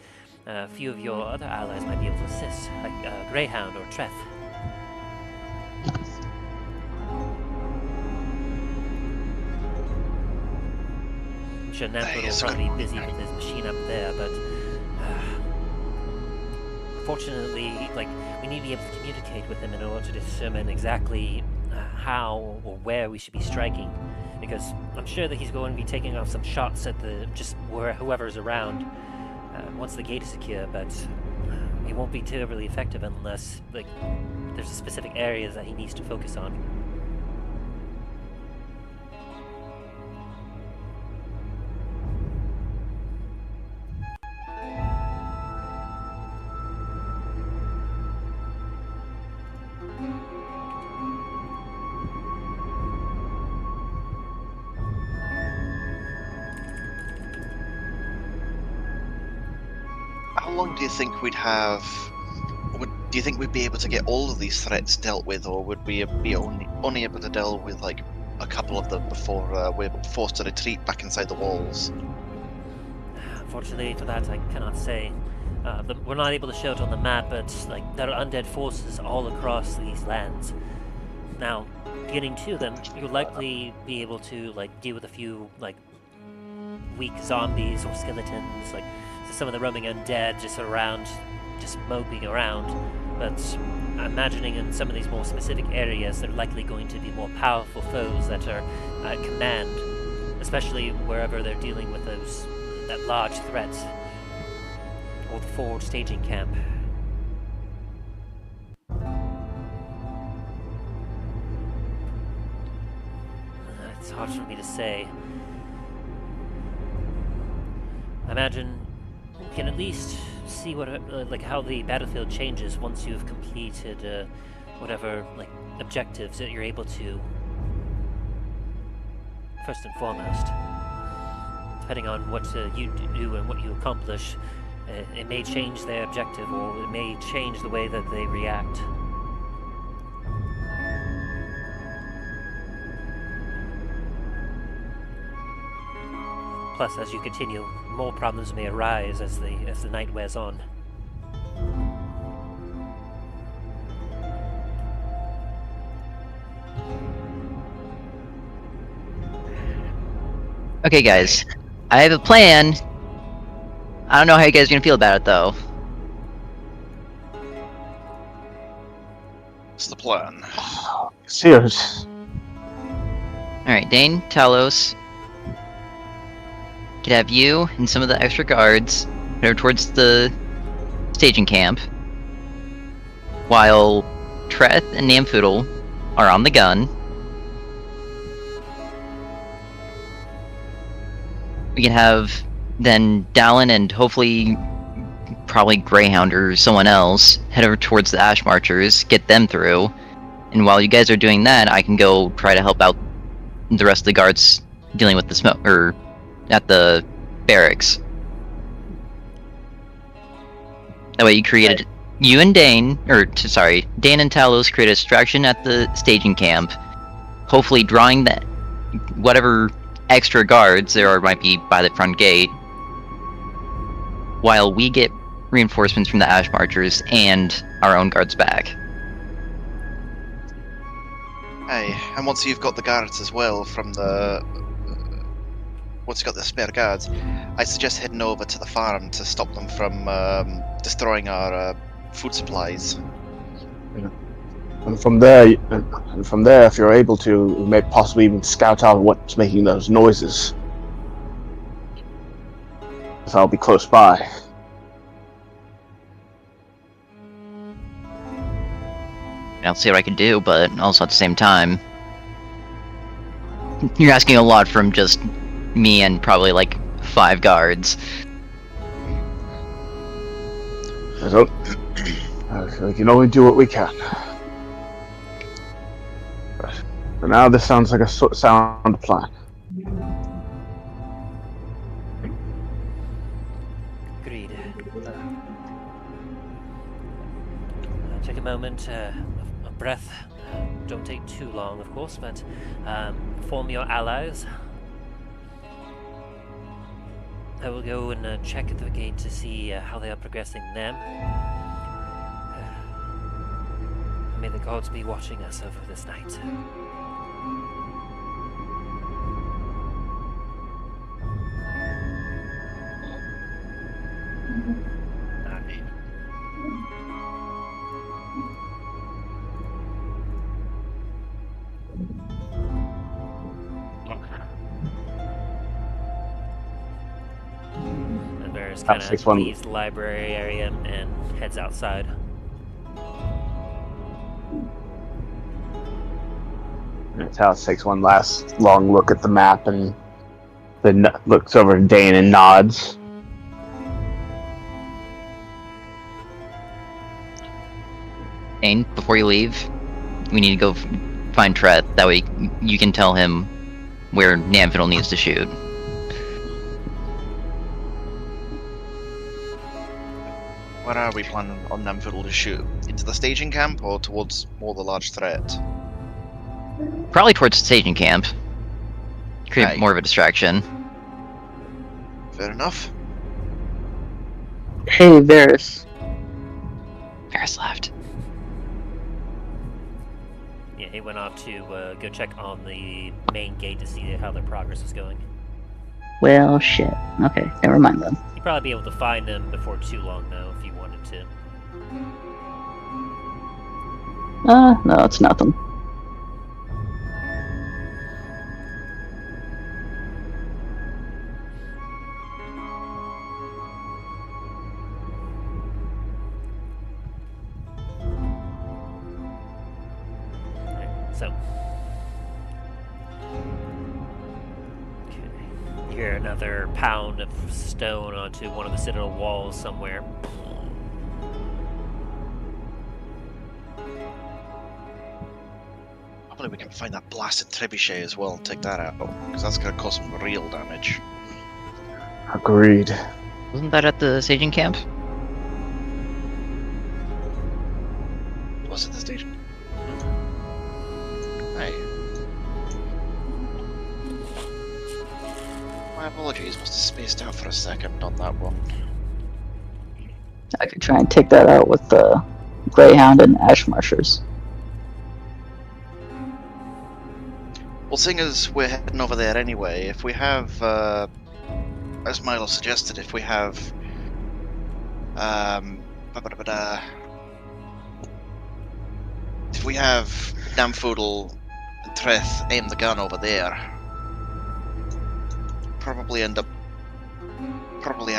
a few of your other allies might be able to assist, like Greyhound or Treth. I'm sure Namford will probably be busy with his machine up there, but fortunately, we need to be able to communicate with him in order to determine exactly how or where we should be striking. Because I'm sure that he's going to be taking off some shots at whoever's around once the gate is secure, but it won't be terribly effective unless there's specific areas that he needs to focus on. long do you think we'd have? Do you think we'd be able to get all of these threats dealt with, or would we be only able to deal with like a couple of them before we're forced to retreat back inside the walls? Unfortunately for that, I cannot say. We're not able to show it on the map, but like there are undead forces all across these lands. Now, getting to them, you'll likely be able to like deal with a few like weak zombies or skeletons, like some of the roaming undead just around, just moping around. But I'm imagining in some of these more specific areas, they're likely going to be more powerful foes that are at command, especially wherever they're dealing with that large threat, or the forward staging camp. It's hard for me to say. I imagine we can at least see what like how the battlefield changes once you've completed whatever like objectives that you're able to. First and foremost, depending on what you do and what you accomplish, it may change their objective, or it may change the way that they react. Plus, as you continue, more problems may arise as the night wears on. Okay, guys, I have a plan. I don't know how you guys are gonna feel about it, though. What's the plan? Serious. Alright, Dain, Talos. Could have you and some of the extra guards head over towards the staging camp, while Treth and Namfoodle are on the gun. We can have then Dallen and hopefully probably Greyhound or someone else head over towards the Ash Marchers, get them through, and while you guys are doing that, I can go try to help out the rest of the guards dealing with the smoke, or at the barracks. That way you created, you and Dain, Dain and Talos create a distraction at the staging camp, hopefully drawing that whatever extra guards there might be by the front gate, while we get reinforcements from the Ash Marchers and our own guards back. Hey, and once you've got the guards as well from the... once you've got the spare guards, I suggest heading over to the farm to stop them from destroying our food supplies. And from there, if you're able to, you may possibly even scout out what's making those noises. So I'll be close by. I'll see what I can do, but also at the same time, you're asking a lot from just me and probably like 5 guards. So, we can only do what we can. But for now, this sounds like a sound plan. Agreed. Take a moment, a breath. Don't take too long, of course, but form your allies. I will go and check at the gate to see how they are progressing them. May the gods be watching us over this night. And Varys kind of leaves the library area and heads outside. Talos takes one last long look at the map and then looks over at Dain and nods. Dain, before you leave, we need to go find Treth. That way you can tell him where Namfiddle needs to shoot. Where are we planning on Namfoodle to shoot? Into the staging camp or towards more the large threat? Probably towards the staging camp. Create Aye. more of a distraction. Fair enough. Hey, Varys. Varys left. Yeah, he went off to go check on the main gate to see how their progress is going. Well, shit. Okay, never mind then. You'd probably be able to find them before too long, though, if you wanted to. No, it's nothing. So, okay. You hear another pound of stone onto one of the citadel walls somewhere. Hopefully we can find that blasted trebuchet as well and take that out, because that's going to cause some real damage. Agreed. Wasn't that at the staging camp? Was it the station? Hey. My apologies, must have spaced out for a second on that one. I could try and take that out with the Greyhound and Ash Marshers. Well, seeing as we're heading over there anyway, if we have, as Milo suggested, if we have, if we have Namfoodle and Treth aim the gun over there, probably have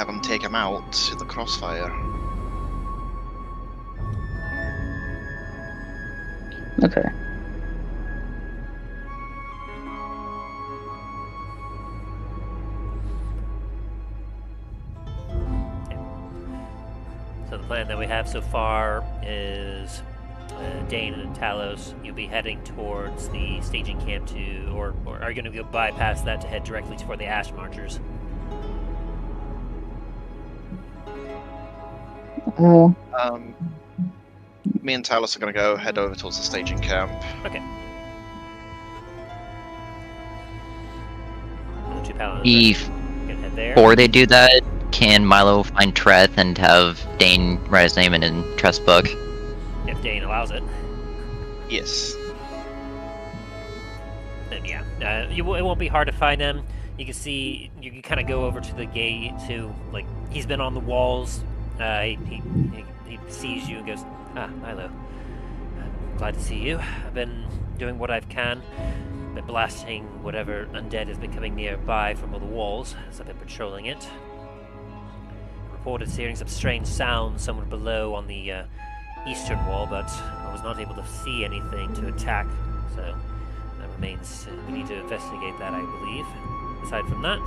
them take him out in the crossfire. Okay. So the plan that we have so far is Dain and Talos. You'll be heading towards the staging camp or are you going to go bypass that to head directly toward the Ash Marchers? Me and Talos are going to head over towards the staging camp. Okay. The two Paladins are gonna head there. Before they do that, can Milo find Treth and have Dain write his name in Treth's book? If Dain allows it. Yes. Then yeah, it won't be hard to find him. You can see, you can kind of go over to the gate to, like, he's been on the walls. He sees you and goes, "Ah, Milo, I'm glad to see you. I've been doing what I can. Been blasting whatever undead has been coming nearby from all the walls as I've been patrolling it. Reported hearing some strange sounds somewhere below on the eastern wall, but I was not able to see anything to attack, so that remains, we need to investigate that, I believe. Aside from that,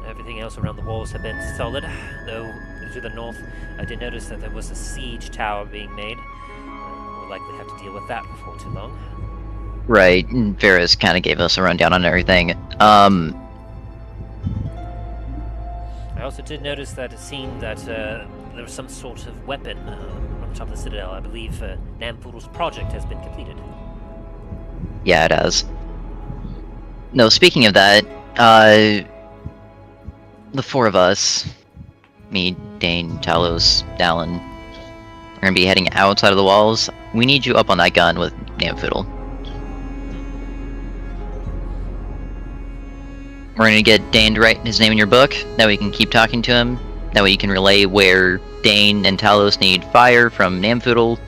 everything else around the walls have been solid, though to the north I did notice that there was a siege tower being made. We'll likely have to deal with that before too long." Right, and Varys kind of gave us a rundown on everything. I also did notice that it seemed that there was some sort of weapon on top of the citadel. I believe Namfoodle's project has been completed. Yeah, it has. No, speaking of that, the four of us, me, Dain, Talos, Dallen, are going to be heading outside of the walls. We need you up on that gun with Namfoodle. We're going to get Dain to write his name in your book, that way you can keep talking to him, that way you can relay where Dain and Talos need fire from Namfoodle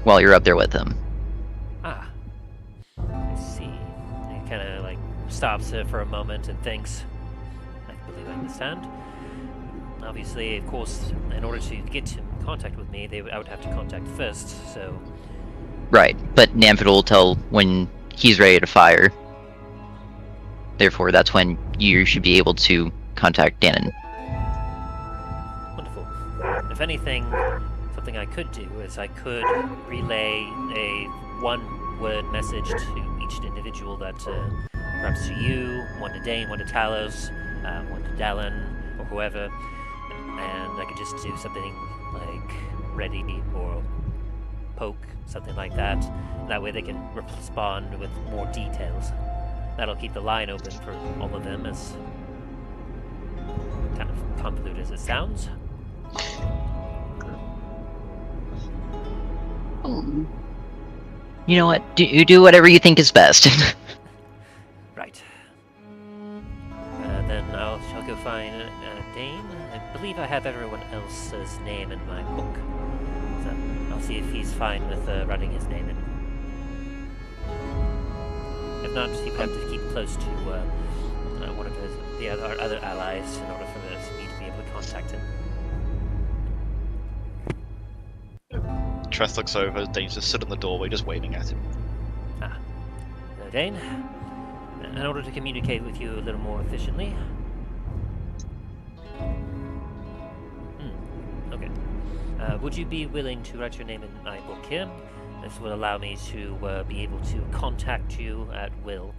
while you're up there with him. Ah, I see. He kind of like stops for a moment and thinks, "I believe I understand." Obviously, of course, in order to get in contact with me, I would have to contact first, so... Right, but Namfoodle will tell when he's ready to fire. Therefore, that's when you should be able to contact Dain. Wonderful. If anything, something I could do is I could relay a one-word message to each individual that, perhaps to you, one to Dain, one to Talos, one to Dallen, or whoever, and I could just do something like ready or poke, something like that. That way they can respond with more details. That'll keep the line open for all of them, as kind of convoluted as it sounds. You know what? Do whatever you think is best. Right. Then I'll go find Dain. I believe I have everyone else's name in my book. So I'll see if he's fine with writing his name in. If not, he would have to keep close to one of our other allies in order for me to be able to contact him. Treth looks over. Dain's just stood in the doorway, just waving at him. Dain, in order to communicate with you a little more efficiently. Okay. Would you be willing to write your name in my book here? This will allow me to be able to contact you at will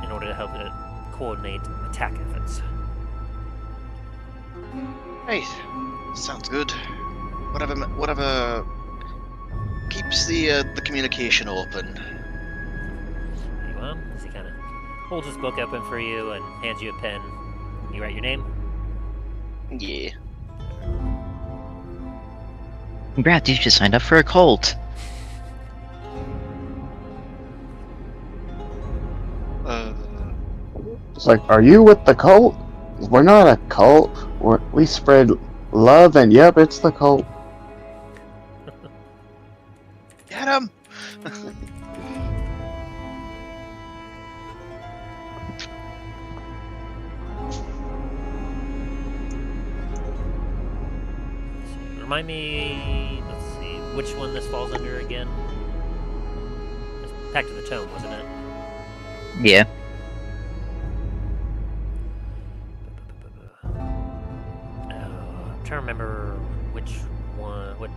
in order to help coordinate attack efforts. Right. Sounds good. Whatever keeps the communication open. Very well. As he kind of holds his book open for you and hands you a pen. You write your name? Yeah. Congrats, you just signed up for a cult. It's like, are you with the cult? We're not a cult. We spread love, and yep, it's the cult. Get him! Remind me, let's see, which one this falls under again? It's Back to the Tome, wasn't it? Yeah. I'm trying to remember which one, what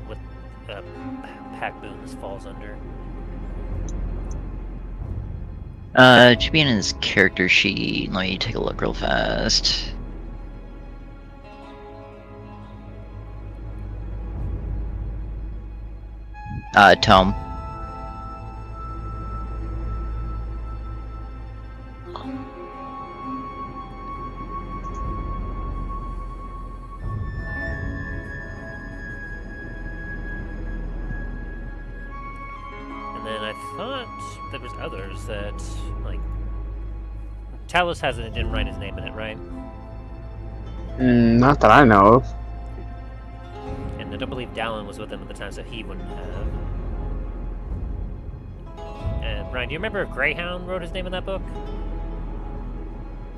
pack boon this falls under. It should be in his character sheet. Let me take a look real fast. Tome. And then I thought there was others that, like, Talos didn't write his name in it, right? Not that I know of. And I don't believe Dallen was with him at the time, so he wouldn't have. And Brian, do you remember if Greyhound wrote his name in that book?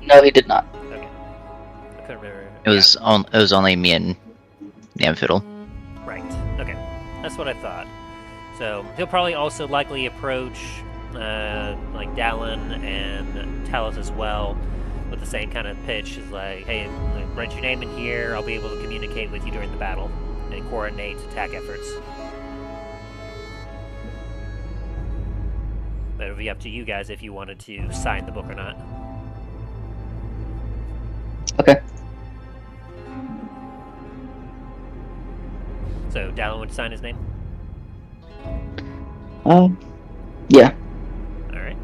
No, he did not. Okay. I couldn't remember. It was only me and Namfiddle. Right. Okay. That's what I thought. So he'll probably also likely approach like Dallen and Talos as well with the same kind of pitch. Is like, hey, write your name in here. I'll be able to communicate with you during the battle and coordinate attack efforts. But it'll be up to you guys if you wanted to sign the book or not. Okay. So Dallen would sign his name? Yeah. Alright.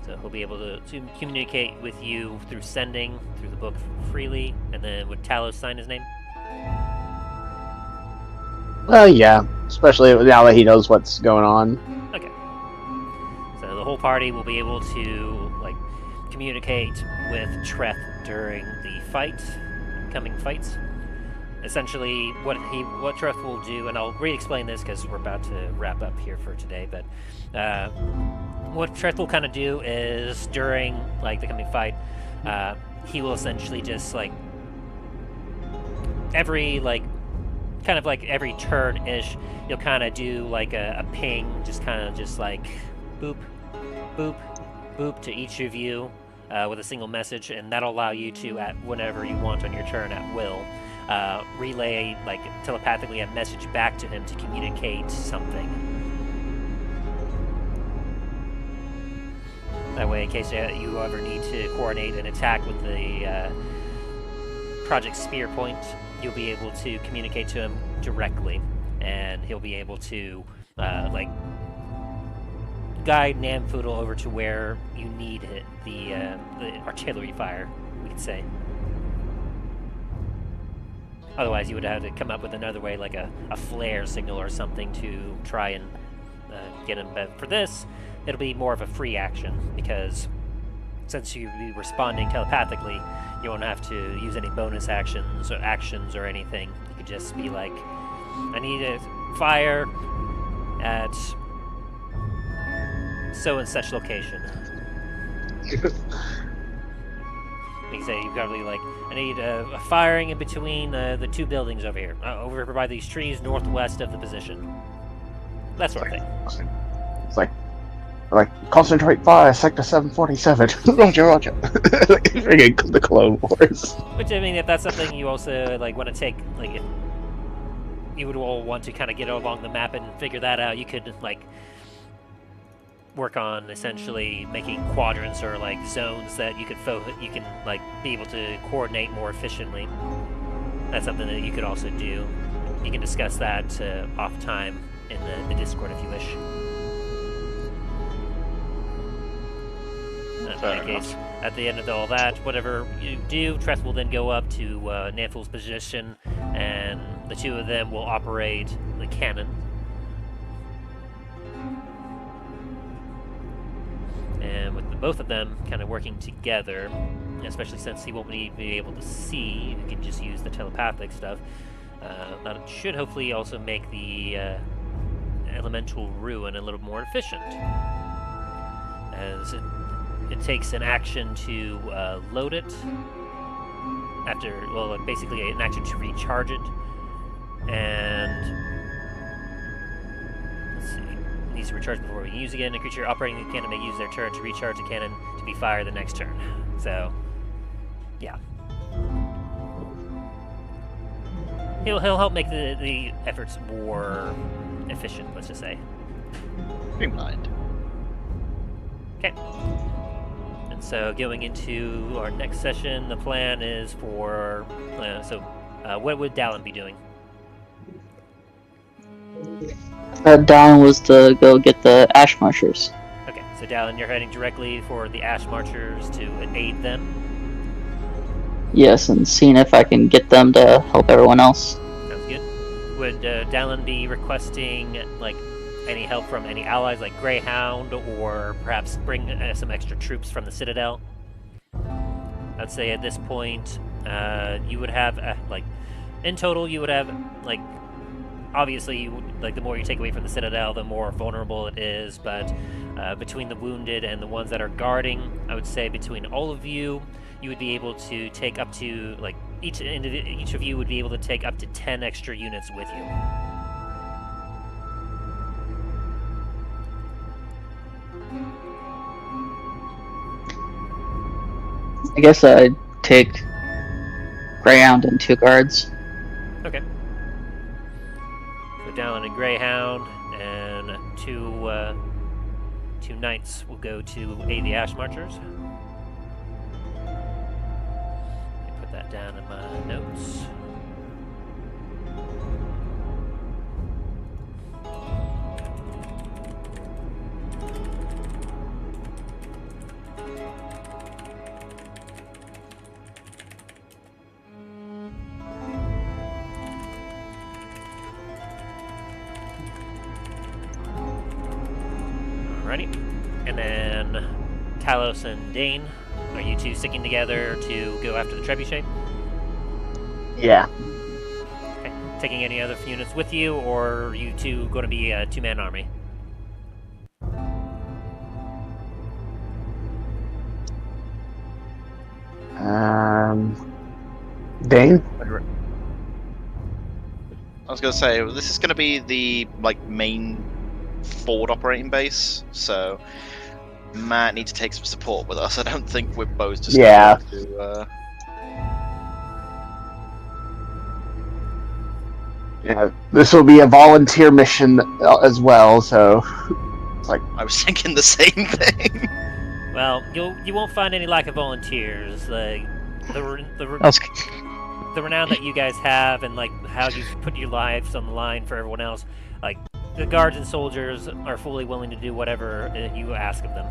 So he'll be able to communicate with you through sending, through the book freely, and then would Talos sign his name? Yeah. Especially now that he knows what's going on. Okay. So the whole party will be able to, like, communicate with Treth during the coming fights. Essentially, what Treth will do, and I'll re-explain this because we're about to wrap up here for today, but what Treth will kind of do is during, like, the coming fight, he will essentially just, like, every turn-ish, you'll kind of do, like, a ping, just like, boop, boop, boop to each of you with a single message, and that'll allow you to, at whenever you want on your turn at will, relay, like, telepathically a message back to him to communicate something. That way, in case you ever need to coordinate an attack with the Project Spear Point, you'll be able to communicate to him directly, and he'll be able to like guide Namfoodle over to where you need it, the artillery fire, we could say. Otherwise, you would have to come up with another way, like a flare signal or something, to try and get him. But for this, it'll be more of a free action, because since you'll be responding telepathically, you won't have to use any bonus actions or anything. You could just be like, I need a fire at so and such location. You say you probably like, I need a firing in between the two buildings over here, over by these trees northwest of the position. That sort of thing. It's like concentrate fire, sector 747. Roger. Friggin' the Clone Wars. Which, I mean, if that's something you also like want to take, like, if you would all want to kind of get along the map and figure that out, you could like work on essentially making quadrants or like zones that you can like be able to coordinate more efficiently. That's something that you could also do. You can discuss that off time in the Discord if you wish. In any case, at the end of all that, whatever you do, Tress will then go up to Namfool's position, and the two of them will operate the cannon. And with both of them kind of working together, especially since he won't be able to see, you can just use the telepathic stuff. That should hopefully also make the elemental ruin a little more efficient, as it takes an action to load it after, well, basically an action to recharge it, and let's see, it needs to recharge before we can use again. A creature operating the cannon may use their turn to recharge the cannon to be fired the next turn. So, yeah. He'll help make the efforts more efficient, let's just say. Streamlined. Okay. And so going into our next session, the plan is for... what would Dallen be doing? Dallen was to go get the Ash Marchers. Okay, so Dallen, you're heading directly for the Ash Marchers to aid them? Yes, and seeing if I can get them to help everyone else. Sounds good. Would Dallen be requesting, like, any help from any allies, like Greyhound, or perhaps bring some extra troops from the Citadel? I'd say at this point, you would have, in total, you would have, obviously, the more you take away from the Citadel, the more vulnerable it is, but between the wounded and the ones that are guarding, I would say between all of you, you would be able to take up to, each of you would be able to take up to 10 extra units with you. I guess I'd take Greyhound and 2 guards. Okay. So Dallen and Greyhound and two knights will go to aid the Ash Marchers. Let me put that down in my notes. Alrighty. And then Talos and Dain, are you two sticking together to go after the trebuchet? Yeah. Okay. Taking any other units with you, or are you two going to be a 2-man army? Dain? I was going to say, this is going to be the main forward operating base, so might need to take some support with us. I don't think we're both just going to... Yeah, this will be a volunteer mission as well, so it's like I was thinking the same thing. Well, you won't find any lack of volunteers. The the renown that you guys have and like how you've put your lives on the line for everyone else, like the guards and soldiers are fully willing to do whatever you ask of them.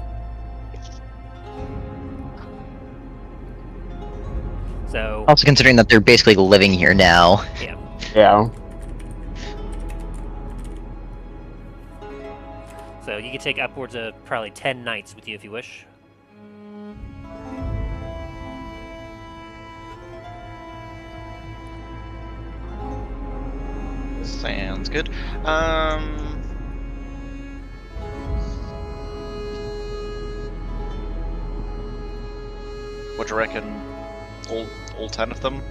So Also considering that they're basically living here now. yeah. Yeah. So you can take upwards of probably 10 knights with you if you wish. Sounds good. What do you reckon? All 10 of them?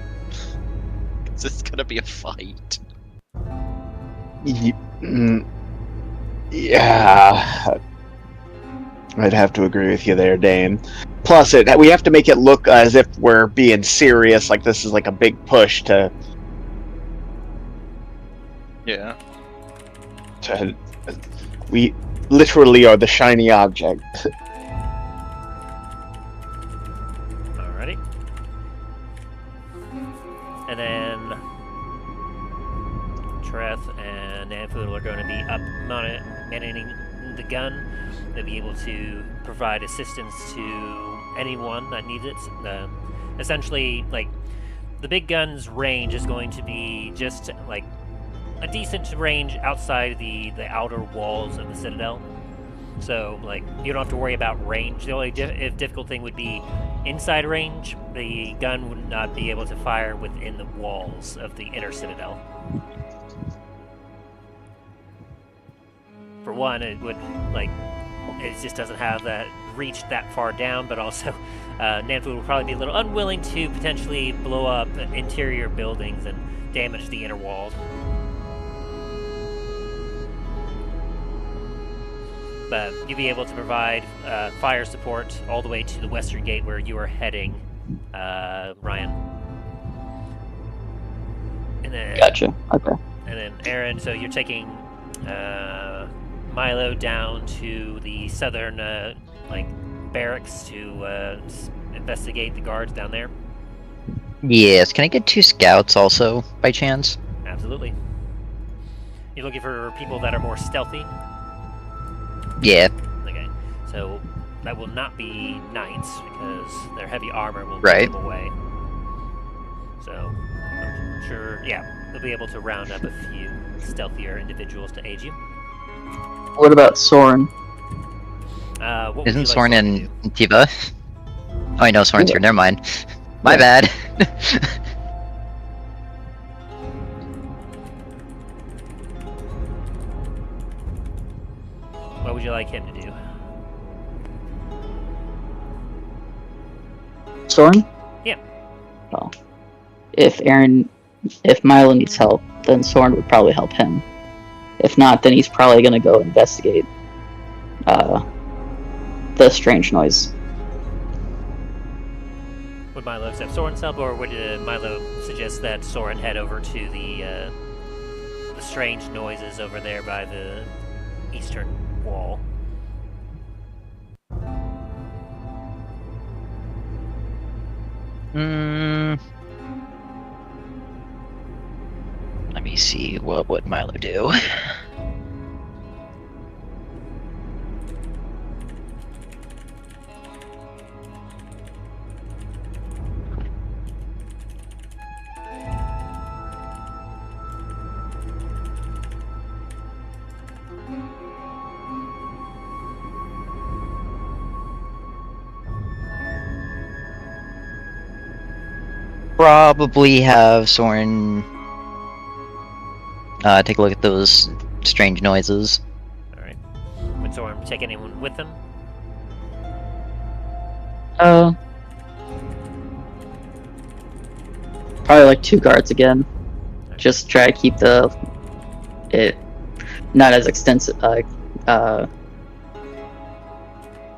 Is this gonna be a fight? Yeah. I'd have to agree with you there, Dain. Plus, we have to make it look as if we're being serious, like this is like a big push to Yeah. we literally are the shiny object. Alrighty. And then Treth and Nanfoodle are going to be up manning the gun. They'll be able to provide assistance to anyone that needs it. Essentially, like, the big gun's range is going to be just, like, a decent range outside the outer walls of the citadel. So, like, you don't have to worry about range. The only difficult thing would be inside range. The gun would not be able to fire within the walls of the inner citadel. For one, it would, like, it just doesn't have that reach that far down, but also Nanfu would probably be a little unwilling to potentially blow up interior buildings and damage the inner walls. But you'll be able to provide fire support all the way to the western gate where you are heading, Ryan. And then, Gotcha. Okay. and then Aaron, so you're taking Milo down to the southern like barracks to investigate the guards down there. Yes, can I get 2 scouts also, by chance? Absolutely. You're looking for people that are more stealthy. Yeah, Okay, so that will not be knights because their heavy armor will Right. keep them away. So I'm sure, yeah, they'll be able to round up a few stealthier individuals to aid you. What about Soren? What would isn't you like Soren Soren to in do? Tiva? Oh, I know Soren's here, never mind. My bad. What would you like him to do? Soren? Yeah. Well, if Milo needs help, then Soren would probably help him. If not, then he's probably gonna go investigate the strange noise. Would Milo accept Soren's help, or would Milo suggest that Soren head over to the strange noises over there by the eastern wall? Let me see, what would Milo do? Probably have Soren take a look at those strange noises. Alright. Would Soren take anyone with him? Probably like 2 guards again. Just try to keep it not as extensive.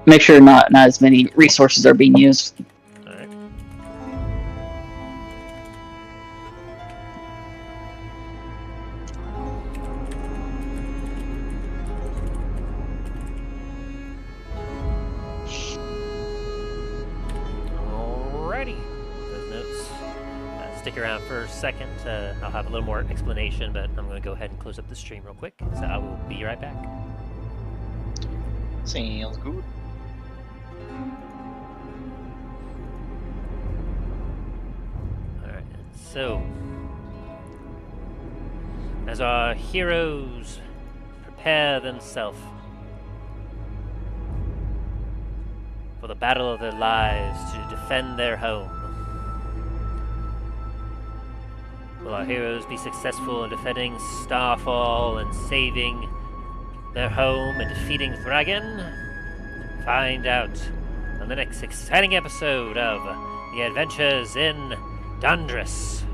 Make sure not as many resources are being used. Alright. Alrighty. Those notes. stick around for a second. I'll have a little more explanation, but I'm going to go ahead and close up the stream real quick. So I will be right back. Sounds good. Alright, so as our heroes prepare themselves for the battle of their lives to defend their home, will our heroes be successful in defending Starfall and saving their home and defeating Thragon? Find out on the next exciting episode of The Adventures in Dundras.